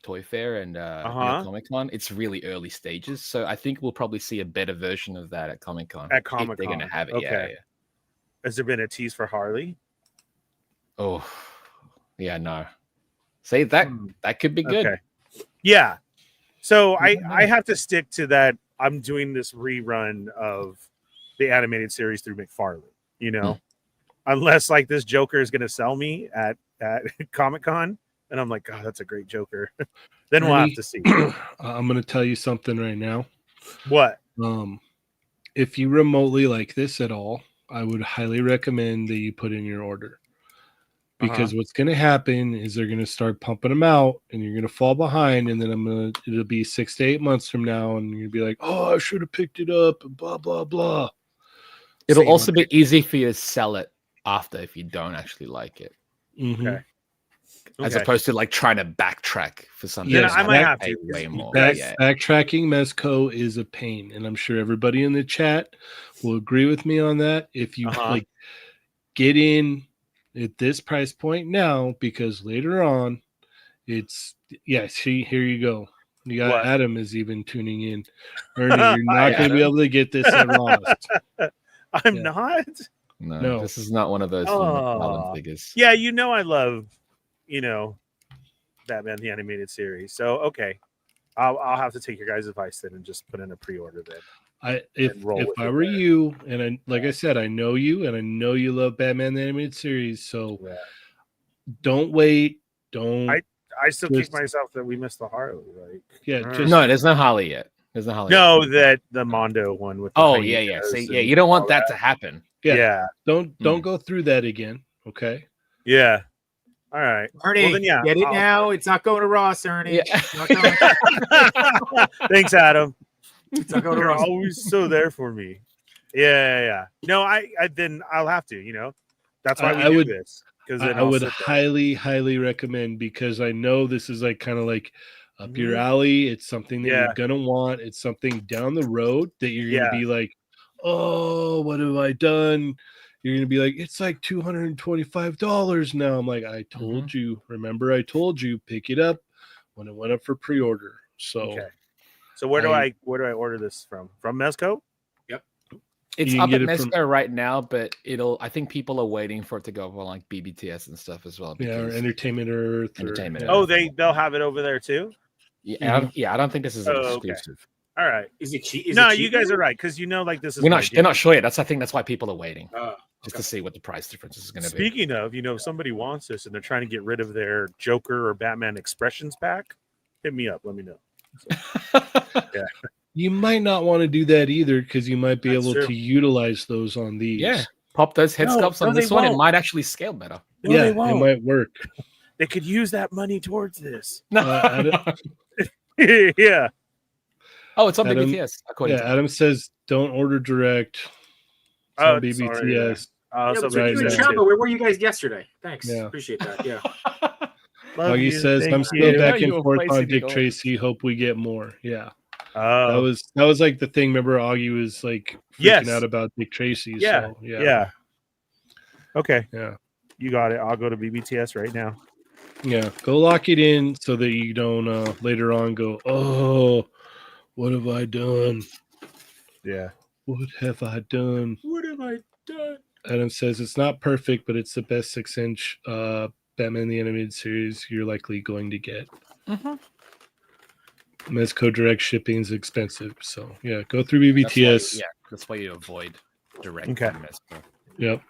Toy Fair and Comic-Con, it's really early stages. So I think we'll probably see a better version of that at Comic-Con. At Comic-Con, they're going to have it. Okay. Yeah. Has there been a tease for Harley? Oh, yeah, no. Say that could be good. Okay. Yeah. So I have to stick to that. I'm doing this rerun of the animated series through McFarlane, unless like this Joker is going to sell me at Comic-Con, And I'm like, God, that's a great Joker. Then we'll have to see. I'm going to tell you something right now. What? If you remotely like this at all, I would highly recommend that you put in your order. Because what's going to happen is they're going to start pumping them out and you're going to fall behind. And then it'll be 6 to 8 months from now. And you'll be like, oh, I should have picked it up and blah, blah, blah. It'll also be easy for you to sell it after if you don't actually like it. Mm-hmm. Okay. As opposed to like trying to backtrack for something. Yeah, I might have to. Way more. Backtracking Mezco is a pain. And I'm sure everybody in the chat will agree with me on that. If you like get in at this price point now, because later on it's see, here you go. You got Adam is even tuning in. Ernie, you're not going to be able to get this at Ross. I'm not. No, this is not one of those Fallen figures. Yeah, I love, Batman the Animated Series. So okay, I'll have to take your guys' advice then and just put in a pre-order then. If I were you, and like I said, I know you, and I know you love Batman the Animated Series, so don't wait. Don't. I still kick myself that we missed the Harley. No, there's no Harley yet. There's no Harley. No, that the Mondo one with. See, you don't want that to happen. Yeah. Don't go through that again. Okay. Yeah. All right. Ernie, well, then, get it now. It's not going to Ross, Ernie. Yeah. Thanks, Adam. It's not going to You're Ross. always so there for me. Yeah. No, then I'll have to. That's why we do this. Because I would highly recommend, because I know this is like kind of like up your alley. It's something that you're gonna want. It's something down the road that you're gonna be like, oh, what have I done? You're gonna be like, it's like $225 now. I'm like, I told you. Remember, I told you, pick it up when it went up for pre-order. So, so where do I order this from? From Mezco? Yep. It's up at Mezco right now, but I think people are waiting for it to go on like BBTS and stuff as well. Yeah, or Entertainment Earth. Oh, they'll have it over there too? Yeah, I don't think this is an exclusive. Okay. All right. Is it cheap? You guys are right, because this is. They're not sure yet. I think that's why people are waiting, just to see what the price difference is going to be. Speaking of, somebody wants this and they're trying to get rid of their Joker or Batman expressions pack, hit me up. Let me know. So, You might not want to do that either, because you might be able to utilize those on these. Yeah, pop those head sculpts on this one. It might actually scale better. No, it might work. They could use that money towards this. Yeah. Oh, it's on BBTS. Adam says don't order direct. It's on BBTS. Chamba, where were you guys yesterday? Thanks. Appreciate that. Yeah. Augie says I'm still back and forth on Dick Tracy. Hope we get more. Yeah. That was like the thing. Remember, Augie was like freaking out about Dick Tracy. Yeah. So, yeah. Okay. Yeah. You got it. I'll go to BBTS right now. Yeah. Go lock it in so that you don't later on go, oh, what have I done? Yeah. What have I done? What have I done? Adam says it's not perfect, but it's the best 6-inch Batman the Animated Series you're likely going to get. Mezco direct shipping is expensive, so yeah, go through BBTS. That's why you avoid direct from Mezco. Yep.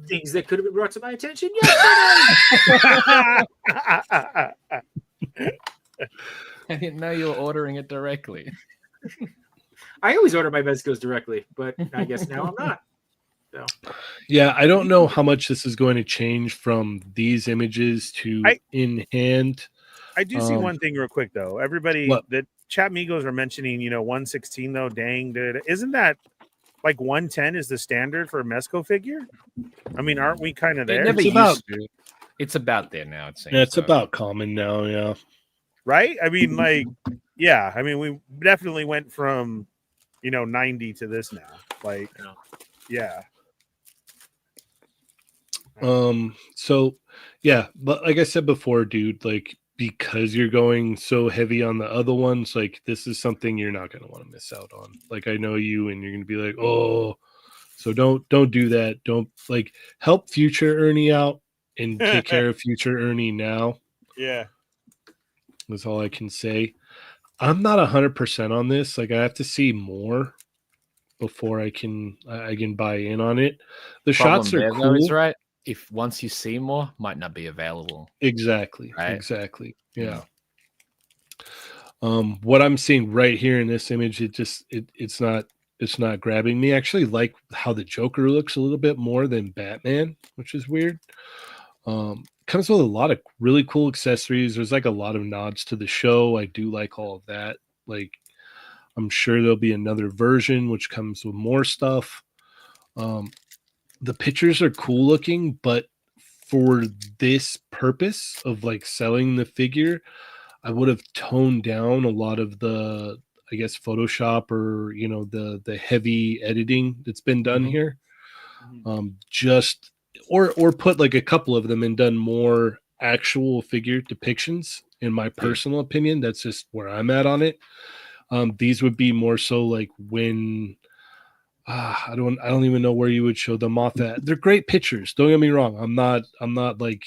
Things that could have been brought to my attention yesterday. I didn't know you were ordering it directly. I always order my Mezcos directly, but I guess now I'm not. So. Yeah, I don't know how much this is going to change from these images to in hand. I do see one thing real quick though. Everybody that Chat Migos are mentioning, 116 though. Dang, dude, isn't that like 110 is the standard for a Mezco figure? I mean, aren't we kind of there? It's about there now. It's about common now. Yeah. Right. I mean, like, yeah. I mean, we definitely went from 90 to this now. Like, yeah. So yeah, but like I said before, dude, like, because you're going so heavy on the other ones, like, this is something you're not going to want to miss out on. Like, I know you, and you're going to be like, oh, so don't do that. Don't, like, help future Ernie out and take care of future Ernie now. Yeah. That's all I can say. I'm not 100% on this. Like, I have to see more before I can buy in on it. The shots are cool. Right. if once you see more, might not be available. Exactly. Right. Exactly. Yeah. What I'm seeing right here in this image, it's not grabbing me. I actually like how the Joker looks a little bit more than Batman, which is weird. Comes with a lot of really cool accessories. There's like a lot of nods to the show. I do like all of that. Like, I'm sure there'll be another version which comes with more stuff. The pictures are cool looking, but for this purpose of like selling the figure, I would have toned down a lot of the, I guess, Photoshop or the heavy editing that's been done here. Just or put like a couple of them and done more actual figure depictions. In my personal opinion, that's just where I'm at on it. These would be more so like when I don't even know where you would show them off at. They're great pictures. Don't get me wrong. I'm not like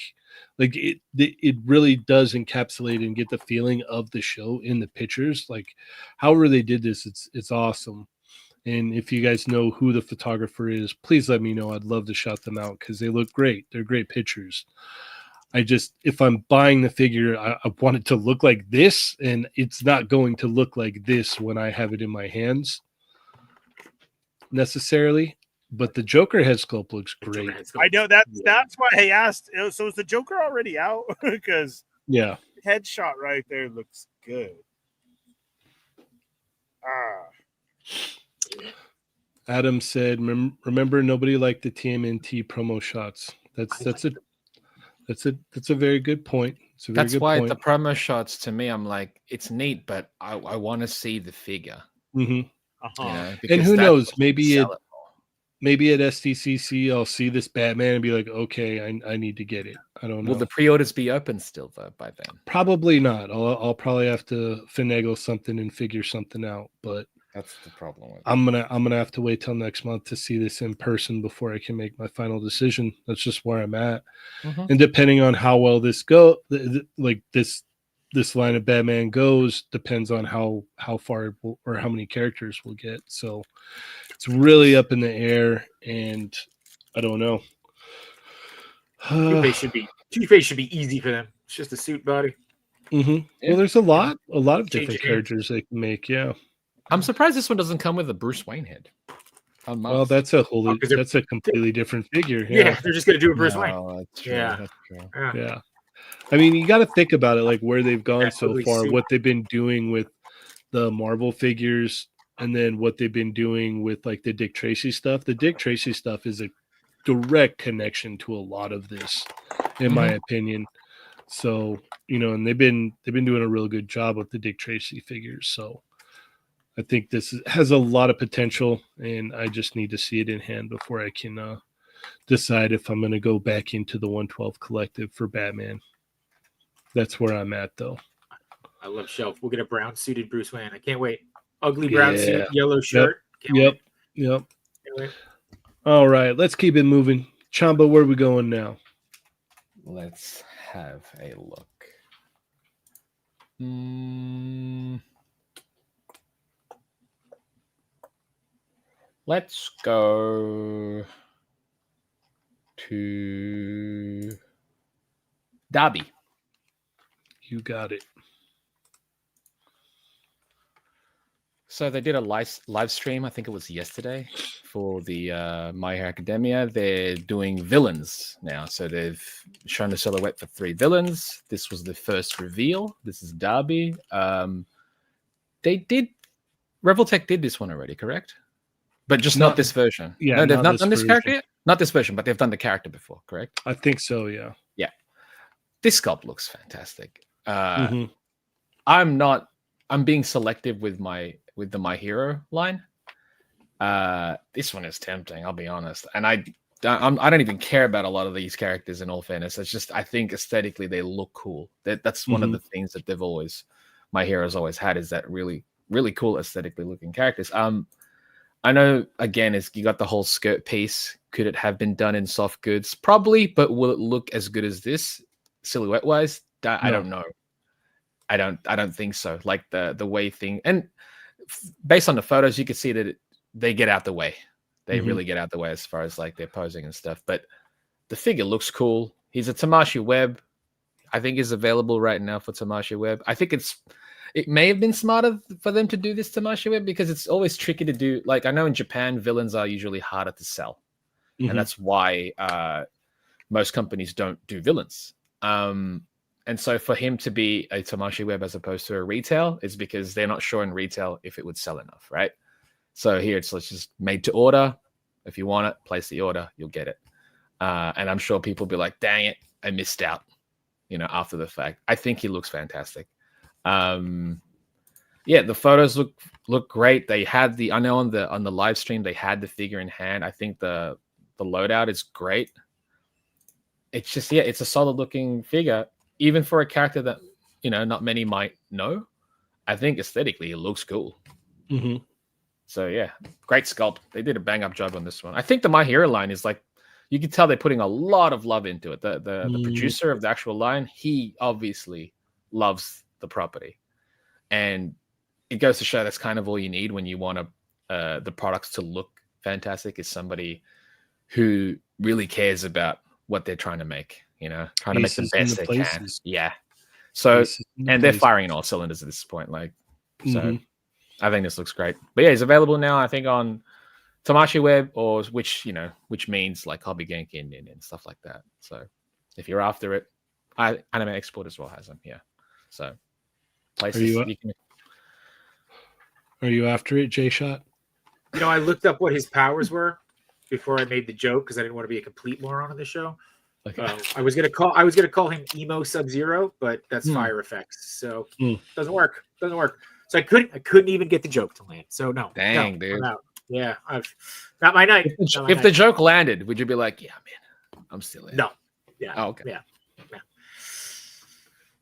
it really does encapsulate and get the feeling of the show in the pictures. Like however they did this, it's awesome. And if you guys know who the photographer is, please let me know. I'd love to shout them out because they look great. They're great pictures. If I'm buying the figure, I want it to look like this, and it's not going to look like this when I have it in my hands necessarily. But the Joker head sculpt looks great. I know that's why I asked. So is the Joker already out? Because yeah, headshot right there looks good. Adam said, "Remember, nobody liked the TMNT promo shots." That's a very good point. It's a very That's good why point. the promo shots to me, I'm like, it's neat, but I want to see the figure. Mm-hmm. Because And who knows? Maybe sell at SDCC, I'll see this Batman and be like, okay, I need to get it. I don't know. Will the pre-orders be open still though by then? Probably not. I'll probably have to finagle something and figure something out. But that's the problem with it. I'm gonna have to wait till next month to see this in person before I can make my final decision. That's just where I'm at. And depending on how well this like this line of Batman goes, depends on how far or how many characters we'll get. So it's really up in the air, and I don't know. Two-Face should be easy for them. It's just a suit body. Well, there's a lot of different characters they can make. Yeah, I'm surprised this one doesn't come with a Bruce Wayne head. Well, that's a completely different figure. Yeah, they're just gonna do a Bruce Wayne. That's true. Yeah. That's true. Yeah. I mean, you got to think about it, like where they've gone so Totally far, suit. what they've been doing with the Marvel figures, and then what they've been doing with like the Dick Tracy stuff. The Dick Tracy stuff is a direct connection to a lot of this, in my opinion. So, and they've been doing a real good job with the Dick Tracy figures. So I think this has a lot of potential, and I just need to see it in hand before I can decide if I'm going to go back into the 112 collective for Batman. That's where I'm at, though. I love Shelf. We'll get a brown suited Bruce Wayne. I can't wait. Ugly brown suit, yellow shirt. Yep. Can't wait. All right, let's keep it moving. Chamba, where are we going now? Let's have a look. Let's go to Derby. You got it. So they did a live stream, I think it was yesterday, for the My Hero Academia. They're doing villains now. So they've shown a silhouette for 3 villains. This was the first reveal. This is Derby. Revoltech did this one already, correct? But just not this version. Yeah, no, they've not done this version. character yet? Not this version, but they've done the character before, correct? I think so, yeah. Yeah. This sculpt looks fantastic. Mhm. I'm being selective with the My Hero line. This one is tempting, I'll be honest. And I don't even care about a lot of these characters, in all fairness. It's just I think aesthetically they look cool. That's one of the things that My Hero's always had, is that really, really cool aesthetically looking characters. I know, again, you got the whole skirt piece. Could it have been done in soft goods? Probably, but will it look as good as this silhouette wise? I don't know. I don't think so. Like the way thing, and based on the photos, you can see that they get out the way. They really get out the way as far as like their posing and stuff. But the figure looks cool. He's a Tamashii Web. I think is available right now for Tamashii Web. I think it may have been smarter for them to do this Tamashii Web because it's always tricky to do. Like I know in Japan, villains are usually harder to sell, and that's why most companies don't do villains. And so for him to be a Tamashii Web as opposed to a retail is because they're not sure in retail if it would sell enough, right? So here it's just made to order. If you want it, place the order, you'll get it. And I'm sure people will be like, dang it, I missed out, after the fact. I think he looks fantastic. The photos look great. They had I know on the live stream, they had the figure in hand. I think the loadout is great. It's just, it's a solid looking figure. Even for a character that, not many might know, I think aesthetically it looks cool. Mm-hmm. So, yeah, great sculpt. They did a bang-up job on this one. I think the My Hero line is like, you can tell they're putting a lot of love into it. The producer of the actual line, he obviously loves the property. And it goes to show that's kind of all you need when you want the products to look fantastic is somebody who really cares about what they're trying to make. Trying to make the best they can. Yeah. So, and they're firing on all cylinders at this point. So I think this looks great. But yeah, it's available now, I think, on Tamashii Web, or which means like Hobby Genki and stuff like that. So if you're after it, Anime Export as well has them. Yeah. So places Are you after it, J-Shot? I looked up what his powers were before I made the joke because I didn't want to be a complete moron on the show. Okay. I was gonna call him Emo Sub-Zero, but that's fire effects, so doesn't work. So I couldn't even get the joke to land. So no, dang, dude. I'm out. Yeah, I've not my night. If the joke landed, would you be like, yeah, man, I'm still in? No. Yeah. Oh, okay. Yeah.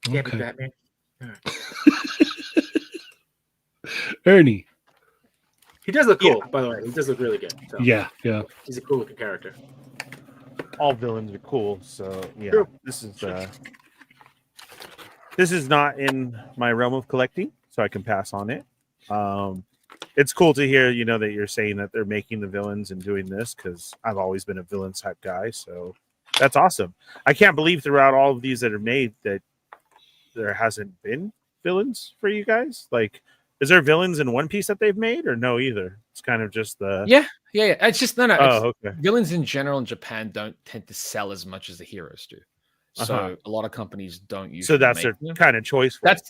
Can't be Batman. All right. Ernie. He does look cool, by the way. He does look really good. So. Yeah. He's a cool looking character. All villains are cool, so yeah. True. This is not in my realm of collecting, so I can pass on it. It's cool to hear, that you're saying that they're making the villains and doing this, because I've always been a villains type guy, so that's awesome. I can't believe throughout all of these that are made that there hasn't been villains for you guys. Like, is there villains in One Piece that they've made, or no either? It's kind of just the yeah. It's just no. Okay. Villains in general in Japan don't tend to sell as much as the heroes do, so a lot of companies don't use. So that's their kind of choice. That's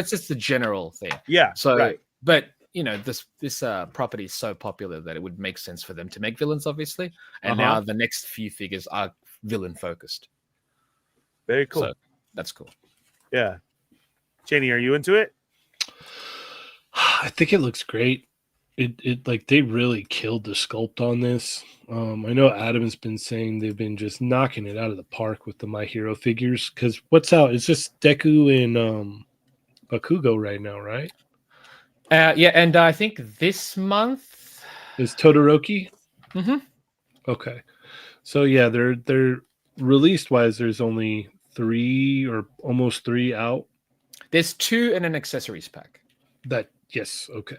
just the general thing. Yeah. So, right. But this property is so popular that it would make sense for them to make villains, obviously. And now the next few figures are villain focused. Very cool. So that's cool. Yeah. Cheynee, are you into it? I think it looks great. It like they really killed the sculpt on this. I know Adam's been saying they've been just knocking it out of the park with the My Hero figures. Because what's out? It's just Deku and Bakugo right now, right? Yeah, and I think this month is Todoroki. Mm-hmm. Okay, so yeah, they're released wise. There's only 3 or almost 3 out. There's 2 in an accessories pack. Yes, okay.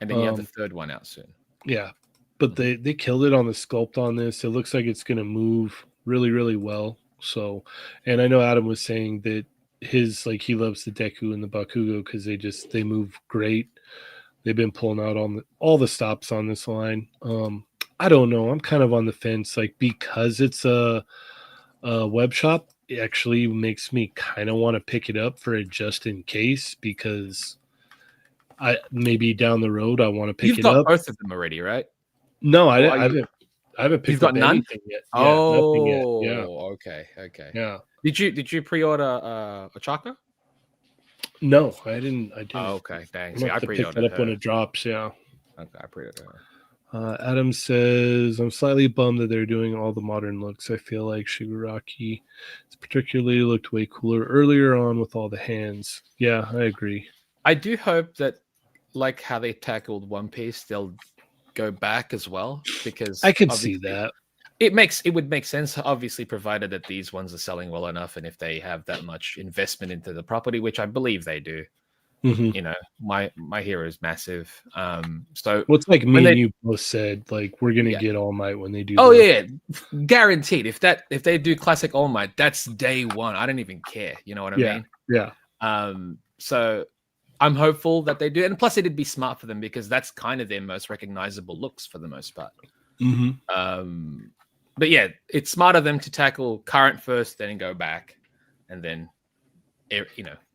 And then you have the third one out soon. Yeah, but they killed it on the sculpt on this. It looks like it's going to move really, really well. So, and I know Adam was saying that he loves the Deku and the Bakugo because they move great. They've been pulling out on all the stops on this line. I don't know. I'm kind of on the fence, because it's a web shop. It actually makes me kind of want to pick it up for it just in case, because maybe down the road I want to pick it up. You've got both of them already, right? No, I haven't picked up none? anything yet. Nothing yet. Yeah. Okay. Yeah. Did you pre-order Ochako? No, I didn't. Oh, okay. Thanks. I pick that up when it drops. Yeah. Okay, I pre-ordered her. Adam says, I'm slightly bummed that they're doing all the modern looks. I feel like Shigaraki particularly looked way cooler earlier on with all the hands. Yeah, I agree. I do hope that, like how they tackled One Piece, they'll go back as well, because I can see that. It would make sense, obviously, provided that these ones are selling well enough, and if they have that much investment into the property, which I believe they do, Mhm. You know, my hero is massive. So Well, it's like me when and they- you both said, like we're gonna Yeah. get All Might when they do. Oh the- yeah, guaranteed. If they do classic All Might, that's day one. I don't even care. You know what I Yeah. mean? Yeah. So I'm hopeful that they do, and plus it'd be smart for them because that's kind of their most recognizable looks for the most part. Mm-hmm. But yeah, it's smarter them to tackle current first, then go back, and then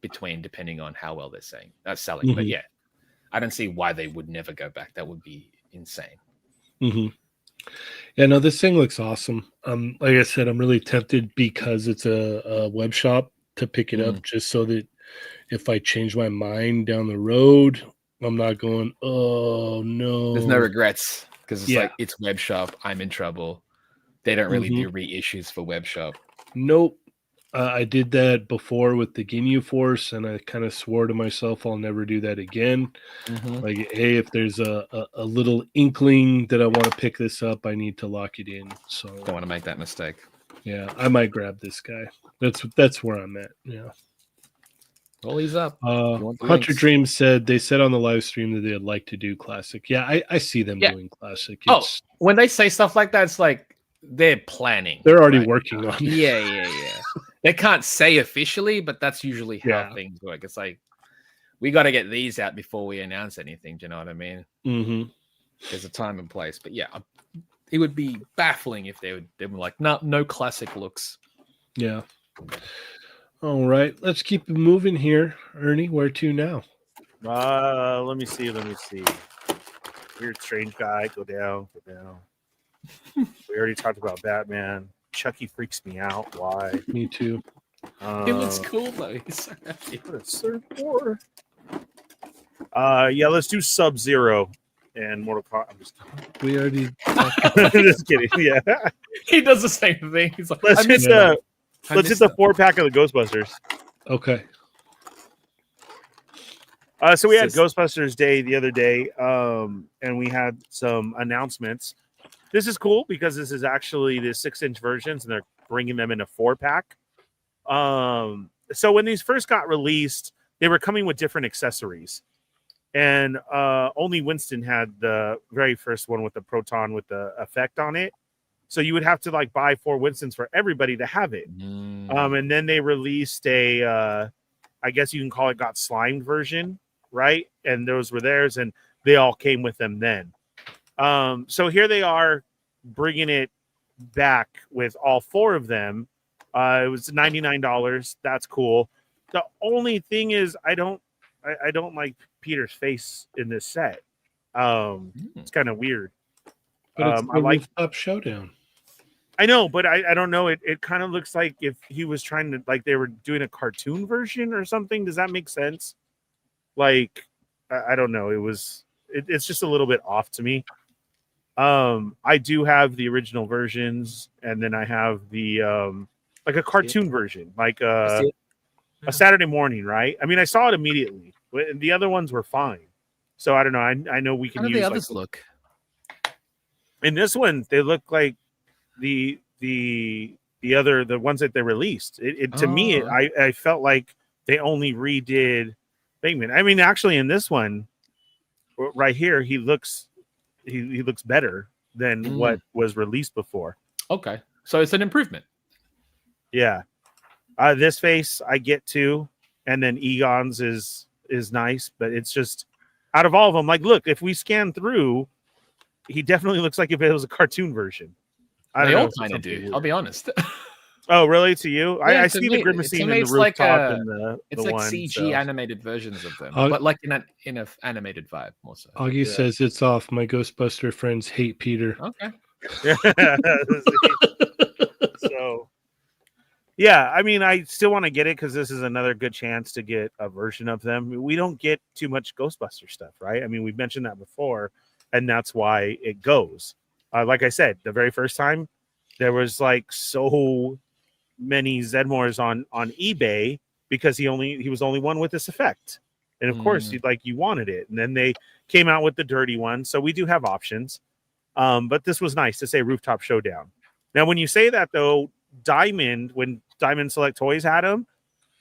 between, depending on how well they're selling. Mm-hmm. But yeah, I don't see why they would never go back. That would be insane. Mm-hmm. Yeah, no, this thing looks awesome. Like I said, I'm really tempted because it's a web shop to pick it up, just so that if I change my mind down the road, I'm not going, oh no. There's no regrets because it's like it's web shop. I'm in trouble. They don't really do reissues for web shop. Nope. I did that before with the Ginyu Force, and I kind of swore to myself I'll never do that again. Like, hey, if there's a little inkling that I want to pick this up, I need to lock it in. So don't want to make that mistake. Yeah, I might grab this guy. That's where I'm at. Yeah. Well, he's up. Hunter Dreams said they said on the live stream that they'd like to do classic. Yeah, I see them doing classic. When they say stuff like that, it's like they're planning. They're already working on it. Yeah. They can't say officially, but that's usually how things work. It's like we got to get these out before we announce anything. Do you know what I mean? Mm-hmm. There's a time and place, but yeah, it would be baffling if they were like, no classic looks. Yeah. All right, let's keep moving here, Ernie. Where to now? Let me see. Weird strange guy. Go down. We already talked about Batman. Chucky freaks me out. Why? Me too. It looks cool though. He's so happy. Yeah, let's do Sub-Zero and Mortal Kombat. I'm just kidding. We already. Just kidding. Yeah, he does the same thing. He's like, let's hit the 4-pack of the Ghostbusters. Okay. So we had Ghostbusters Day the other day, and we had some announcements. This is cool because this is actually the 6-inch versions, and they're bringing them in a 4-pack. So when these first got released, they were coming with different accessories, and only Winston had the very first one with the proton with the effect on it. So you would have to like buy 4 Winstons for everybody to have it. And then they released a, I guess you can call it got slimed version, right? And those were theirs, and they all came with them then. So here they are bringing it back with all 4 of them. It was $99. That's cool. The only thing is I don't like Peter's face in this set. It's kind of weird. But it's the I like Rooftop Showdown. I know, but I don't know. It kind of looks like if he was trying to, like, they were doing a cartoon version or something. Does that make sense? Like, I don't know. It's just a little bit off to me. I do have the original versions, and then I have the like a cartoon version, like a Saturday morning, right? I mean, I saw it immediately. The other ones were fine. So I don't know. I know we can use the others look. In this one, they look like the ones that they released. To me, I felt like they only redid Figment. I mean, actually, in this one, right here, he looks better than what was released before. Okay, so it's an improvement. Yeah, this face I get to, and then Egon's is nice, but it's just out of all of them. Like, look, if we scan through, he definitely looks like if it was a cartoon version. They all kind of do. Weird. I'll be honest. Oh, really? To you? Yeah, I see the grimacing in the rooftop like and the it's the like one, CG so. animated versions of them, but like in an animated vibe more so. Augie says it's off. My Ghostbuster friends hate Peter. Okay. So, yeah, I mean, I still want to get it because this is another good chance to get a version of them. We don't get too much Ghostbuster stuff, right? I mean, we've mentioned that before, and that's why it goes. Like I said, the very first time, there was like so many Zedmores on eBay because he was only one with this effect, and of course you wanted it, and then they came out with the dirty one. So we do have options, but this was nice to say Rooftop Showdown. Now, when you say that though, when Diamond Select Toys had them,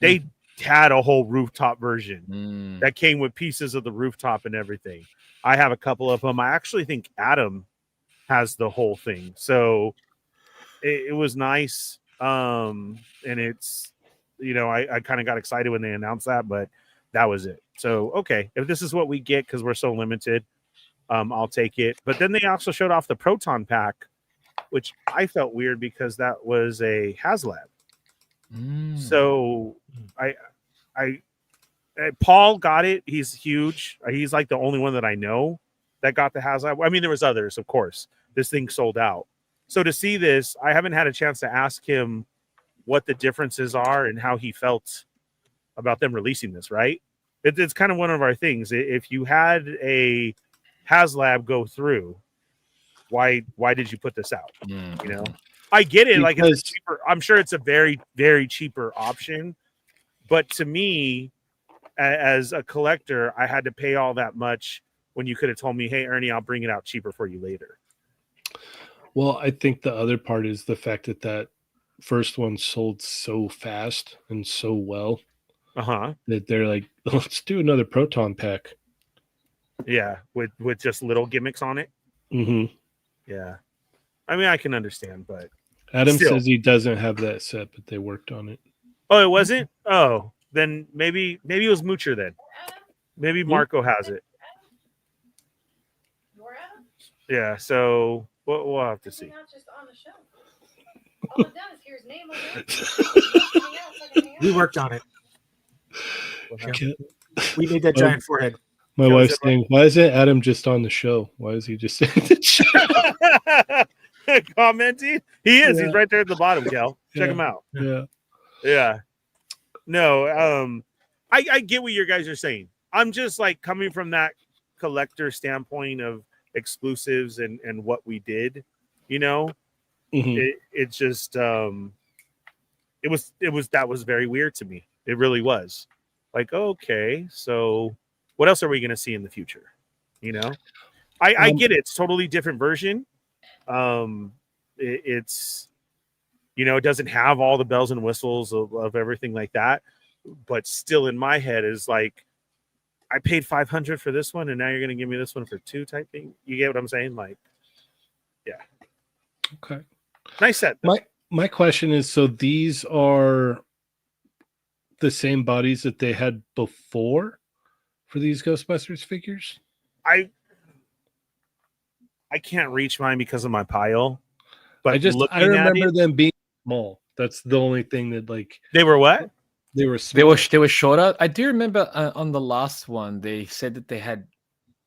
they had a whole rooftop version Mm. that came with pieces of the rooftop and everything. I have a couple of them. I actually think Adam has the whole thing. So it was nice. And it's, I kind of got excited when they announced that, but that was it. So, okay, if this is what we get, because we're so limited, I'll take it. But then they also showed off the Proton Pack, which I felt weird because that was a HasLab. So Paul got it. He's huge. He's like the only one that I know that got the HasLab. I mean, there was others, of course. This thing sold out. So to see this, I haven't had a chance to ask him what the differences are and how he felt about them releasing this, right? It's kind of one of our things. If you had a HasLab go through, why did you put this out? I get it. Like, it's cheaper. I'm sure it's a very, very cheaper option. But to me, as a collector, I had to pay all that much when you could have told me, hey, Ernie, I'll bring it out cheaper for you later. Well, I think the other part is the fact that first one sold so fast and so well that they're like, let's do another Proton Pack. Yeah, with just little gimmicks on it. Mm-hmm. Yeah. I mean, I can understand, but Adam says he doesn't have that set, but they worked on it. Oh, it wasn't? Oh, then maybe it was Moocher then. Maybe Marco has it. Yeah, so we'll have to see. Not just on the show. All it does, here's name on it. We worked on it. We made that giant forehead. My wife's saying, why isn't Adam just on the show? Why is he just in the show? Commenting? He is. Yeah. He's right there at the bottom, Cal. Check him out. Yeah. No, I get what you guys are saying. I'm just like coming from that collector standpoint of exclusives and what we did, It just it was very weird to me. It really was. Like, okay, so what else are we going to see in the future? I get it. It's totally different version. It's it doesn't have all the bells and whistles of everything like that, but still in my head is like, I paid $500 for this one, and now you're going to give me this one for $2 type thing. You get what I'm saying? Like, yeah. Okay. Nice set. My question is, so these are the same bodies that they had before for these Ghostbusters figures? I can't reach mine because of my pile. But I remember them being small. That's the only thing that, like, they were what? They were small. They were shorter. I do remember on the last one they said that they had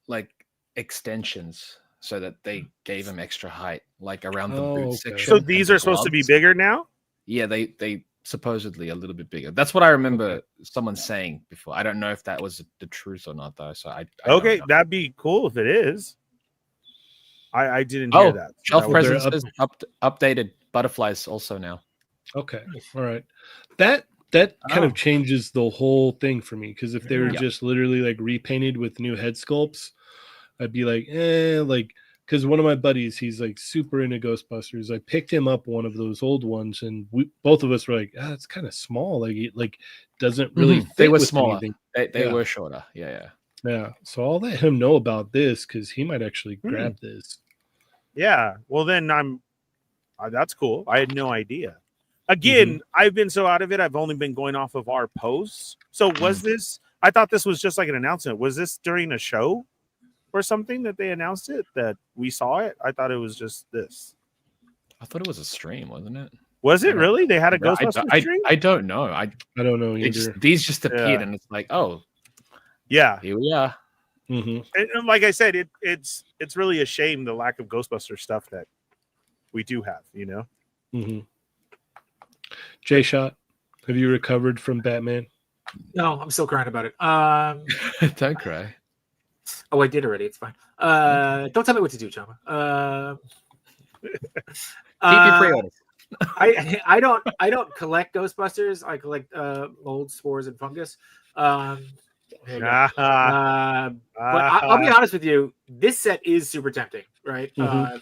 like extensions so that they gave them extra height, like around the boot section. So these are supposed to be bigger now? Yeah, they supposedly a little bit bigger. That's what I remember someone saying before. I don't know if that was the truth or not though. So I okay, that'd be cool if it is. I didn't hear that. Shelf presence is updated butterflies also now. Okay, all right. That kind of changes the whole thing for me, because if they were just literally like repainted with new head sculpts, I'd be like, because one of my buddies, he's like super into Ghostbusters. I picked him up one of those old ones, and both of us were like, it's kind of small. Like it doesn't really fit. They were with smaller. anything. They were shorter. Yeah. So I'll let him know about this because he might actually grab this. Yeah. Well, then that's cool. I had no idea. Again, I've been so out of it. I've only been going off of our posts. So was this? I thought this was just like an announcement. Was this during a show or something that they announced it, that we saw it? I thought it was just this. I thought it was a stream, wasn't it? Was it really? They had a Ghostbusters stream? I don't know. I don't know either. These just appeared, and it's like, oh, yeah, here we are. And like I said, it's really a shame the lack of Ghostbuster stuff that we do have. J-Shot, have you recovered from Batman? No, I'm still crying about it. Don't cry. Oh, I did already. It's fine. Don't tell me what to do, Chamba. Keep your pre-orders. I don't collect Ghostbusters. I collect mold, spores, and fungus. But I'll be honest with you. This set is super tempting, right? I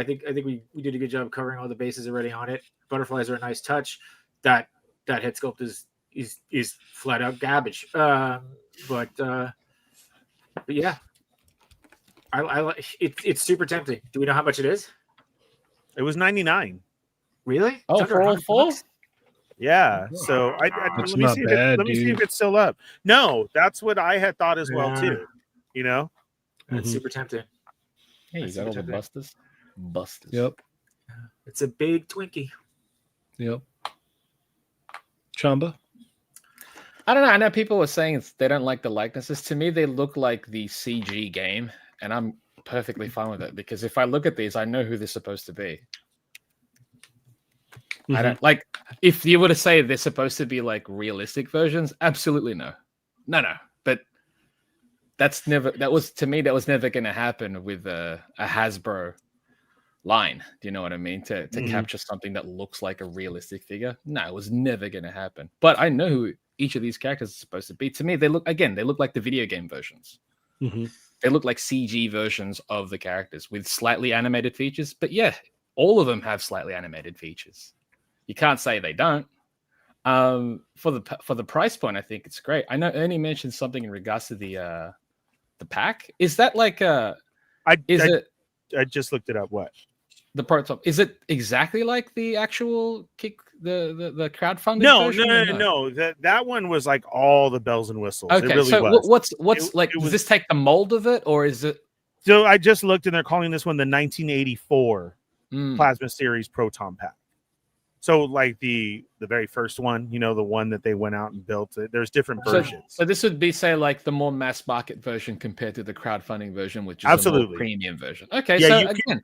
think we did a good job covering all the bases already on it. Butterflies are a nice touch. That head sculpt is is flat out garbage. But yeah, I like it's super tempting. Do we know how much it is? It was 99. Really? Oh, It's under for all 100 four? bucks? Yeah. So That's let me not see bad, let me see dude. if it's still up. No, that's what I had thought as well Yeah. too. You know? That's Mhm. super tempting. Hey, you That's got all the super tempting. busters. Yep. It's a big Twinkie. Yep. Chamba. I don't know. I know people were saying they don't like the likenesses. To me, they look like the CG game, and I'm perfectly fine with it because if I look at these, I know who they're supposed to be. I don't like if you were to say they're supposed to be like realistic versions. Absolutely no. But that was never going to happen with a Hasbro line. Do you know what I mean? To capture something that looks like a realistic figure. No, it was never going to happen. But I know who each of these characters is supposed to be. To me, they look like the video game versions. They look like CG versions of the characters with slightly animated features. But yeah, all of them have slightly animated features. You can't say they don't. For the price point, I think it's great. I know Ernie mentioned something in regards to the pack. Is that like I just looked it up. What? The prototype, is it exactly like the actual the crowdfunding No, version? no. That one was like all the bells and whistles. Okay, It really so was. what's like? Does this take the mold of it, or is it? So I just looked, and they're calling this one the 1984 Plasma Series Proton Pack. So like the very first one, you know, the one that they went out and built. There's different versions. So this would be, say, like the more mass market version compared to the crowdfunding version, which is a more premium version. Okay, yeah, so again,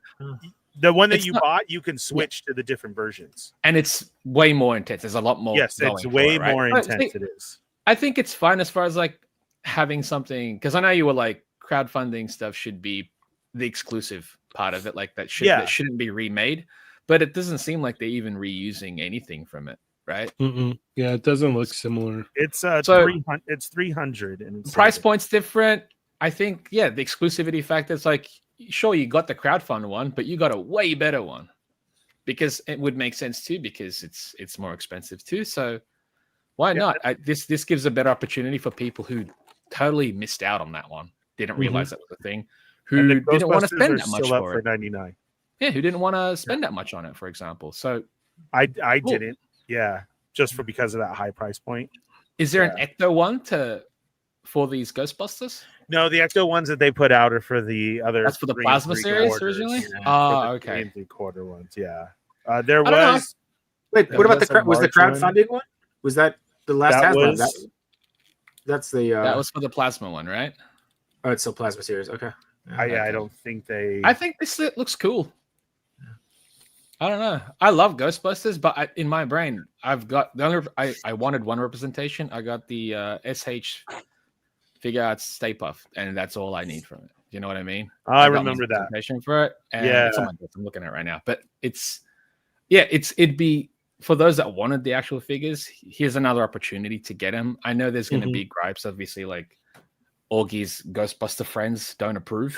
the one that you bought, you can switch to the different versions, and it's way more intense. There's a lot more. Yes, it's way more intense. It is. I think it's fine as far as like having something, because I know you were like crowdfunding stuff should be the exclusive part of it, like that shouldn't be remade. But it doesn't seem like they're even reusing anything from it, right? Yeah, it doesn't look similar. It's 300. It's 300, and price point's different. I think, yeah, the exclusivity factor. It's like, sure, you got the crowdfund one, but you got a way better one because it would make sense too, because it's more expensive too. So why not? This gives a better opportunity for people who totally missed out on that one, didn't realize that was a thing, who didn't want to spend that much for it. 99. Yeah, who didn't want to spend that much on it, for example. So I didn't. Yeah, just because of that high price point. Is there an Ecto one for these Ghostbusters? No, the Ecto ones that they put out are for the other. That's for the Plasma series originally. Okay. 3.75 ones. Yeah, there I don't was. know. Wait, what about the crowdfunding one? Was that the last That Hasbro? was. That's the. That was for the Plasma one, right? Oh, it's still Plasma series. Okay. I don't think they. I think this looks cool. I don't know. I love Ghostbusters, but in my brain, I've got the only. I wanted one representation. I got the SH Figure Arts Stay Puft, and that's all I need from it. You know what I mean? I remember that for it. And yeah, it's on my desk. I'm looking at it right now. But it'd be for those that wanted the actual figures. Here's another opportunity to get them. I know there's going to be gripes, obviously, like Augie's Ghostbuster friends don't approve.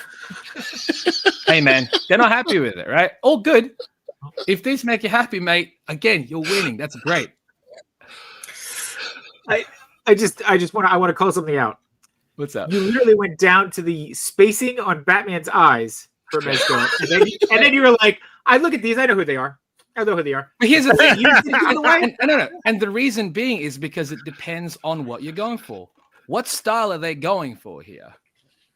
Hey man, they're not happy with it, right? All good. If these make you happy, mate, again, you're winning. That's great. I want to call something out. What's up? You literally went down to the spacing on Batman's eyes for Mezco, and then you were like, "I look at these. I know who they are. I know who they are." But here's the thing. No. And the reason being is because it depends on what you're going for. What style are they going for here?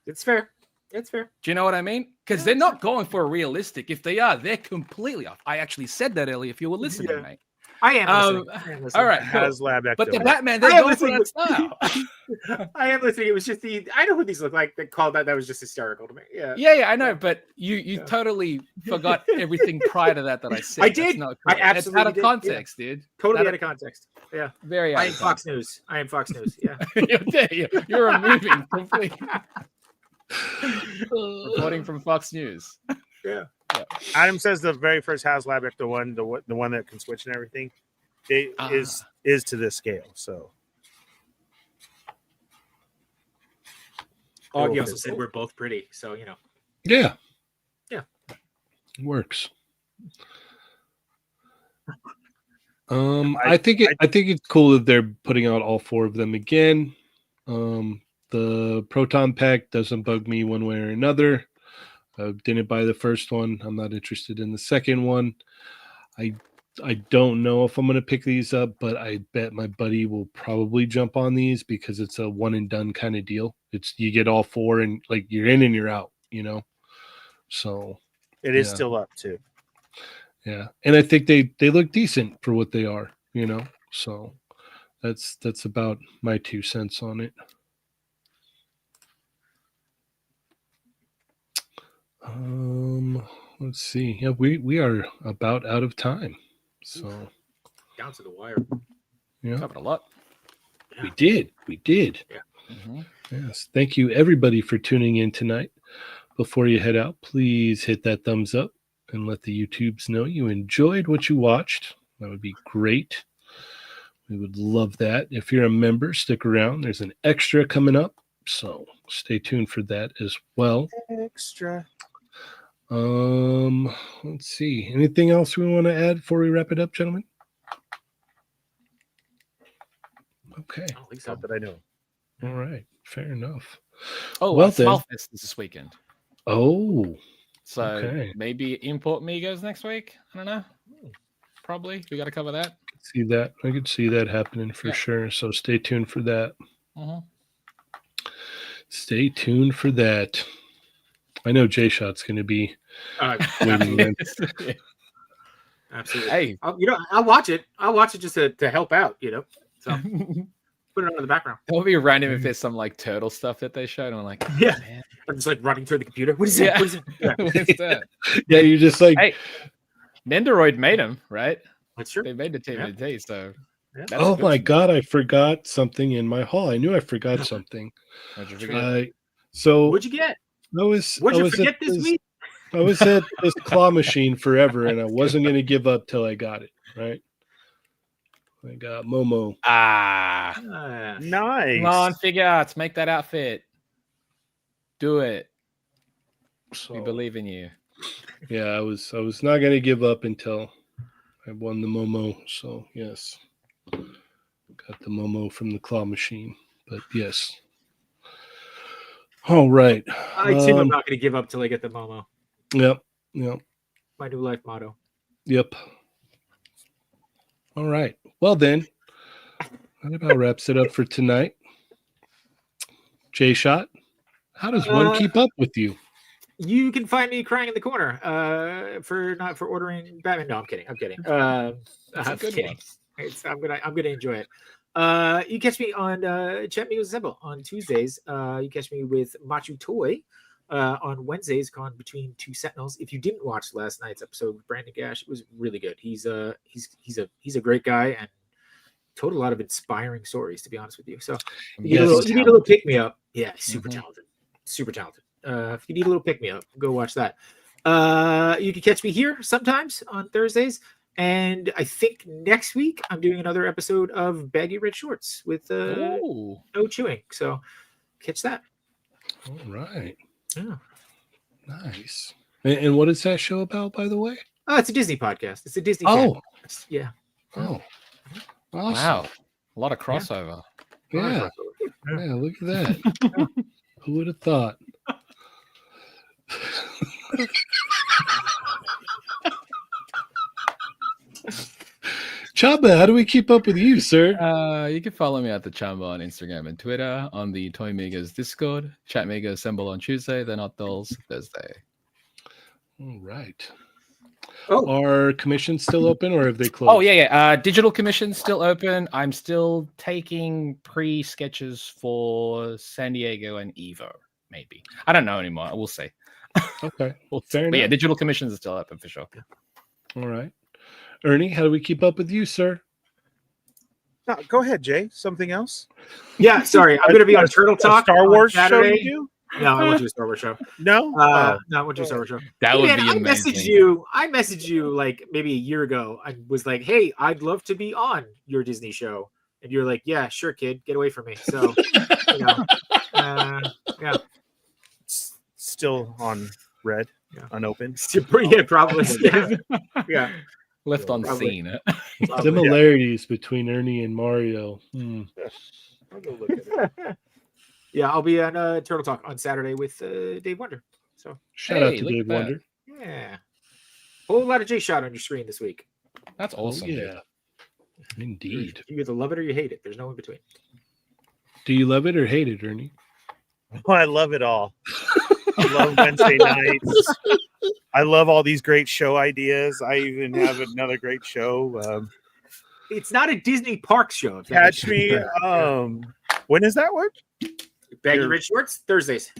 It's fair. It's fair. Do you know what I mean? Because they're not going for a realistic. If they are, they're completely off. I actually said that earlier. If you were listening, mate. I am listening. All right, cool. But the Batman, they're going for that style. I am listening. It was just I know who these look like. They called that. That was just hysterical to me. Yeah, I know. But you totally forgot everything prior to that I said. I did. I absolutely it's out of context, dude. Totally out of context. Yeah. Very. I am Fox News. Yeah. You're removing completely. Reporting from Fox News. Yeah. Adam says the very first HasLab Ecto the one that can switch and everything, is to this scale. So. Augie also said we're both pretty, so you know. Yeah. Yeah. Works. I think it's cool that they're putting out all 4 of them again. The Proton Pack doesn't bug me one way or another. I didn't buy the first one. I'm not interested in the second one. I don't know if I'm going to pick these up, but I bet my buddy will probably jump on these because it's a one and done kind of deal. It's you get all 4 and like you're in and you're out, you know. So It is still up too. Yeah, and I think they look decent for what they are, you know. So that's about my 2 cents on it. Let's see. Yeah, we are about out of time. So Down to the wire. yeah, Covered a lot. we did. Yeah. Mhm. Yes. Thank you everybody for tuning in tonight. Before you head out, please hit that thumbs up and let the YouTubes know you enjoyed what you watched. That would be great. We would love that. If you're a member, stick around. There's an extra coming up, so stay tuned for that as well. Extra. Let's see. Anything else we want to add before we wrap it up, gentlemen? Okay. I don't think so. Not that I know. All right. Fair enough. Oh, Well Small then. Fest is this weekend. Oh, So Okay. maybe import Migos next week. I don't know. Probably. We got to cover that. see that. I could see that happening for Yeah. sure. So stay tuned for that. Mhm. Stay tuned for that. I know J Shot's going to be waiting. Absolutely. then. Absolutely. Hey. I'll watch it. I'll watch it just to help out. So put it on in the background. That would be random if there's some like turtle stuff that they showed. And I'm like, oh, Yeah. man. I'm just like running through the computer. What is it? Yeah. What is it? Yeah. What's that? Yeah, you just like. Hey, Nendoroid made them, right? That's true. They made the Yeah. TMNT, so Yeah. that's Oh good my to know. God! I forgot something in my hall. I knew I forgot something. What'd you forget? So What'd you get? I was. What'd I you was forget at this this, week? I was at this claw machine forever, and I wasn't going to give up till I got it. Right. I got Momo. Ah, Nice. come on, figure arts, make that outfit. Do it. So We believe in you. yeah, I was not going to give up until I won the Momo. So yes, got the Momo from the claw machine. But yes. All right. I too am not going to give up till I get the Momo. Yep. My new life motto. Yep. All right. Well then, that about wraps it up for tonight. J Shot, how does one keep up with you? You can find me crying in the corner for ordering Batman. No, I'm kidding. I'm a good kidding. I'm gonna enjoy it. You catch me on Chat Amigos Assemble on Tuesdays. You catch me with Machu Toy on Wednesdays, con between two Sentinels. If you didn't watch last night's episode with Brandon Gash, it was really good. He's a great guy and told a lot of inspiring stories, to be honest with you. So you need a little pick me up. Yeah, super talented. If you need a little pick me up, go watch that. You can catch me here sometimes on Thursdays. And I think next week I'm doing another episode of Baggy Red Shorts with no chewing. So catch that. All right. Yeah. Nice. And what is that show about, by the way? Oh, it's a Disney podcast. It's a Disney. Podcast. Yeah. Oh. Awesome. Wow. A lot of crossover. Yeah. Yeah, look at that. Who would have thought? Chamba, how do we keep up with you, sir? You can follow me at the Chamba on Instagram and Twitter, on the Toy Megas Discord, Chat Mega Assemble on Tuesday, They're Not Dolls Thursday. All right. Oh. Are commissions still open or have they closed? Oh, yeah. Digital commission's still open. I'm still taking pre-sketches for San Diego and Evo, maybe. I don't know anymore. We'll see. Okay. Well, fair enough. But yeah, digital commissions are still open for sure. All right. Ernie, how do we keep up with you, sir? No, go ahead, Jay. Something else? Yeah, sorry. I'm going to be on Turtle Talk. Star on Wars show Saturday. you do? No, I went to a Star Wars show. No? No, I went to a Star Wars show. That Hey, would man, be amazing. I messaged you like maybe a year ago. I was like, hey, I'd love to be on your Disney show. And you're like, yeah, sure, kid. Get away from me. So, yeah. Still on red, Yeah. unopened. Yeah, probably. Yeah. Left on Probably. scene. Similarities between Ernie and Mario. I'll go look at it. Yeah, I'll be on Turtle Talk on Saturday with Dave Wonder. So Shout out Hey, to look Dave at that. Wonder. yeah, whole lot of J Shot on your screen this week. That's awesome. Oh, dude. yeah. Indeed. You either love it or you hate it. There's no in between. Do you love it or hate it, Ernie? Oh, I love it all. I love Wednesday nights. I love all these great show ideas. I even have another great show. It's not a Disney park show. if that Catch makes me. sense. When is that one? Baggy Your- red shorts Thursdays.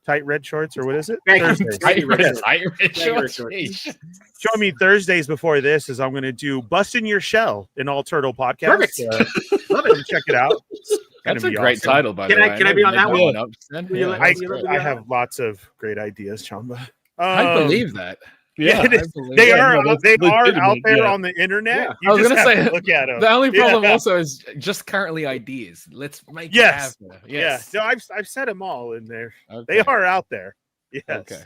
Tight red shorts, or what is it? Baggy- Thursdays. baggy red Yeah. shorts. Tight red Baggy red shorts. shorts. Jeez. Show me Thursdays before this is I'm going to do Bustin' Your Shell, an all turtle podcast. Perfect. Love it. Check it out. It's gonna That's a be great awesome. title, by the Can I- way. can I be on never that made one? up, Stan. Will you Yeah, let- that's will you let great. I have lots of great ideas, Chamba. I believe that. Yeah, it I is. believe They that. are No, that's they are legitimate, out there yeah. on the internet. Yeah. You I was just gonna have say, to look at them. The only problem Yeah. also is just currently ideas. Let's make Yes. it happen. Yes. Yeah, no, I've set them all in there. Okay. They are out there. Yes. Okay.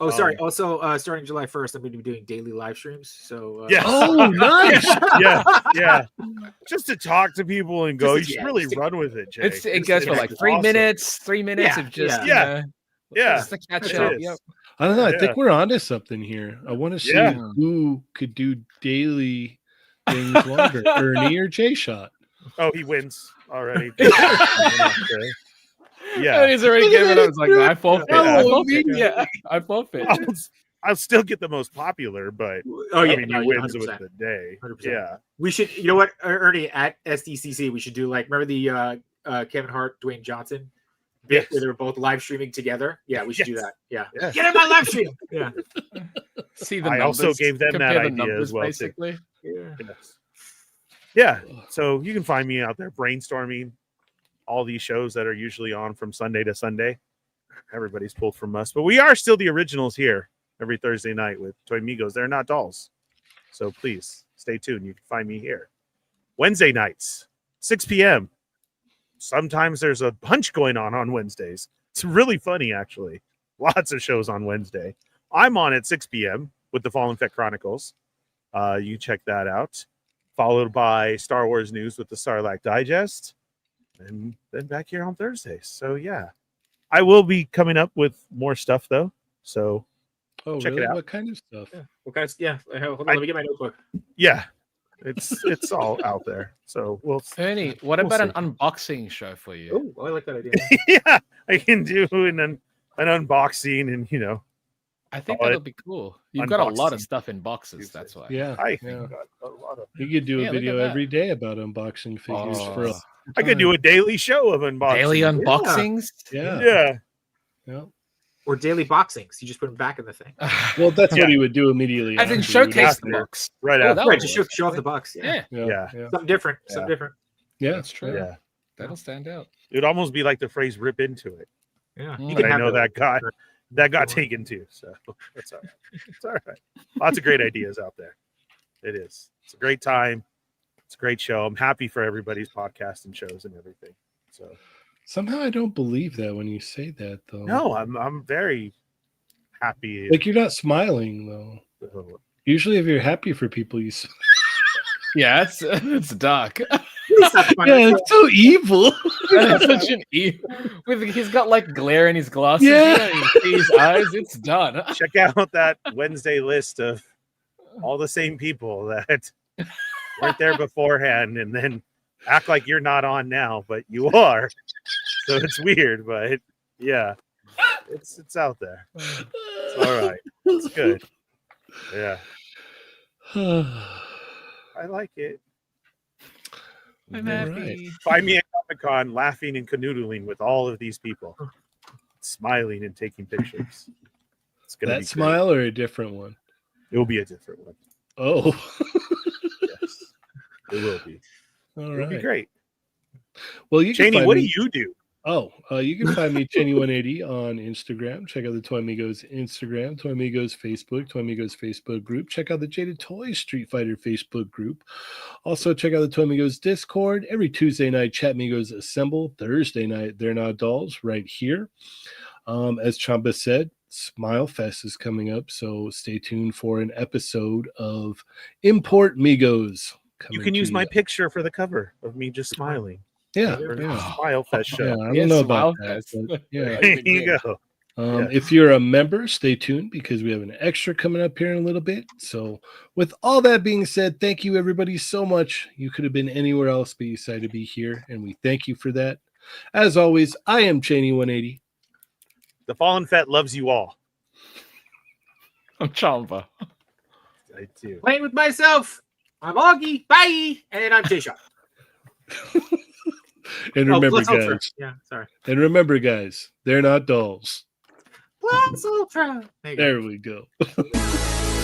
Oh, sorry. Also, starting July 1st, I'm going to be doing daily live streams. So Yes. Oh, nice. yeah. Just to talk to people and go, you Just- should yeah, really just- run with it, Jay. It goes for like 3 awesome. minutes, 3 minutes Yeah, of just, yeah. Yeah. just to catch That's up. it. Yep. I don't know. I Yeah. think we're onto something here. I want to see Yeah. who could do daily things longer, Ernie or J Shot. Oh, he wins already. And Yeah. he's already given up. It's like, I forfeit. Yeah. I forfeit. Yeah, I forfeit. I'll still get the most popular, but oh, yeah. I mean, no, he wins 100%. with the day. 100%. Yeah. We should, you know what, Ernie, at SDCC, we should do like, remember the Kevin Hart, Dwayne Johnson bit Yes. where they were both live streaming together? Yeah, we should do Yes. that. Yeah. Yes. Get in my live stream. Yeah. See the I numbers. also gave them that compare the idea numbers, as well, too. basically. Yeah. Yes. Yeah. So you can find me out there brainstorming all these shows that are usually on from Sunday to Sunday. Everybody's pulled from us, but we are still the originals here every Thursday night with Toy Migos. They're not dolls. So please stay tuned. You can find me here. Wednesday nights, 6 p.m. Sometimes there's a bunch going on Wednesdays. It's really funny, actually. Lots of shows on Wednesday. I'm on at 6 p.m. with the Fallen Fett Chronicles. You check that out. Followed by Star Wars news with the Sarlacc Digest. And then back here on Thursdays. So, yeah. I will be coming up with more stuff, though. So, Oh, Check it really? out. What kind of stuff? Yeah. What kind of, yeah. Hold on, let me get my notebook. yeah. It's all out there. So, we'll Ernie, what We'll about see. an unboxing show for you? Oh, I like that idea. yeah, I can do an unboxing and, I think Oh, that'll be cool. You've got a lot of unboxing. stuff in boxes. That's why. Yeah. I yeah. got a lot of. You could do Yeah, a look video at that. every day about unboxing figures for a Oh. I could do a daily show of unboxing. Daily unboxings. Yeah. Yeah. Yeah. Or daily boxings. You just put them back in the thing. Well, that's Yeah. what he would do immediately. As in after. He would showcase have the to- box. Right Oh, after. that Right, would just work. show off the box. Yeah. Yeah, Yeah. Yeah. Yeah. Something different. Yeah. Something different. Yeah. that's true. Yeah. That'll stand out. It would almost be like the phrase "rip into it," Yeah. Mm. You but can I have know the- that got taken too. So that's all right. It's all right. Lots of great ideas out there. It is. It's a great time. It's a great show. I'm happy for everybody's podcast and shows and everything. So Somehow I don't believe that when you say that, though. no, I'm very happy. Like you're not smiling, though. Usually, if you're happy for people, you smile. Yeah, it's dark. It's not funny. Yeah, it's so evil. That's such an he's got like glare in his glasses. Yeah. You see his eyes. It's done. Check out that Wednesday list of all the same people that weren't there beforehand and then act like you're not on now, but you are. So it's weird, but yeah, it's out there. It's all right. It's good. Yeah, I like it. I'm All happy. right. Find me at Comic-Con laughing and canoodling with all of these people, smiling and taking pictures. It's gonna be That great. smile or a different one? It will be a different one. Oh, Yes, it will be. all It'll be right. great. Well, you can Cheynee, find what do me- you do? Oh, you can find me Cheynee180 on Instagram. Check out the Toy Amigos Instagram, Toy Amigos Facebook, Toy Amigos Facebook group. Check out the Jaded Toys Street Fighter Facebook group. Also, check out the Toy Amigos Discord. Every Tuesday night, Chat Amigos assemble. Thursday night, They're Not Dolls right here. As Chamba said, Smile Fest is coming up, so stay tuned for an episode of Import Migos. You can use my picture for the cover of me just smiling. Yeah, For the yeah. Smile Fest show. Yeah, I don't Yes, know about Smile that. Fest. But yeah. There you go. If you're a member, stay tuned because we have an extra coming up here in a little bit. So, with all that being said, thank you everybody so much. You could have been anywhere else, but you decided to be here, and we thank you for that. As always, I am Cheynee180. The Fallen Fett loves you all. I'm Chamba. I do. Playing with myself. I'm Augie. Bye. And I'm Jay-Shot. And remember, Plus Ultra. guys. Yeah, sorry. And remember, guys, they're not dolls. Plus Ultra. There you go. There we go.